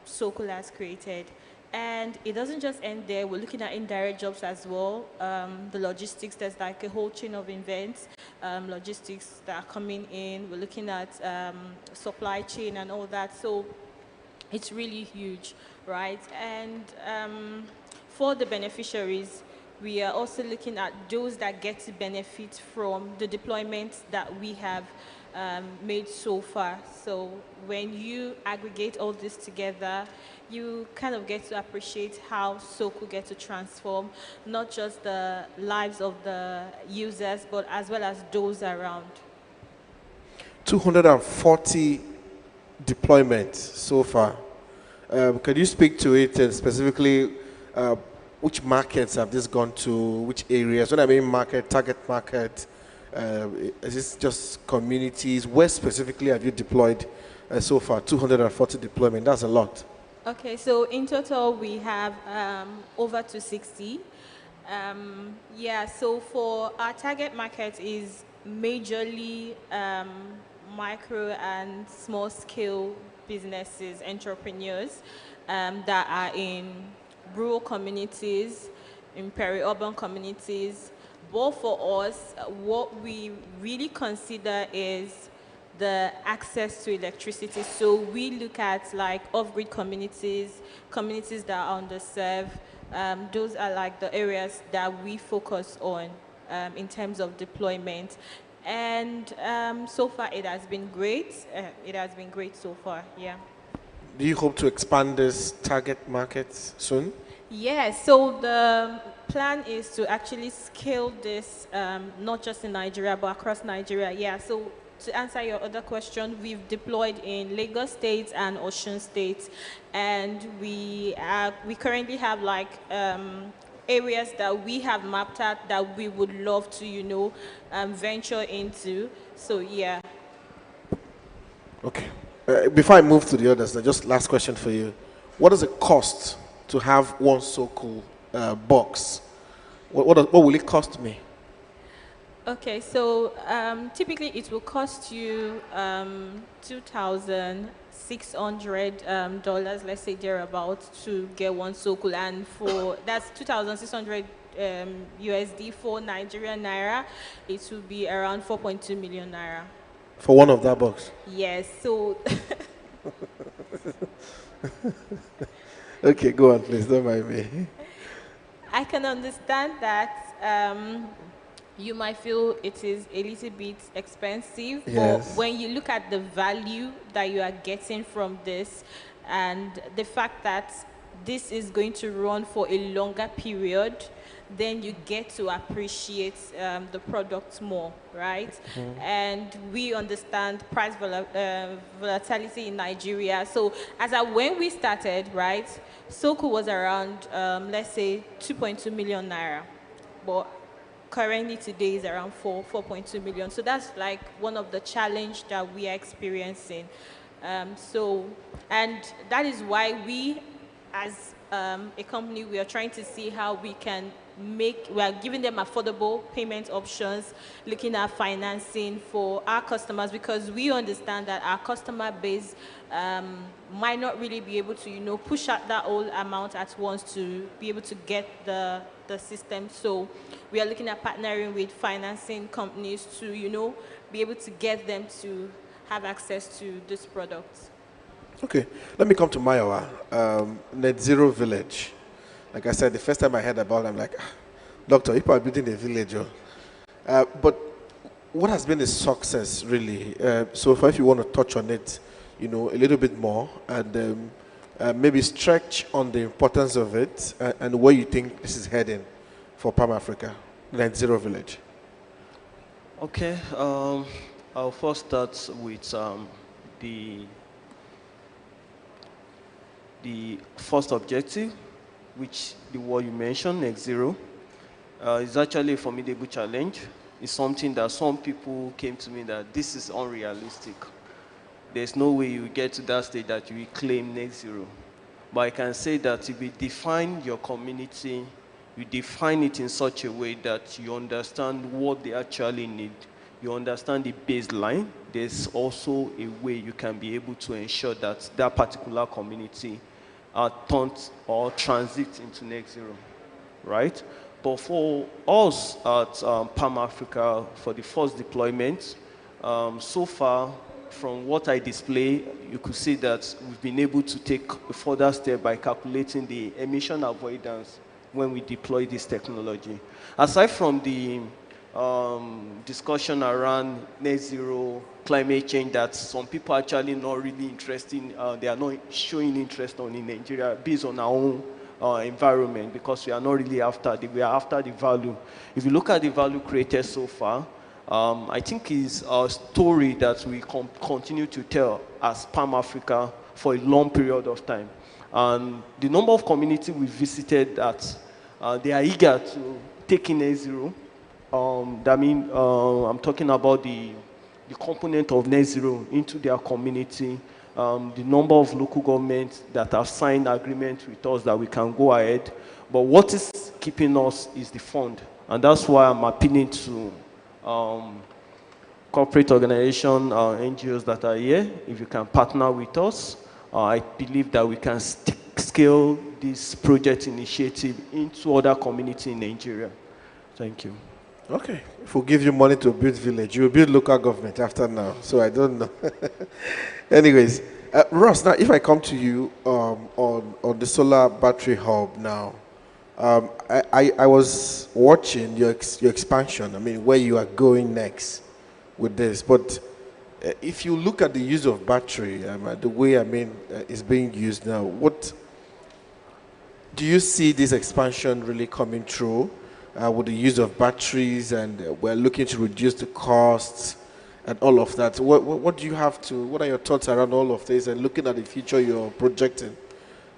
Sokol has created. And it doesn't just end there. We're looking at indirect jobs as well. The logistics, there's like a whole chain of events, logistics that are coming in. We're looking at supply chain and all that. So it's really huge, right? And for the beneficiaries, we are also looking at those that get to benefit from the deployments that we have made so far. So when you aggregate all this together, you kind of get to appreciate how Soko get to transform not just the lives of the users, but as well as those around. 240 deployments so far. Can you speak to it and specifically which markets have this gone to, which areas? When I mean market, target market, is this just communities? Where specifically have you deployed so far? 240 deployment, that's a lot. Okay, so in total we have over 260. Yeah, so for our target market is majorly micro and small scale businesses, entrepreneurs that are in rural communities, in peri-urban communities. But for us, what we really consider is the access to electricity. So we look at like off-grid communities, communities that are underserved. Those are like the areas that we focus on in terms of deployment. And so far it has been great. It has been great so far, yeah. Do you hope to expand this target market soon? Yes, so the plan is to actually scale this not just in Nigeria, but across Nigeria. Yeah, so to answer your other question, we've deployed in Lagos State and Osun State, and we currently have like areas that we have mapped out that we would love to, you know, venture into. So yeah. Okay. Before I move to the others, just last question for you. What does it cost to have one Soko box? What will it cost me? Okay, so typically it will cost you $2,600, let's say thereabouts, to get one Sokol, and for that's 2,600 USD. For Nigerian naira, it will be around 4.2 million naira. For one of that box? Yes, so. Okay, go on, please. Don't mind me. I can understand that you might feel it is a little bit expensive, Yes. but when you look at the value that you are getting from this and the fact that this is going to run for a longer period, then you get to appreciate the product more, right? And we understand price volatility in Nigeria. So as of when we started, right, Soko was around, let's say, 2.2 million naira. But currently today is around 4.2 million. So that's like one of the challenge that we are experiencing. And that is why we, as a company, we are trying to see how we can we are giving them affordable payment options, looking at financing for our customers, because we understand that our customer base might not really be able to, you know, push out that whole amount at once to be able to get the system. So we are looking at partnering with financing companies to, you know, be able to get them to have access to this product. Okay, let me come to Mayowa, Net Zero Village. Like I said, the first time I heard about it, I'm like, Doctor, people are building a village. But what has been the success, really? So if you want to touch on it, you know, a little bit more, and maybe stretch on the importance of it and where you think this is heading for Palm Africa, Net Zero Village. Okay, I'll first start with the first objective, which the word you mentioned, net zero, is actually a formidable challenge. It's something that some people came to me that this is unrealistic. There's no way you get to that stage that you will claim net zero. But I can say that if you define your community, you define it in such a way that you understand what they actually need, you understand the baseline, there's also a way you can be able to ensure that that particular community turns or transits into net zero, right? But for us at Palm Africa, for the first deployment, so far, from what I display, you could see that we've been able to take a further step by calculating the emission avoidance when we deploy this technology. Aside from the discussion around net zero, climate change that some people actually not really interested in, they are not showing interest on in Nigeria based on our own environment, because we are not really after we are after the value. If you look at the value created so far, I think it's a story that we continue to tell as Palm Africa for a long period of time. And the number of communities we visited that they are eager to take in net zero. That means I'm talking about the component of net zero into their community, the number of local governments that have signed agreements with us that we can go ahead. But what is keeping us is the fund. And that's why I'm appealing to corporate organizations, NGOs that are here. If you can partner with us, I believe that we can scale this project initiative into other communities in Nigeria. Thank you. Okay. If we give you money to build village, you will build local government after now. So I don't know. Anyways, Ross, now if I come to you on the solar battery hub now, I was watching your expansion. I mean, where you are going next with this. But if you look at the use of battery, the way it's being used now, what do you see this expansion really coming through with the use of batteries, and we're looking to reduce the costs and all of that? What do you have to? What are your thoughts around all of this and looking at the future you're projecting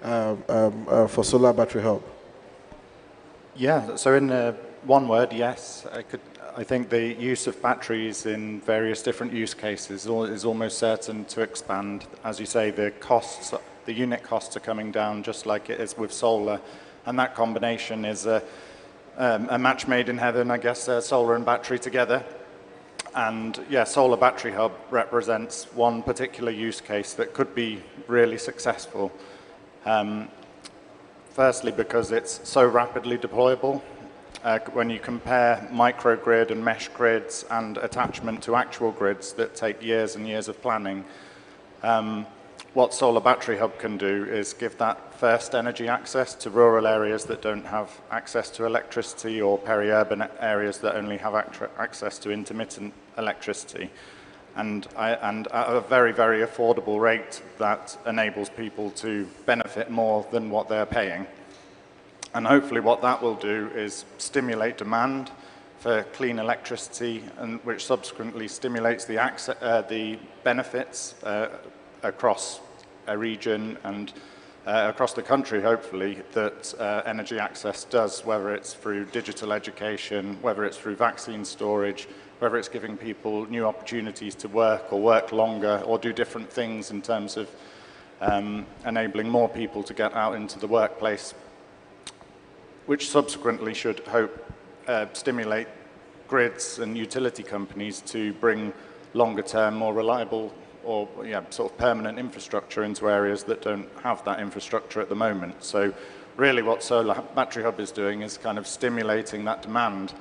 for solar battery hub? Yeah, so in one word, yes. I think the use of batteries in various different use cases is almost certain to expand. As you say, the unit costs are coming down just like it is with solar, and that combination is a match made in heaven, I guess, solar and battery together. And yeah, Solar Battery Hub represents one particular use case that could be really successful. Firstly, because it's so rapidly deployable. When you compare microgrid and mesh grids and attachment to actual grids that take years and years of planning, what Solar Battery Hub can do is give that first energy access to rural areas that don't have access to electricity, or peri-urban areas that only have access to intermittent electricity, and at a very, very affordable rate that enables people to benefit more than what they're paying. And hopefully what that will do is stimulate demand for clean electricity, and which subsequently stimulates the benefits across a region and across the country, hopefully, that energy access does, whether it's through digital education, whether it's through vaccine storage, whether it's giving people new opportunities to work or work longer or do different things in terms of enabling more people to get out into the workplace, which subsequently should stimulate grids and utility companies to bring longer term, more reliable or sort of permanent infrastructure into areas that don't have that infrastructure at the moment. So really what Solar Battery Hub is doing is kind of stimulating that demand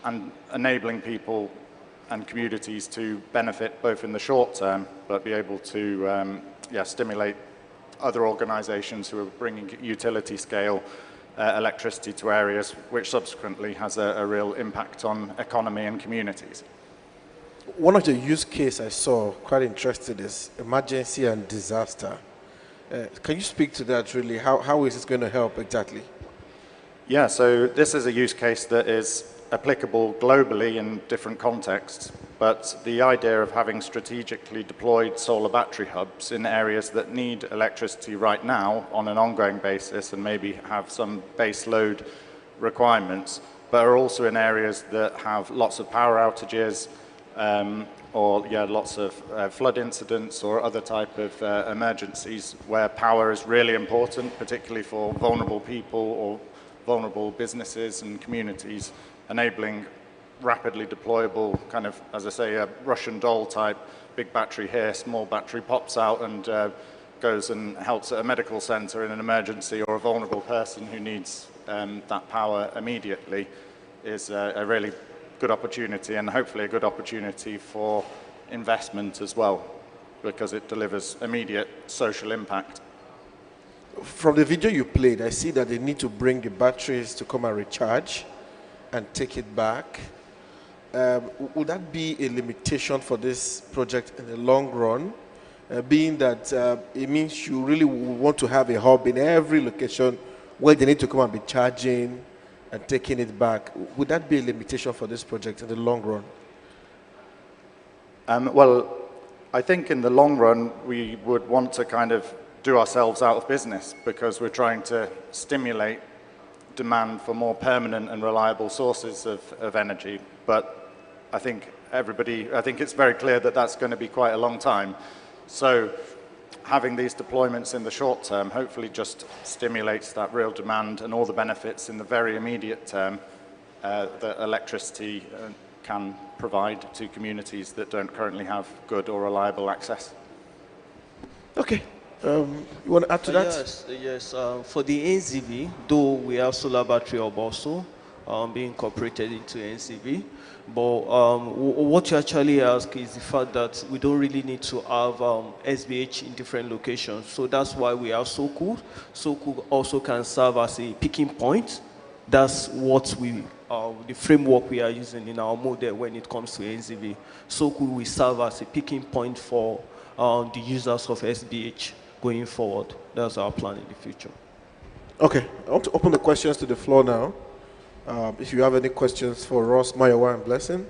and enabling people and communities to benefit both in the short term, but be able to stimulate other organizations who are bringing utility scale electricity to areas, which subsequently has a real impact on economy and communities. One of the use cases I saw quite interested is emergency and disaster. Can you speak to that really? How is this going to help exactly? Yeah, so this is a use case that is applicable globally in different contexts, but the idea of having strategically deployed solar battery hubs in areas that need electricity right now on an ongoing basis and maybe have some base load requirements, but are also in areas that have lots of power outages or lots of flood incidents or other type of emergencies where power is really important, particularly for vulnerable people or vulnerable businesses and communities, enabling rapidly deployable, kind of, as I say, a Russian doll type, big battery here, small battery pops out and goes and helps at a medical center in an emergency, or a vulnerable person who needs that power immediately, is a really good opportunity, and hopefully a good opportunity for investment as well, because it delivers immediate social impact. From the video you played, I see that they need to bring the batteries to come and recharge and take it back. Would that be a limitation for this project in the long run? Being that it means you really want to have a hub in every location where they need to come and be charging and taking it back. Would that be a limitation for this project in the long run? Well, I think in the long run, we would want to kind of do ourselves out of business, because we're trying to stimulate demand for more permanent and reliable sources of energy. But I think it's very clear that that's going to be quite a long time. So having these deployments in the short term hopefully just stimulates that real demand and all the benefits in the very immediate term that electricity can provide to communities that don't currently have good or reliable access. Okay. You want to add to that? Yes. For the NZV, though we have solar battery hub also being incorporated into NCV, but what you actually ask is the fact that we don't really need to have SBH in different locations. So that's why we have SOCU. SOCU also can serve as a picking point. That's what the framework we are using in our model when it comes to NZV. SOCU will serve as a picking point for the users of SBH going forward. That's our plan in the future. Okay, I want to open the questions to the floor now. If you have any questions for Ross, Mayowa, and Blessing,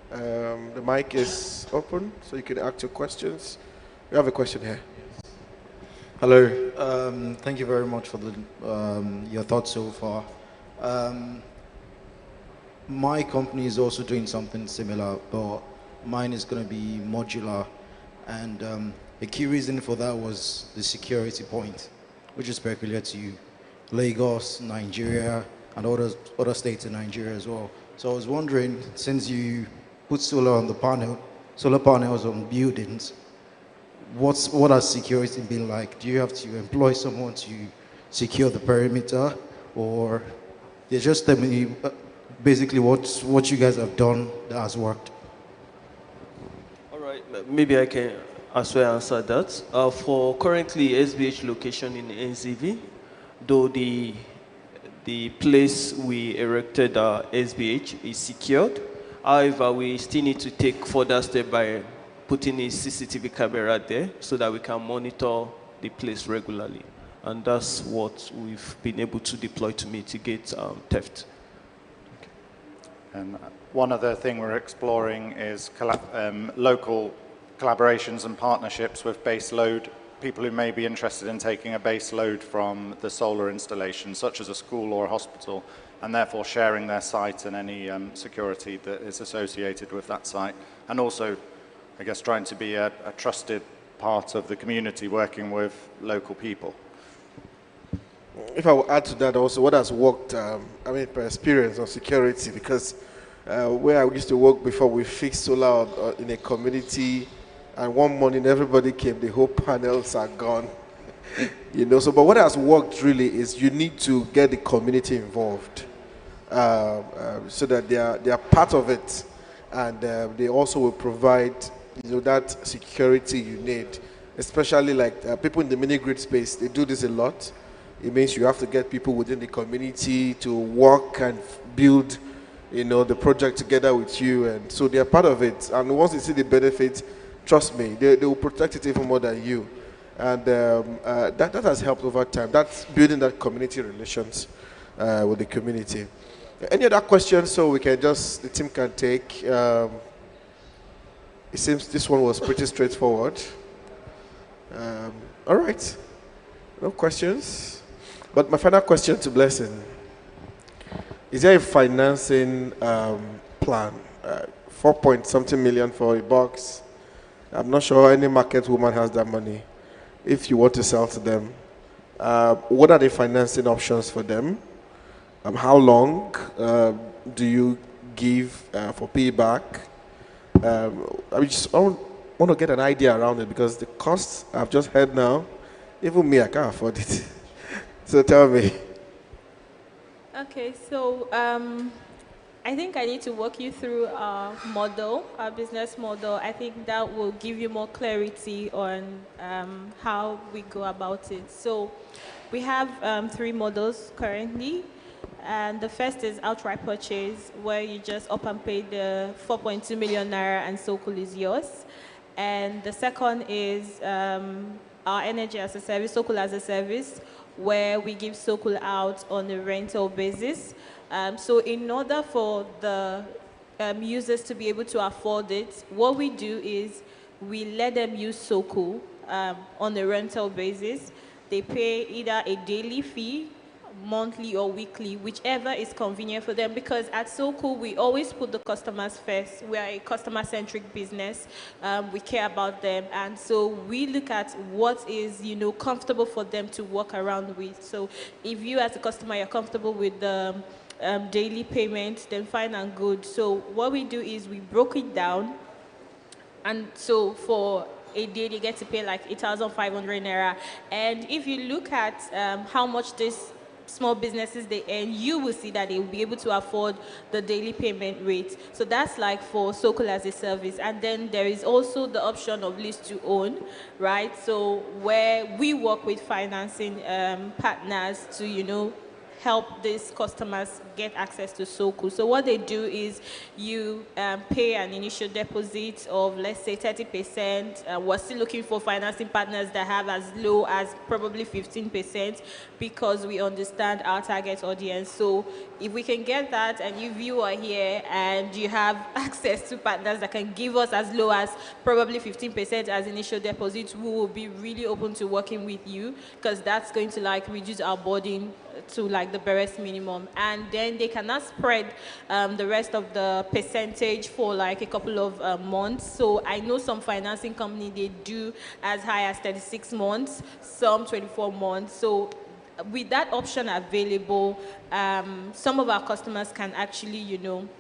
the mic is open, so you can ask your questions. We have a question here. Hello. Thank you very much for your thoughts so far. My company is also doing something similar, but mine is going to be modular, and a key reason for that was the security point, which is peculiar to Lagos, Nigeria, and other states in Nigeria as well. So I was wondering, since you put solar panels on buildings, what has security been like? Do you have to employ someone to secure the perimeter, or just tell me basically what you guys have done that has worked? All right, maybe I can as well answer that. For currently SBH location in NZV, though the place we erected SBH is secured. However, we still need to take further step by putting a CCTV camera there so that we can monitor the place regularly. And that's what we've been able to deploy to mitigate theft. And one other thing we're exploring is local collaborations and partnerships with base load, people who may be interested in taking a base load from the solar installation, such as a school or a hospital, and therefore sharing their site and any security that is associated with that site. And also, I guess, trying to be a trusted part of the community, working with local people. If I will add to that also, what has worked, per experience on security, because where I used to work before, we fixed solar in a community, and one morning everybody came, the whole panels are gone. So but what has worked really is you need to get the community involved so that they are part of it, and they also will provide that security you need, especially like people in the mini-grid space. They do this a lot. It means you have to get people within the community to work and build the project together with you, and so they are part of it, and once they see the benefit, trust me, they will protect it even more than you. And that has helped over time. That's building that community relations with the community. Any other questions so the team can take? It seems this one was pretty straightforward. All right. No questions? But my final question to Blessing. Is there a financing plan? 4-point-something million for a box. I'm not sure any market woman has that money. If you want to sell to them, what are the financing options for them? How long do you give for payback? I want to get an idea around it because the costs I've just heard now, even me, I can't afford it. So tell me. Okay, so I think I need to walk you through our model, our business model. I think that will give you more clarity on how we go about it. So we have 3 models currently. And the first is outright purchase, where you just up and pay the 4.2 million naira and Sokol is yours. And the second is our energy as a service, Sokol as a service, where we give Sokol out on a rental basis. So in order for the users to be able to afford it, what we do is we let them use Sokol on a rental basis. They pay either a daily fee, monthly or weekly, whichever is convenient for them, because at SoCo we always put the customers first. We are a customer-centric business. We care about them, and so we look at what is comfortable for them to work around with. So if you as a customer you're comfortable with the daily payment, then fine and good. So what we do is we broke it down. And so for a day, they get to pay like 8,500 naira. And if you look at how much these small businesses they earn, you will see that they will be able to afford the daily payment rate. So that's like for Sokol as a service. And then there is also the option of lease to own, right? So where we work with financing partners to, help these customers get access to Soku. So what they do is you pay an initial deposit of, let's say, 30%. We're still looking for financing partners that have as low as probably 15% because we understand our target audience. So if we can get that, and if you are here and you have access to partners that can give us as low as probably 15% as initial deposit, we will be really open to working with you, because that's going to reduce our burden to the barest minimum, and then they cannot spread the rest of the percentage for a couple of months. So I know some financing company, they do as high as 36 months, some 24 months. So with that option available, some of our customers can actually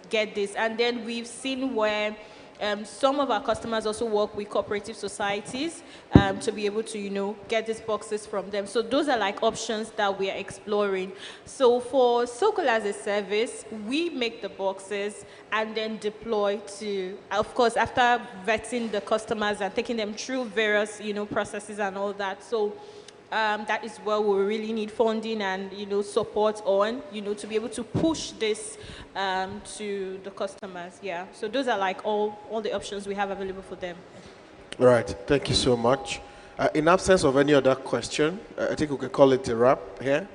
get this. And then we've seen where some of our customers also work with cooperative societies to be able to, get these boxes from them. So those are options that we are exploring. So for Sokol as a service, we make the boxes and then deploy to, of course, after vetting the customers and taking them through various, processes and all that. So that is where we really need funding and support on to be able to push this to the customers. Yeah, so those are all the options we have available for them. All right, thank you so much. In absence of any other question, I think we can call it a wrap here.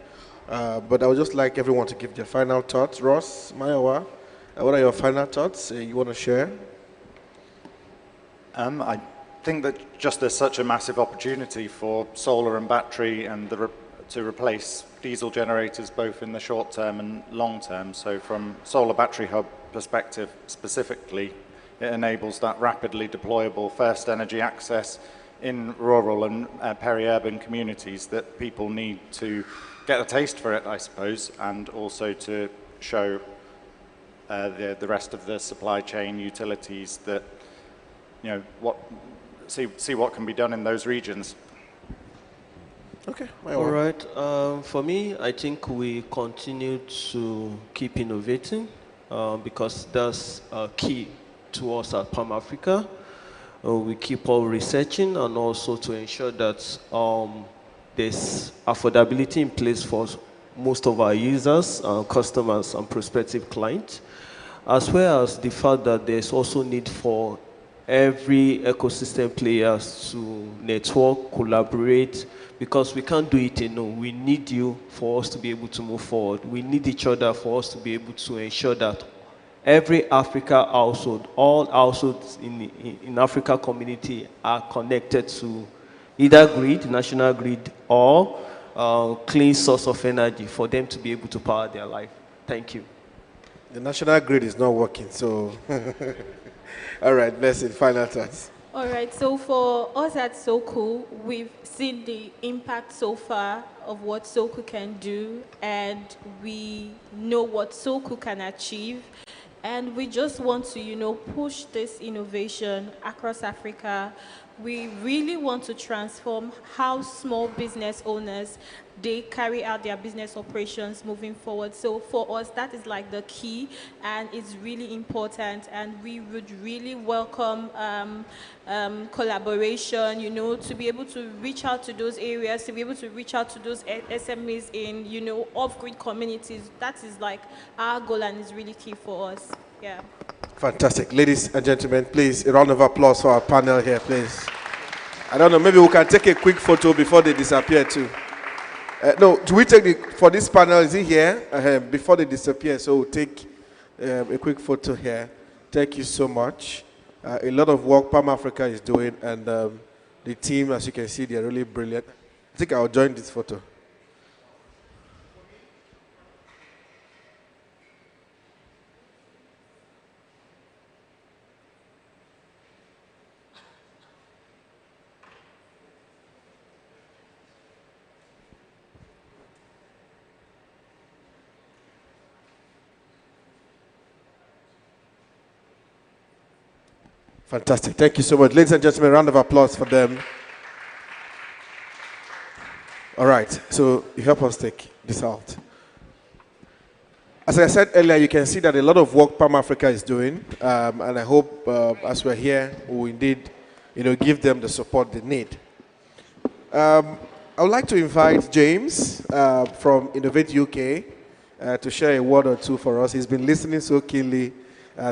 But I would just like everyone to give their final thoughts. Ross, Mayowa, what are your final thoughts you want to share? I think that just there's such a massive opportunity for solar and battery and to replace diesel generators both in the short term and long term. So from solar battery hub perspective specifically, it enables that rapidly deployable first energy access in rural and peri-urban communities that people need to get a taste for it, I suppose, and also to show the rest of the supply chain utilities that see what can be done in those regions. Okay. All right. For me, I think we continue to keep innovating because that's key to us at Palm Africa. We keep on researching and also to ensure that there's affordability in place for most of our users, customers, and prospective clients, as well as the fact that there's also need for every ecosystem players to network, collaborate, because we can't do it alone. We need you for us to be able to move forward. We need each other for us to be able to ensure that every Africa household, all households in Africa community are connected to either grid, national grid, or clean source of energy for them to be able to power their life. Thank you. The national grid is not working, so... All right, let's see, final thoughts. All right, so for us at Soku, we've seen the impact so far of what Soku can do, and we know what Soku can achieve And we just want to, push this innovation across Africa. We really want to transform how small business owners, they carry out their business operations moving forward. So for us, that is like the key, and it's really important. And we would really welcome collaboration, to be able to reach out to those areas, to be able to reach out to those SMEs in, off-grid communities. That is like our goal, and is really key for us. Yeah. Fantastic. Ladies and gentlemen, please, a round of applause for our panel here, please. I don't know, maybe we can take a quick photo before they disappear too. No, do we take for this panel, is it here? Before they disappear, so we'll take a quick photo here. Thank you so much. A lot of work Palm Africa is doing, and the team, as you can see, they're really brilliant. I think I'll join this photo. Fantastic. Thank you so much. Ladies and gentlemen, a round of applause for them. All right. So you help us take this out. As I said earlier, you can see that a lot of work Palm Africa is doing. And I hope as we're here, we will indeed give them the support they need. I would like to invite James from Innovate UK to share a word or two for us. He's been listening so keenly.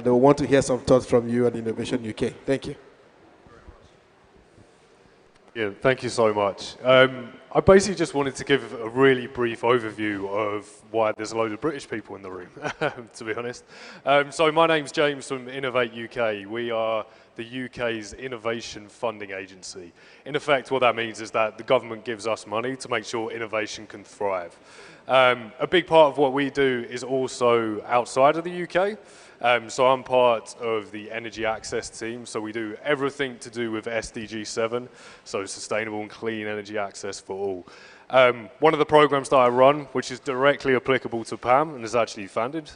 They want to hear some thoughts from you and Innovation UK. Thank you. Yeah, thank you so much. I basically just wanted to give a really brief overview of why there's a load of British people in the room, to be honest. So my name's James from Innovate UK. We are the UK's innovation funding agency. In effect, what that means is that the government gives us money to make sure innovation can thrive. A big part of what we do is also outside of the UK. So I'm part of the energy access team. So we do everything to do with SDG 7, so sustainable and clean energy access for all. One of the programs that I run, which is directly applicable to PAM and is actually funded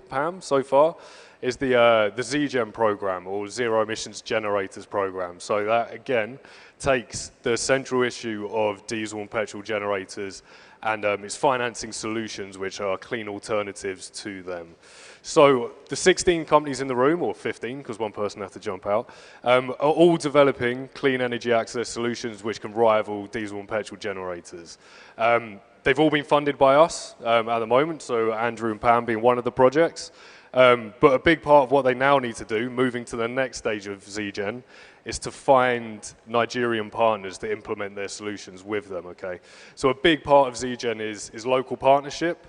PAM so far, is the ZGen program, or Zero Emissions Generators program. So that, again, takes the central issue of diesel and petrol generators and it's financing solutions which are clean alternatives to them. So the 16 companies in the room, or 15, because one person had to jump out, are all developing clean energy access solutions which can rival diesel and petrol generators. They've all been funded by us at the moment, so Andrew and Pam being one of the projects. But a big part of what they now need to do, moving to the next stage of ZGen, is to find Nigerian partners to implement their solutions with them, okay? So a big part of ZGen is local partnership,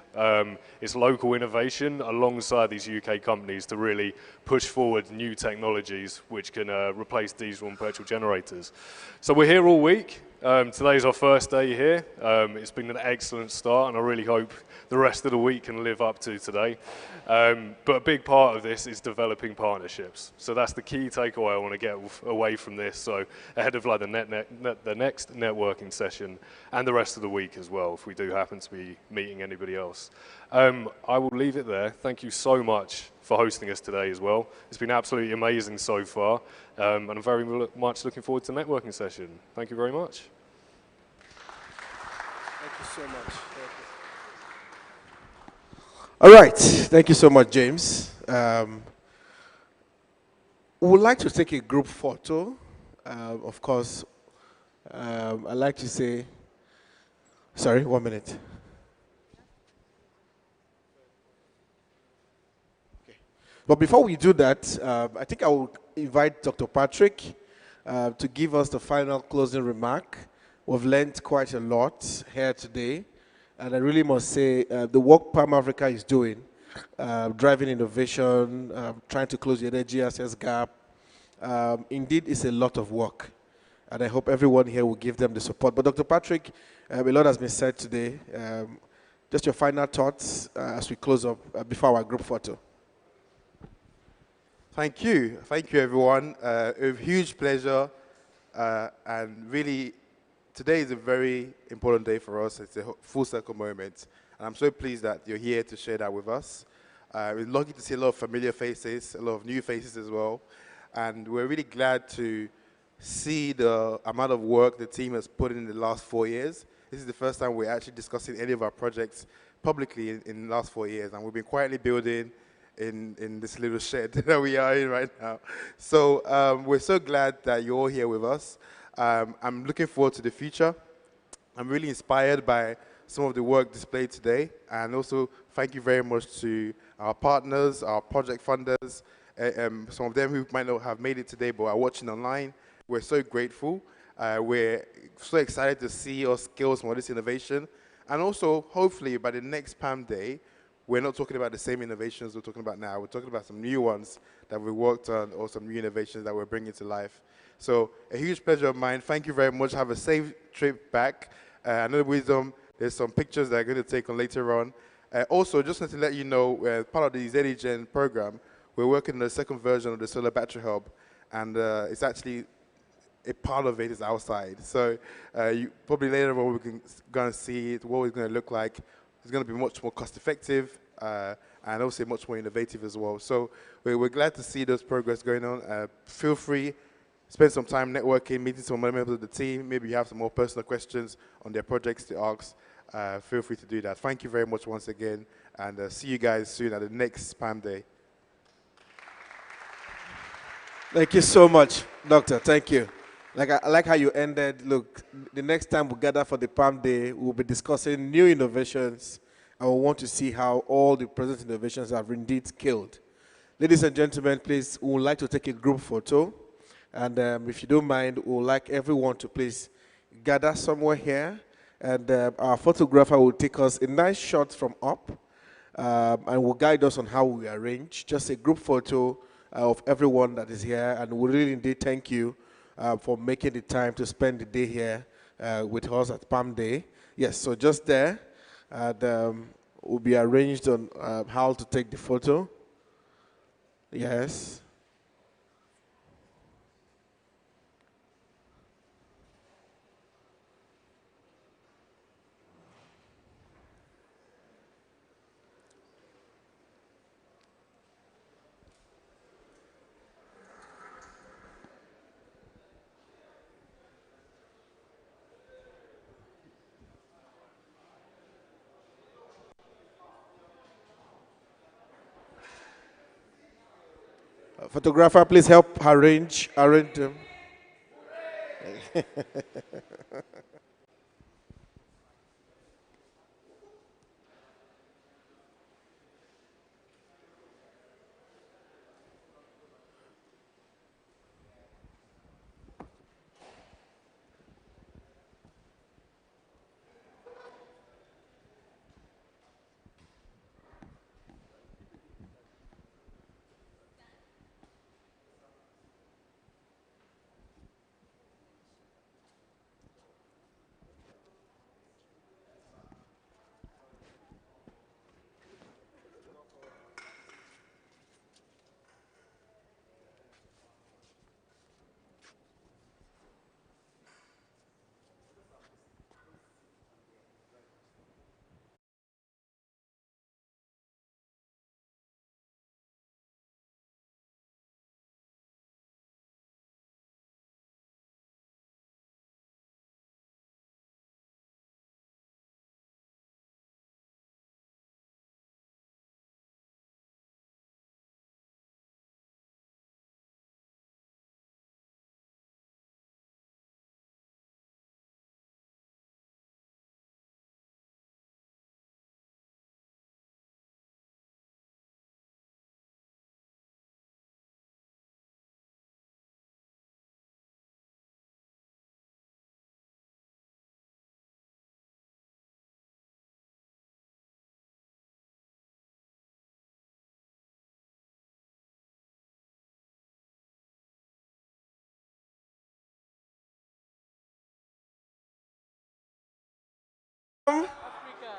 it's local innovation alongside these UK companies to really push forward new technologies which can replace diesel and petrol generators. So we're here all week. Today's our first day here. It's been an excellent start, and I really hope the rest of the week can live up to today. But a big part of this is developing partnerships. So that's the key takeaway I want to get away from this. So ahead of like the next networking session and the rest of the week as well, if we do happen to be meeting anybody else. I will leave it there. Thank you so much for hosting us today as well. It's been absolutely amazing so far, and I'm very much looking forward to the networking session. Thank you very much. Thank you so much. All right, thank you so much, James. We would like to take a group photo. Of course, I'd like to say, sorry, 1 minute. But before we do that, I think I will invite Dr. Patrick to give us the final closing remark. We've learned quite a lot here today. And I really must say, the work Palm Africa is doing, driving innovation, trying to close the energy access gap, indeed is a lot of work. And I hope everyone here will give them the support. But Dr. Patrick, a lot has been said today. Just your final thoughts as we close up before our group photo. Thank you. Thank you, everyone. A huge pleasure. And really, today is a very important day for us. It's a full circle moment. And I'm so pleased that you're here to share that with us. We're lucky to see a lot of familiar faces, a lot of new faces as well. And we're really glad to see the amount of work the team has put in the last 4 years. This is the first time we're actually discussing any of our projects publicly in the last 4 years. And we've been quietly building in this little shed that we are in right now. So we're so glad that you're all here with us. I'm looking forward to the future. I'm really inspired by some of the work displayed today, and also thank you very much to our partners, our project funders, some of them who might not have made it today but are watching online. We're so grateful. We're so excited to see us scale some of this innovation, and also hopefully by the next PAM Day, we're not talking about the same innovations we're talking about now. We're talking about some new ones that we worked on, or some new innovations that we're bringing to life. So a huge pleasure of mine. Thank you very much. Have a safe trip back. I know Wisdom, there's some pictures that I'm going to take on later on. Also, just wanted to let you know, part of the ZEGen program, we're working on the second version of the Solar Battery Hub, and it's actually, a part of it is outside. So you, probably later on we can go and see it, what it's going to look like. It's going to be much more cost effective and also much more innovative as well. So we're glad to see those progress going on. Feel free, spend some time networking, meeting some members of the team. Maybe you have some more personal questions on their projects to ask. Feel free to do that. Thank you very much once again, and see you guys soon at the next PAM Day. Thank you so much, Doctor. Thank you. I like how you ended. Look, the next time we gather for the PAM Day, we'll be discussing new innovations, and we want to see how all the present innovations have indeed scaled. Ladies and gentlemen, please, we would like to take a group photo. And if you don't mind, we would like everyone to please gather somewhere here. And our photographer will take us a nice shot from up and will guide us on how we arrange. Just a group photo of everyone that is here. And we really indeed thank you for making the time to spend the day here with us at PAM Day. Yes, so just there. And will be arranged on how to take the photo. Yes. Photographer, please help arrange them.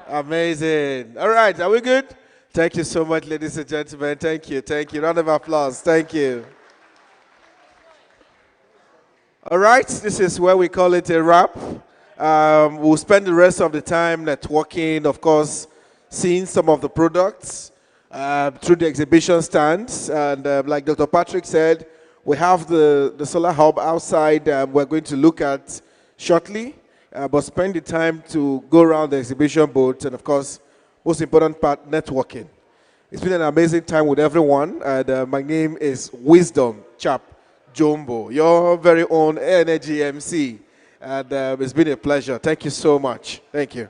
Amazing. All right, are we good? Thank you so much, ladies and gentlemen. Thank you. Thank you. Round of applause. Thank you. All right, this is where we call it a wrap. We'll spend the rest of the time networking, of course, seeing some of the products. through the exhibition stands. And like Dr. Patrick said, we have the solar hub outside we're going to look at shortly, but spend the time to go around the exhibition booth and, of course, most important part, networking. It's been an amazing time with everyone. And my name is Wisdom Chap Jumbo, your very own energy MC. And it's been a pleasure. Thank you so much. Thank you.